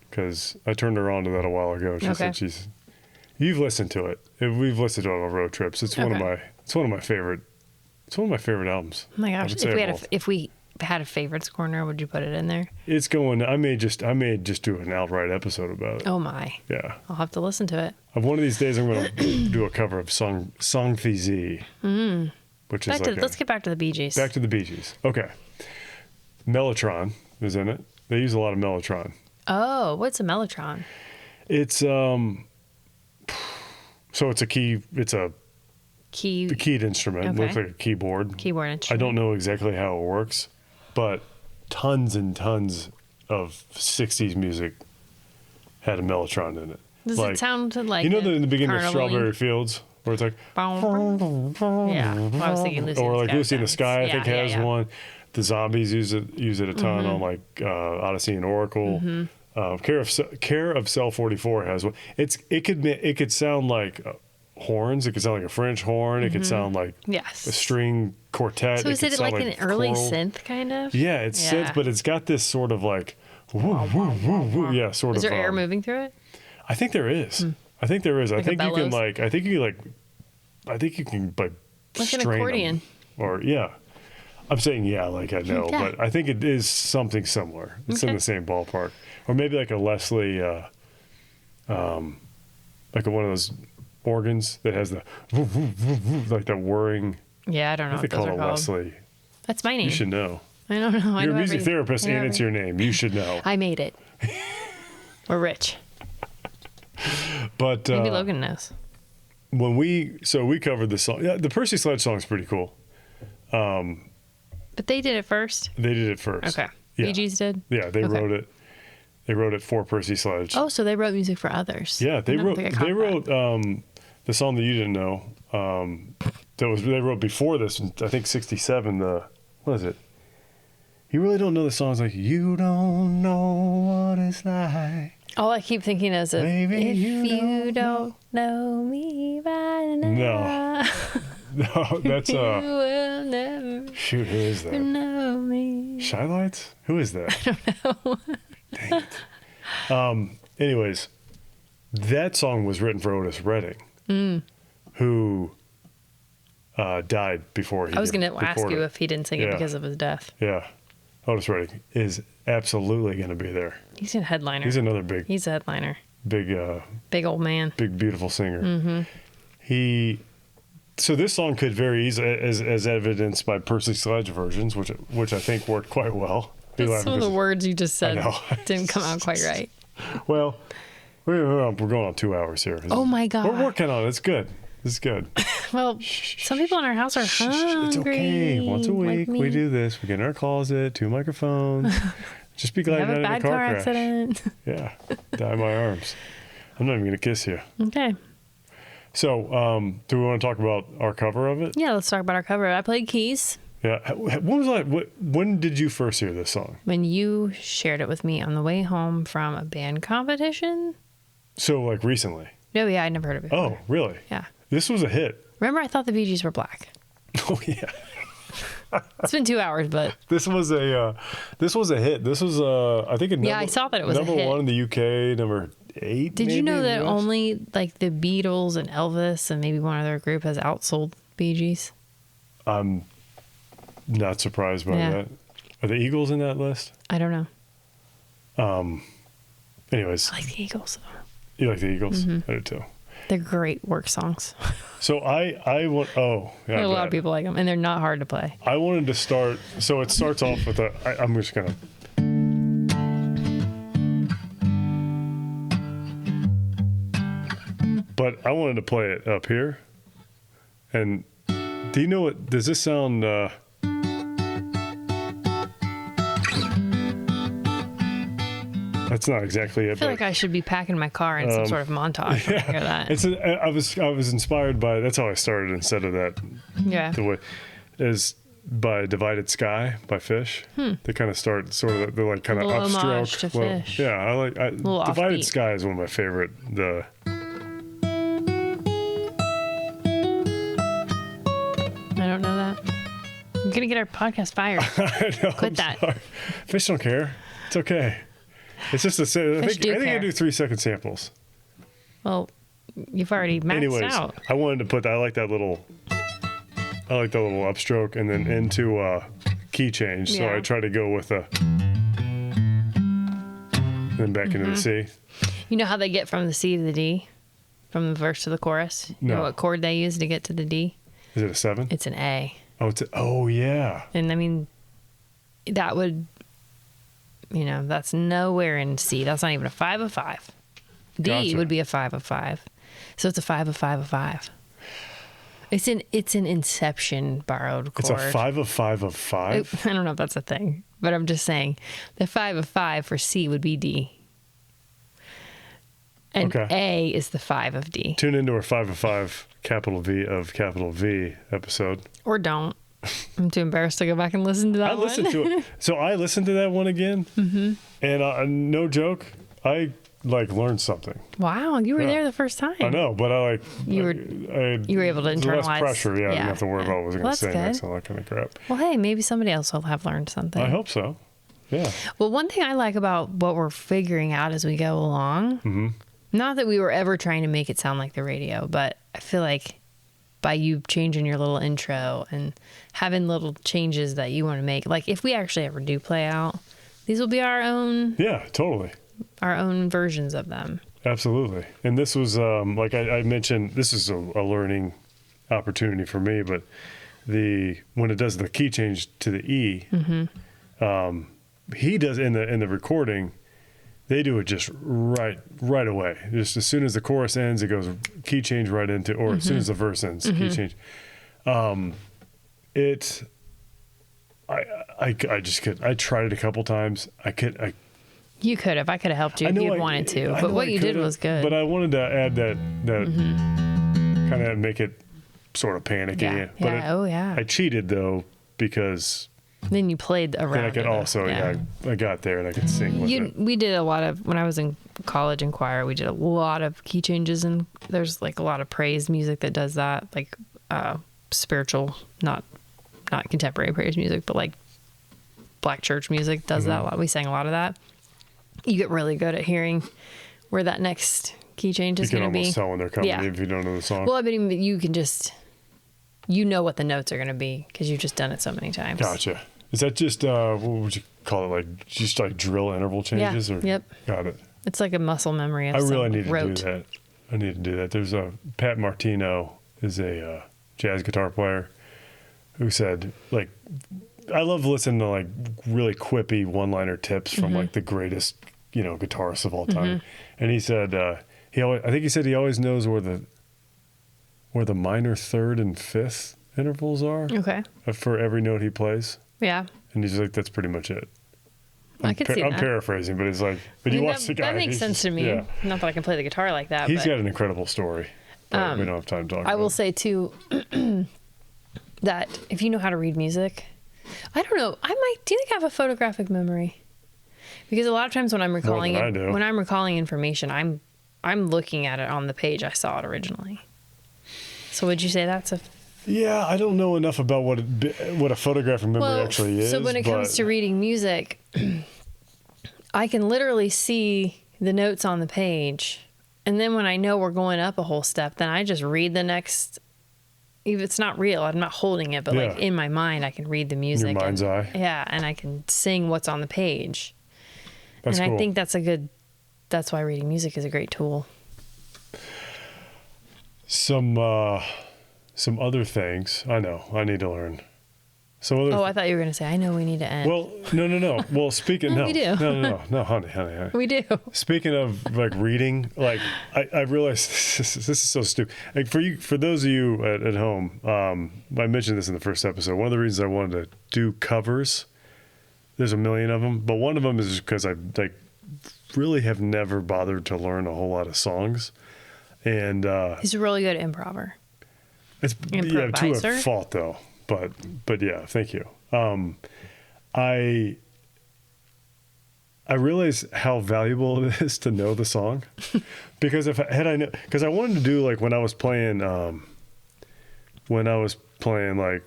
because I turned her on to that a while ago. She said you've listened to it. We've listened to it on road trips. It's one of my favorite albums. Oh my gosh. If had a favorites corner, would you put it in there? It's going. I may just do an outright episode about it. Oh my. Yeah. I'll have to listen to it. One of these days, I'm going to do a cover of Song Fizi, which is let's get back to the Bee Gees. Back to the Bee Gees. Okay. Mellotron is in it. They use a lot of Mellotron. Oh, what's a mellotron? It's so it's a keyed instrument. Okay. Looks like a keyboard. Instrument. I don't know exactly how it works, but tons and tons of 60s music had a mellotron in it. Does it sound like in the beginning of Strawberry Fields where it's like yeah, I was thinking Lucy or like Lucy in the Sky I think has one. The Zombies use it a ton on like Odyssey and Oracle. Care of Cell 44 has one. It could sound like horns. It could sound like a French horn. It could sound like a string quartet. So is it like an early synth kind of? Yeah, it's synth, but it's got this sort of like woo, woo, woo, woo. Yeah, sort of. Is there air moving through it? I think there is. I think there is. Like I think you can like an accordion. Or I'm saying like I know, but I think it is something similar. It's in the same ballpark. Or maybe like a Leslie, like one of those organs that has the like that whirring. Yeah, I don't know. I think they call it Leslie. That's my name. You should know. I don't know. You're a music therapist and it's your name. You should know. I made it. We're rich. But maybe Logan knows. When we covered the song. Yeah, the Percy Sledge song is pretty cool. But they did it first. They did it first. Okay. Yeah. Bee Gees did. Yeah, they wrote it. They wrote it for Percy Sledge. Oh, so they wrote music for others. Yeah, they wrote the song that you didn't know. They wrote before this. I think '67. What is it? You really don't know the songs like "You Don't Know What It's Like." All I keep thinking is if you don't know me by now. No, that's you will never shoot. Who is that? Know me. Shy Lights? Who is that? I don't know. Dang it. Anyways, that song was written for Otis Redding, who died before he. I was going to ask you if he didn't sing it because of his death. Yeah, Otis Redding is absolutely going to be there. He's a headliner. He's another big. He's a headliner. Big old man. Big beautiful singer. So this song could vary as evidenced by Percy Sledge versions, which I think worked quite well. Some of the words you just said didn't come out quite right. Well, we're going on 2 hours here. Oh my God. We're working on it. It's good. It's good. Well, some people in our house are hungry. It's okay. Once a week we do this. We get in our closet, 2 microphones. Just be glad you're not in a car crash. Accident. Yeah. Die in my arms. I'm not even going to kiss you. Okay. So, do we want to talk about our cover of it? Yeah, let's talk about our cover. I played keys. Yeah. When did you first hear this song? When you shared it with me on the way home from a band competition. So, like recently? No, yeah, I'd never heard of it before. Oh, really? Yeah. This was a hit. Remember, I thought the Bee Gees were black. Oh, yeah. It's been 2 hours, but this was a hit. This was I think I saw that it was number a hit. 1 in the UK, number 8. Did you know that US? only like the Beatles and Elvis and maybe one other group has outsold Bee Gees? I'm not surprised by that. Are the Eagles in that list? I don't know. Anyways, I like the Eagles though. You like the Eagles? I do too. They're great work songs. So I want. Oh, yeah. A lot of people like them, and they're not hard to play. I wanted to start. So it starts off with I'm just gonna. But I wanted to play it up here. And do you know what? Does this sound? That's not exactly it. I feel like I should be packing my car in some sort of montage when I hear that. I was inspired by. That's how I started instead of that. Yeah. The way is by Divided Sky by Fish. They kind of start sort of they're like kind of upstroke. To Fish. Yeah, I like Divided offbeat. Sky is one of my favorite. I don't know that. I'm gonna get our podcast fired. I know, Quit that. Sorry. Fish don't care. It's okay. It's just I think I do 3-second samples. Well, you've already maxed out. I wanted to put that. I like that little upstroke, and then into key change. So Yeah. I try to go with a, then back into the C. You know how they get from the C to the D? From the verse to the chorus? You No. know what chord they use to get to the D? Is it a 7? It's an A. Oh, yeah. And I mean, that would, that's nowhere in C. That's not even a 5 of 5. D Gotcha. would be a 5 of 5. So it's a 5 of 5 of 5. It's an Inception borrowed chord. It's a 5 of 5 of 5? I don't know if that's a thing, but I'm just saying the 5 of 5 for C would be D. And Okay. A is the 5 of D. Tune into our 5 of 5 capital V of capital V episode. Or don't. I'm too embarrassed to go back and listen to that I one. listened to it. So I listened to that one again, and no joke, I learned something. Wow, you were Yeah. there the first time. I know, but I You were able to there's internalize. less pressure. Yeah, I didn't have to worry about what I was going to Well, say that's next good. and all that kind of crap. Well, hey, maybe somebody else will have learned something. I hope so. Yeah. Well, one thing I like about what we're figuring out as we go along, not that we were ever trying to make it sound like the radio, but I feel like by you changing your little intro and having little changes that you want to make, like if we actually ever do play out, these will be our own Yeah, totally. versions of them. Absolutely. And this was, like I mentioned, this is a learning opportunity for me, but when it does the key change to the E, he does in the recording, they do it just right away. Just as soon as the chorus ends, it goes key change right into, or as soon as the verse ends, key change. I just could. I tried it a couple times. You could have. I could have helped you if you'd wanted to. But what you did was good. But I wanted to add that kind of make it sort of panicky. Yeah. But Yeah. I cheated though because Then you played around. then I could also I got there and I could sing with it. We did a lot of, when I was in college in choir, we did a lot of key changes, and there's like a lot of praise music that does that, like spiritual, not contemporary praise music, but like black church music does that a lot. We sang a lot of that. You get really good at hearing where that next key change is You going can to be. almost tell when they're coming if you don't know the song. Well, I mean, you can just, what the notes are going to be because you've just done it so many times. Gotcha. Is that just what would you call it? Like just like drill interval changes? Yeah. Or? Yep. Got it. It's like a muscle memory of I really need rote. to do that. I need to do that. There's Pat Martino is a jazz guitar player who said, like, I love listening to like really quippy one-liner tips from like the greatest, guitarists of all time. And he said I think he said he always knows where the minor third and fifth intervals are Okay. for every note he plays. Yeah. And he's like, that's pretty much it. I could see I'm that. paraphrasing, but it's like, I you mean, watch the guy. that makes he's sense just- to me. Yeah. Not that I can play the guitar like that. He's but got an incredible story. But we don't have time to talk about I will it. say too that if you know how to read music, I don't know. Do you think I have a photographic memory? Because a lot of times when I'm recalling than I do. when I'm recalling information, I'm looking at it on the page I saw it originally. So would you say that's a Yeah, I don't know enough about what a photographic memory actually is. So when it comes to reading music, I can literally see the notes on the page. And then when I know we're going up a whole step, then I just read the next. If it's not real, I'm not holding it, but like in my mind, I can read the music. your mind's eye. Yeah, and I can sing what's on the page. That's and cool. I think that's why reading music is a great tool. Some other things. I know. I need to learn. I thought you were going to say, I know we need to end. Well, no. Well, speaking No, we do. No, honey. We do. Speaking of like reading, like I realized this is so stupid. Like for those of you at home, I mentioned this in the first episode. One of the reasons I wanted to do covers, there's a million of them, but one of them is because I like really have never bothered to learn a whole lot of songs, and He's a really good improver. it's to Improviser? a fault though. But yeah, thank you. I realize how valuable it is to know the song, because because I wanted to do like when I was playing like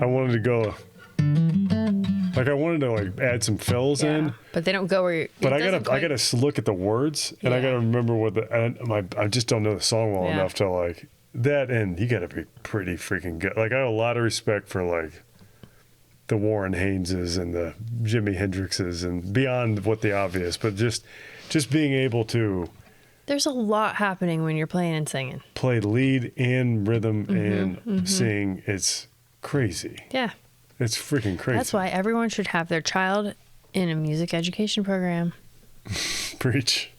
I wanted to go like I wanted to like add some fills in. But they don't go where. But I gotta look at the words, and I gotta remember I just don't know the song well enough to like that, and you got to be pretty freaking good. Like, I have a lot of respect for, like, the Warren Hayneses and the Jimi Hendrixes and beyond what the obvious, but just being able to... There's a lot happening when you're playing and singing. Play lead and rhythm and sing. It's crazy. Yeah. It's freaking crazy. That's why everyone should have their child in a music education program. Preach.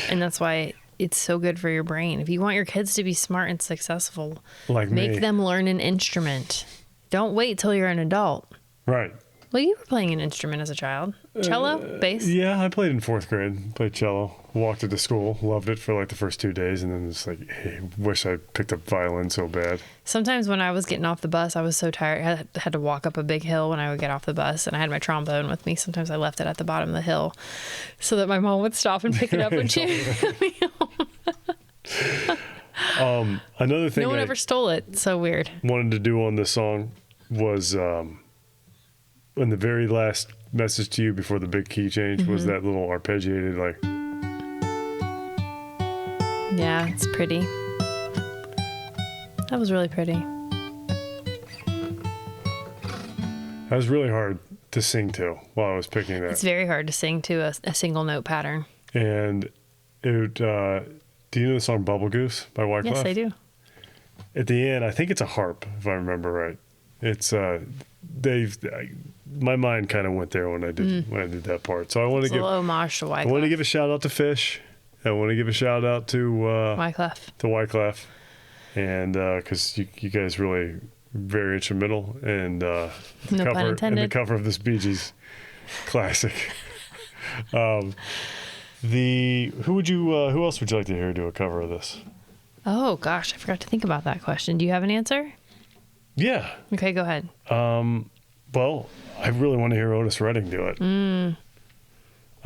And that's why it's so good for your brain. If you want your kids to be smart and successful, like make them learn an instrument. Don't wait till you're an adult. Right. Well, you were playing an instrument as a child. Cello? Bass? Yeah, I played in 4th grade. Played cello. Walked it to school. Loved it for like the first 2 days. And then it's like, hey, wish I picked up violin so bad. Sometimes when I was getting off the bus, I was so tired. I had to walk up a big hill when I would get off the bus. And I had my trombone with me. Sometimes I left it at the bottom of the hill so that my mom would stop and pick it up when she took me home. Another thing no one ever stole it. It's so weird. Wanted to do on this song was in the very last message to you before the big key change was that little arpeggiated, like... Yeah, it's pretty. That was really pretty. That was really hard to sing to while I was picking that. It's very hard to sing to a single note pattern. And it, do you know the song Bubble Goose by Wyclef? Yes, I do. At the end, I think it's a harp, if I remember right. It's my mind kind of went there when I did that part. So I want to give a little homage to Wyclef. I want to give a shout out to Fish. I want to give a shout out to Wyclef, and because you guys really very instrumental and no pun intended. and the cover of this Bee Gees classic. Who else would you like to hear do a cover of this? Oh gosh, I forgot to think about that question. Do you have an answer? Yeah. Okay, go ahead. Well, I really want to hear Otis Redding do it. I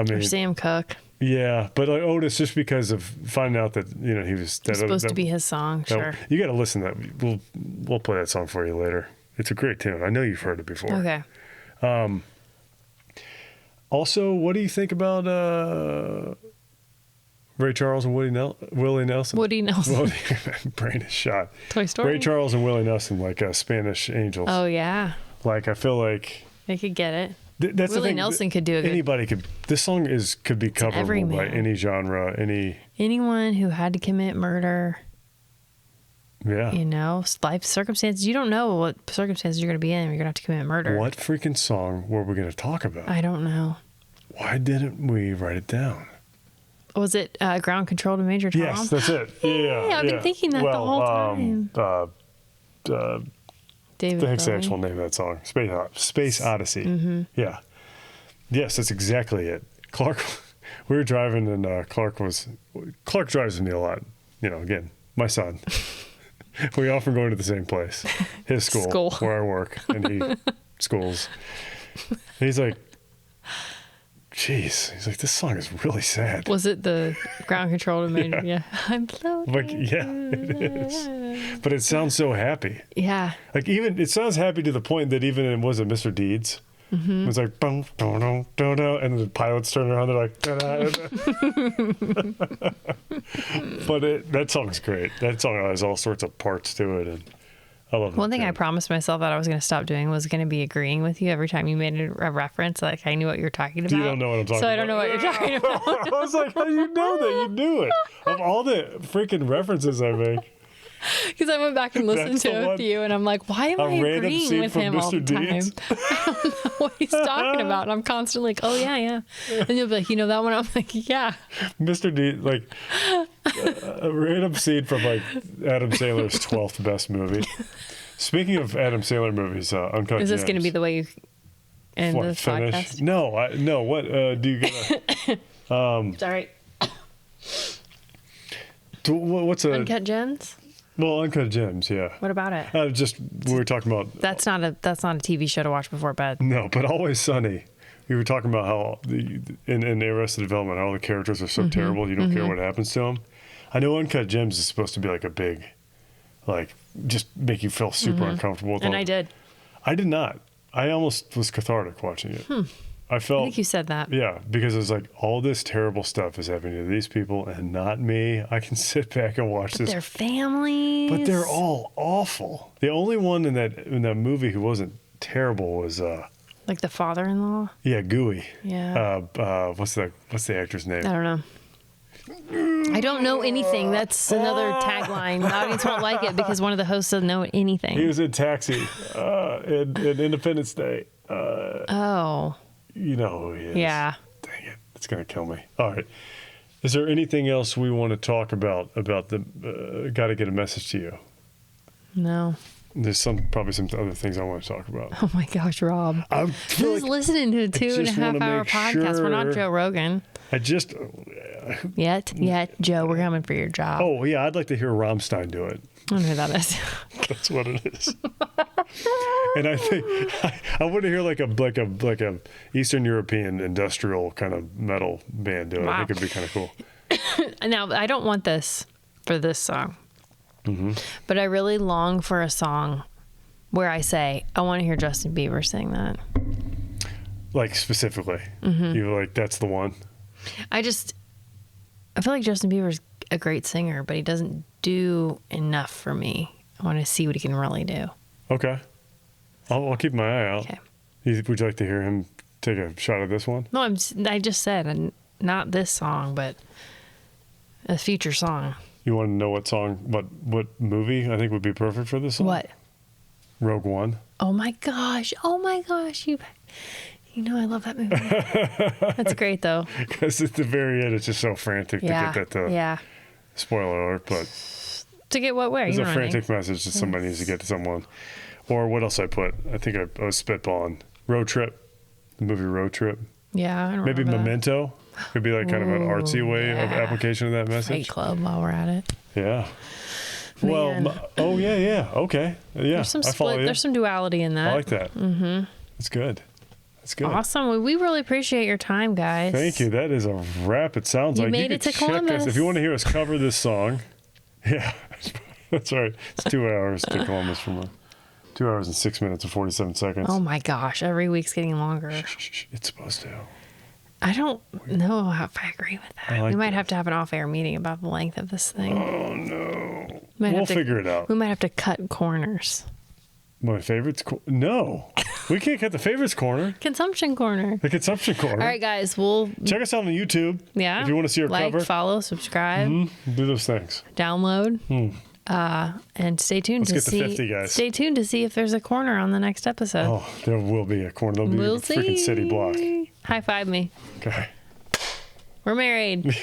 mean, or Sam Cooke. Yeah, but like Otis, just because of finding out that he was supposed to be his song. Sure. You got to listen to that. We'll play that song for you later. It's a great tune. I know you've heard it before. Okay. Also, what do you think about Ray Charles and Willie Nelson? Woody Nelson. Brain is shot. Toy Story. Ray Charles and Willie Nelson, like Spanish Angels. Oh yeah. Like I feel like they could get it. That's Willie the thing. Nelson could do it. Anybody could. This song could be coverable by any genre, anyone who had to commit murder. Yeah. Life circumstances. You don't know what circumstances you're going to be in. You're going to have to commit murder. What freaking song were we going to talk about? I don't know. Why didn't we write it down? Was it Ground Control to Major Tom? Yes, that's it. Yeah. I've been thinking that the whole time. David the heck's the Bowie. actual name of that song? Space Odyssey. Mm-hmm. Yeah. Yes, that's exactly it. Clark, we were driving and Clark drives with me a lot. Again, my son. We often go to the same place. His school. Where I work. And he schools. And he's like, jeez. He's like, this song is really sad. Was it the Ground Control to Major? Yeah. I'm floating. Like, yeah, it is. But it sounds so happy. Yeah. Like it sounds happy to the point that even it was Mr. Deeds. Mm-hmm. It was like, boom, dun, dun, dun, dun, and the pilots turn around, they're like, da, da, da. But that song's great. That song has all sorts of parts to it, and I love it. One thing I promised myself that I was going to stop doing was going to be agreeing with you every time you made a reference. Like I knew what you're talking about. You don't know what I'm talking about. So I don't know what you're talking about. I was like, how do you know that? You knew it. Of all the freaking references I make. Because I went back and listened to a few, and I'm like, why am I agreeing with him all the time? I don't know what he's talking about. And I'm constantly like, oh, yeah. And you'll be like, that one? I'm like, yeah. Mr. D, like, a random scene from, like, Adam Sandler's 12th best movie. Speaking of Adam Sandler movies, Uncut Gems. Is this going to be the way you end this podcast? No. What do you get? Sorry. What's Uncut Gems? Well, Uncut Gems, yeah. What about it? We were talking about... That's not a TV show to watch before bed. No, but Always Sunny. We were talking about how in Arrested Development, how the characters are so terrible, you don't care what happens to them. I know Uncut Gems is supposed to be like a big, like, just make you feel super uncomfortable. And I did. I did not. I almost was cathartic watching it. I felt. I think you said that. Yeah, because it was like all this terrible stuff is happening to these people and not me. I can sit back and watch this. Their families. But they're all awful. The only one in that movie who wasn't terrible was like the father-in-law. yeah, Gooey. Yeah. What's the actor's name? I don't know. I don't know anything. That's another tagline. The audience won't like it because one of the hosts doesn't know anything. He was in Taxi, in Independence Day. Oh. You know who he is. Yeah. Dang it. It's going to kill me. All right. Is there anything else we want to talk about the Got to Get a Message to You? No. There's probably some other things I want to talk about. Oh my gosh, Rob. Who's listening to a 2.5 hour podcast? We're not Joe Rogan. Yet, Joe, we're coming for your job. Oh, yeah. I'd like to hear Rammstein do it. I don't know who that is. That's what it is. And I think I want to hear like a Eastern European industrial kind of metal band do it. Wow. I think it'd be kind of cool. Now, I don't want this for this song, but I really long for a song where I say, I want to hear Justin Bieber sing that. Like specifically, you're like, that's the one. I feel like Justin Bieber's a great singer, but he doesn't do enough for me. I want to see what he can really do. Okay. I'll keep my eye out. Okay. Would you like to hear him take a shot at this one? No, I just said, not this song, but a future song. You want to know what song, what movie I think would be perfect for this song? What? Rogue One. Oh my gosh. You know I love that movie. That's great, though. Because at the very end, it's just so frantic to get that to... Yeah. Spoiler alert, but... To get what way? It's a frantic message that somebody needs to get to someone. Or what else I put? I think I was spitballing. Road Trip. The movie Road Trip. Yeah, I don't Maybe remember Memento. Could be like kind of an artsy way of application of that message. Fight Club while we're at it. Yeah. Man. Well, yeah. Okay. Yeah, There's some I follow you. There's some duality in that. I like that. Mm-hmm. It's good. It's good. Awesome. Well, we really appreciate your time, guys. Thank you. That is a wrap. It sounds like made you it could to check Columbus. us if you want to hear us cover this song. Yeah, that's right. It's 2 hours to Columbus from 2 hours and 6 minutes and 47 seconds. Oh my gosh, every week's getting longer. It's supposed to. I don't know if I agree with that. Like we might have to have an off-air meeting about the length of this thing. Oh no. We'll figure it out. We might have to cut corners. My favorites? No. We can't cut the favorites corner. Consumption corner. The consumption corner. All right, guys. We'll check us out on YouTube. Yeah. If you want to see our cover. Follow, subscribe. Do those things. Download. And stay tuned Let's to get see. to 50, guys. Stay tuned to see if there's a corner on the next episode. Oh, there will be a corner. There'll be a freaking city block. High five me. Okay. We're married.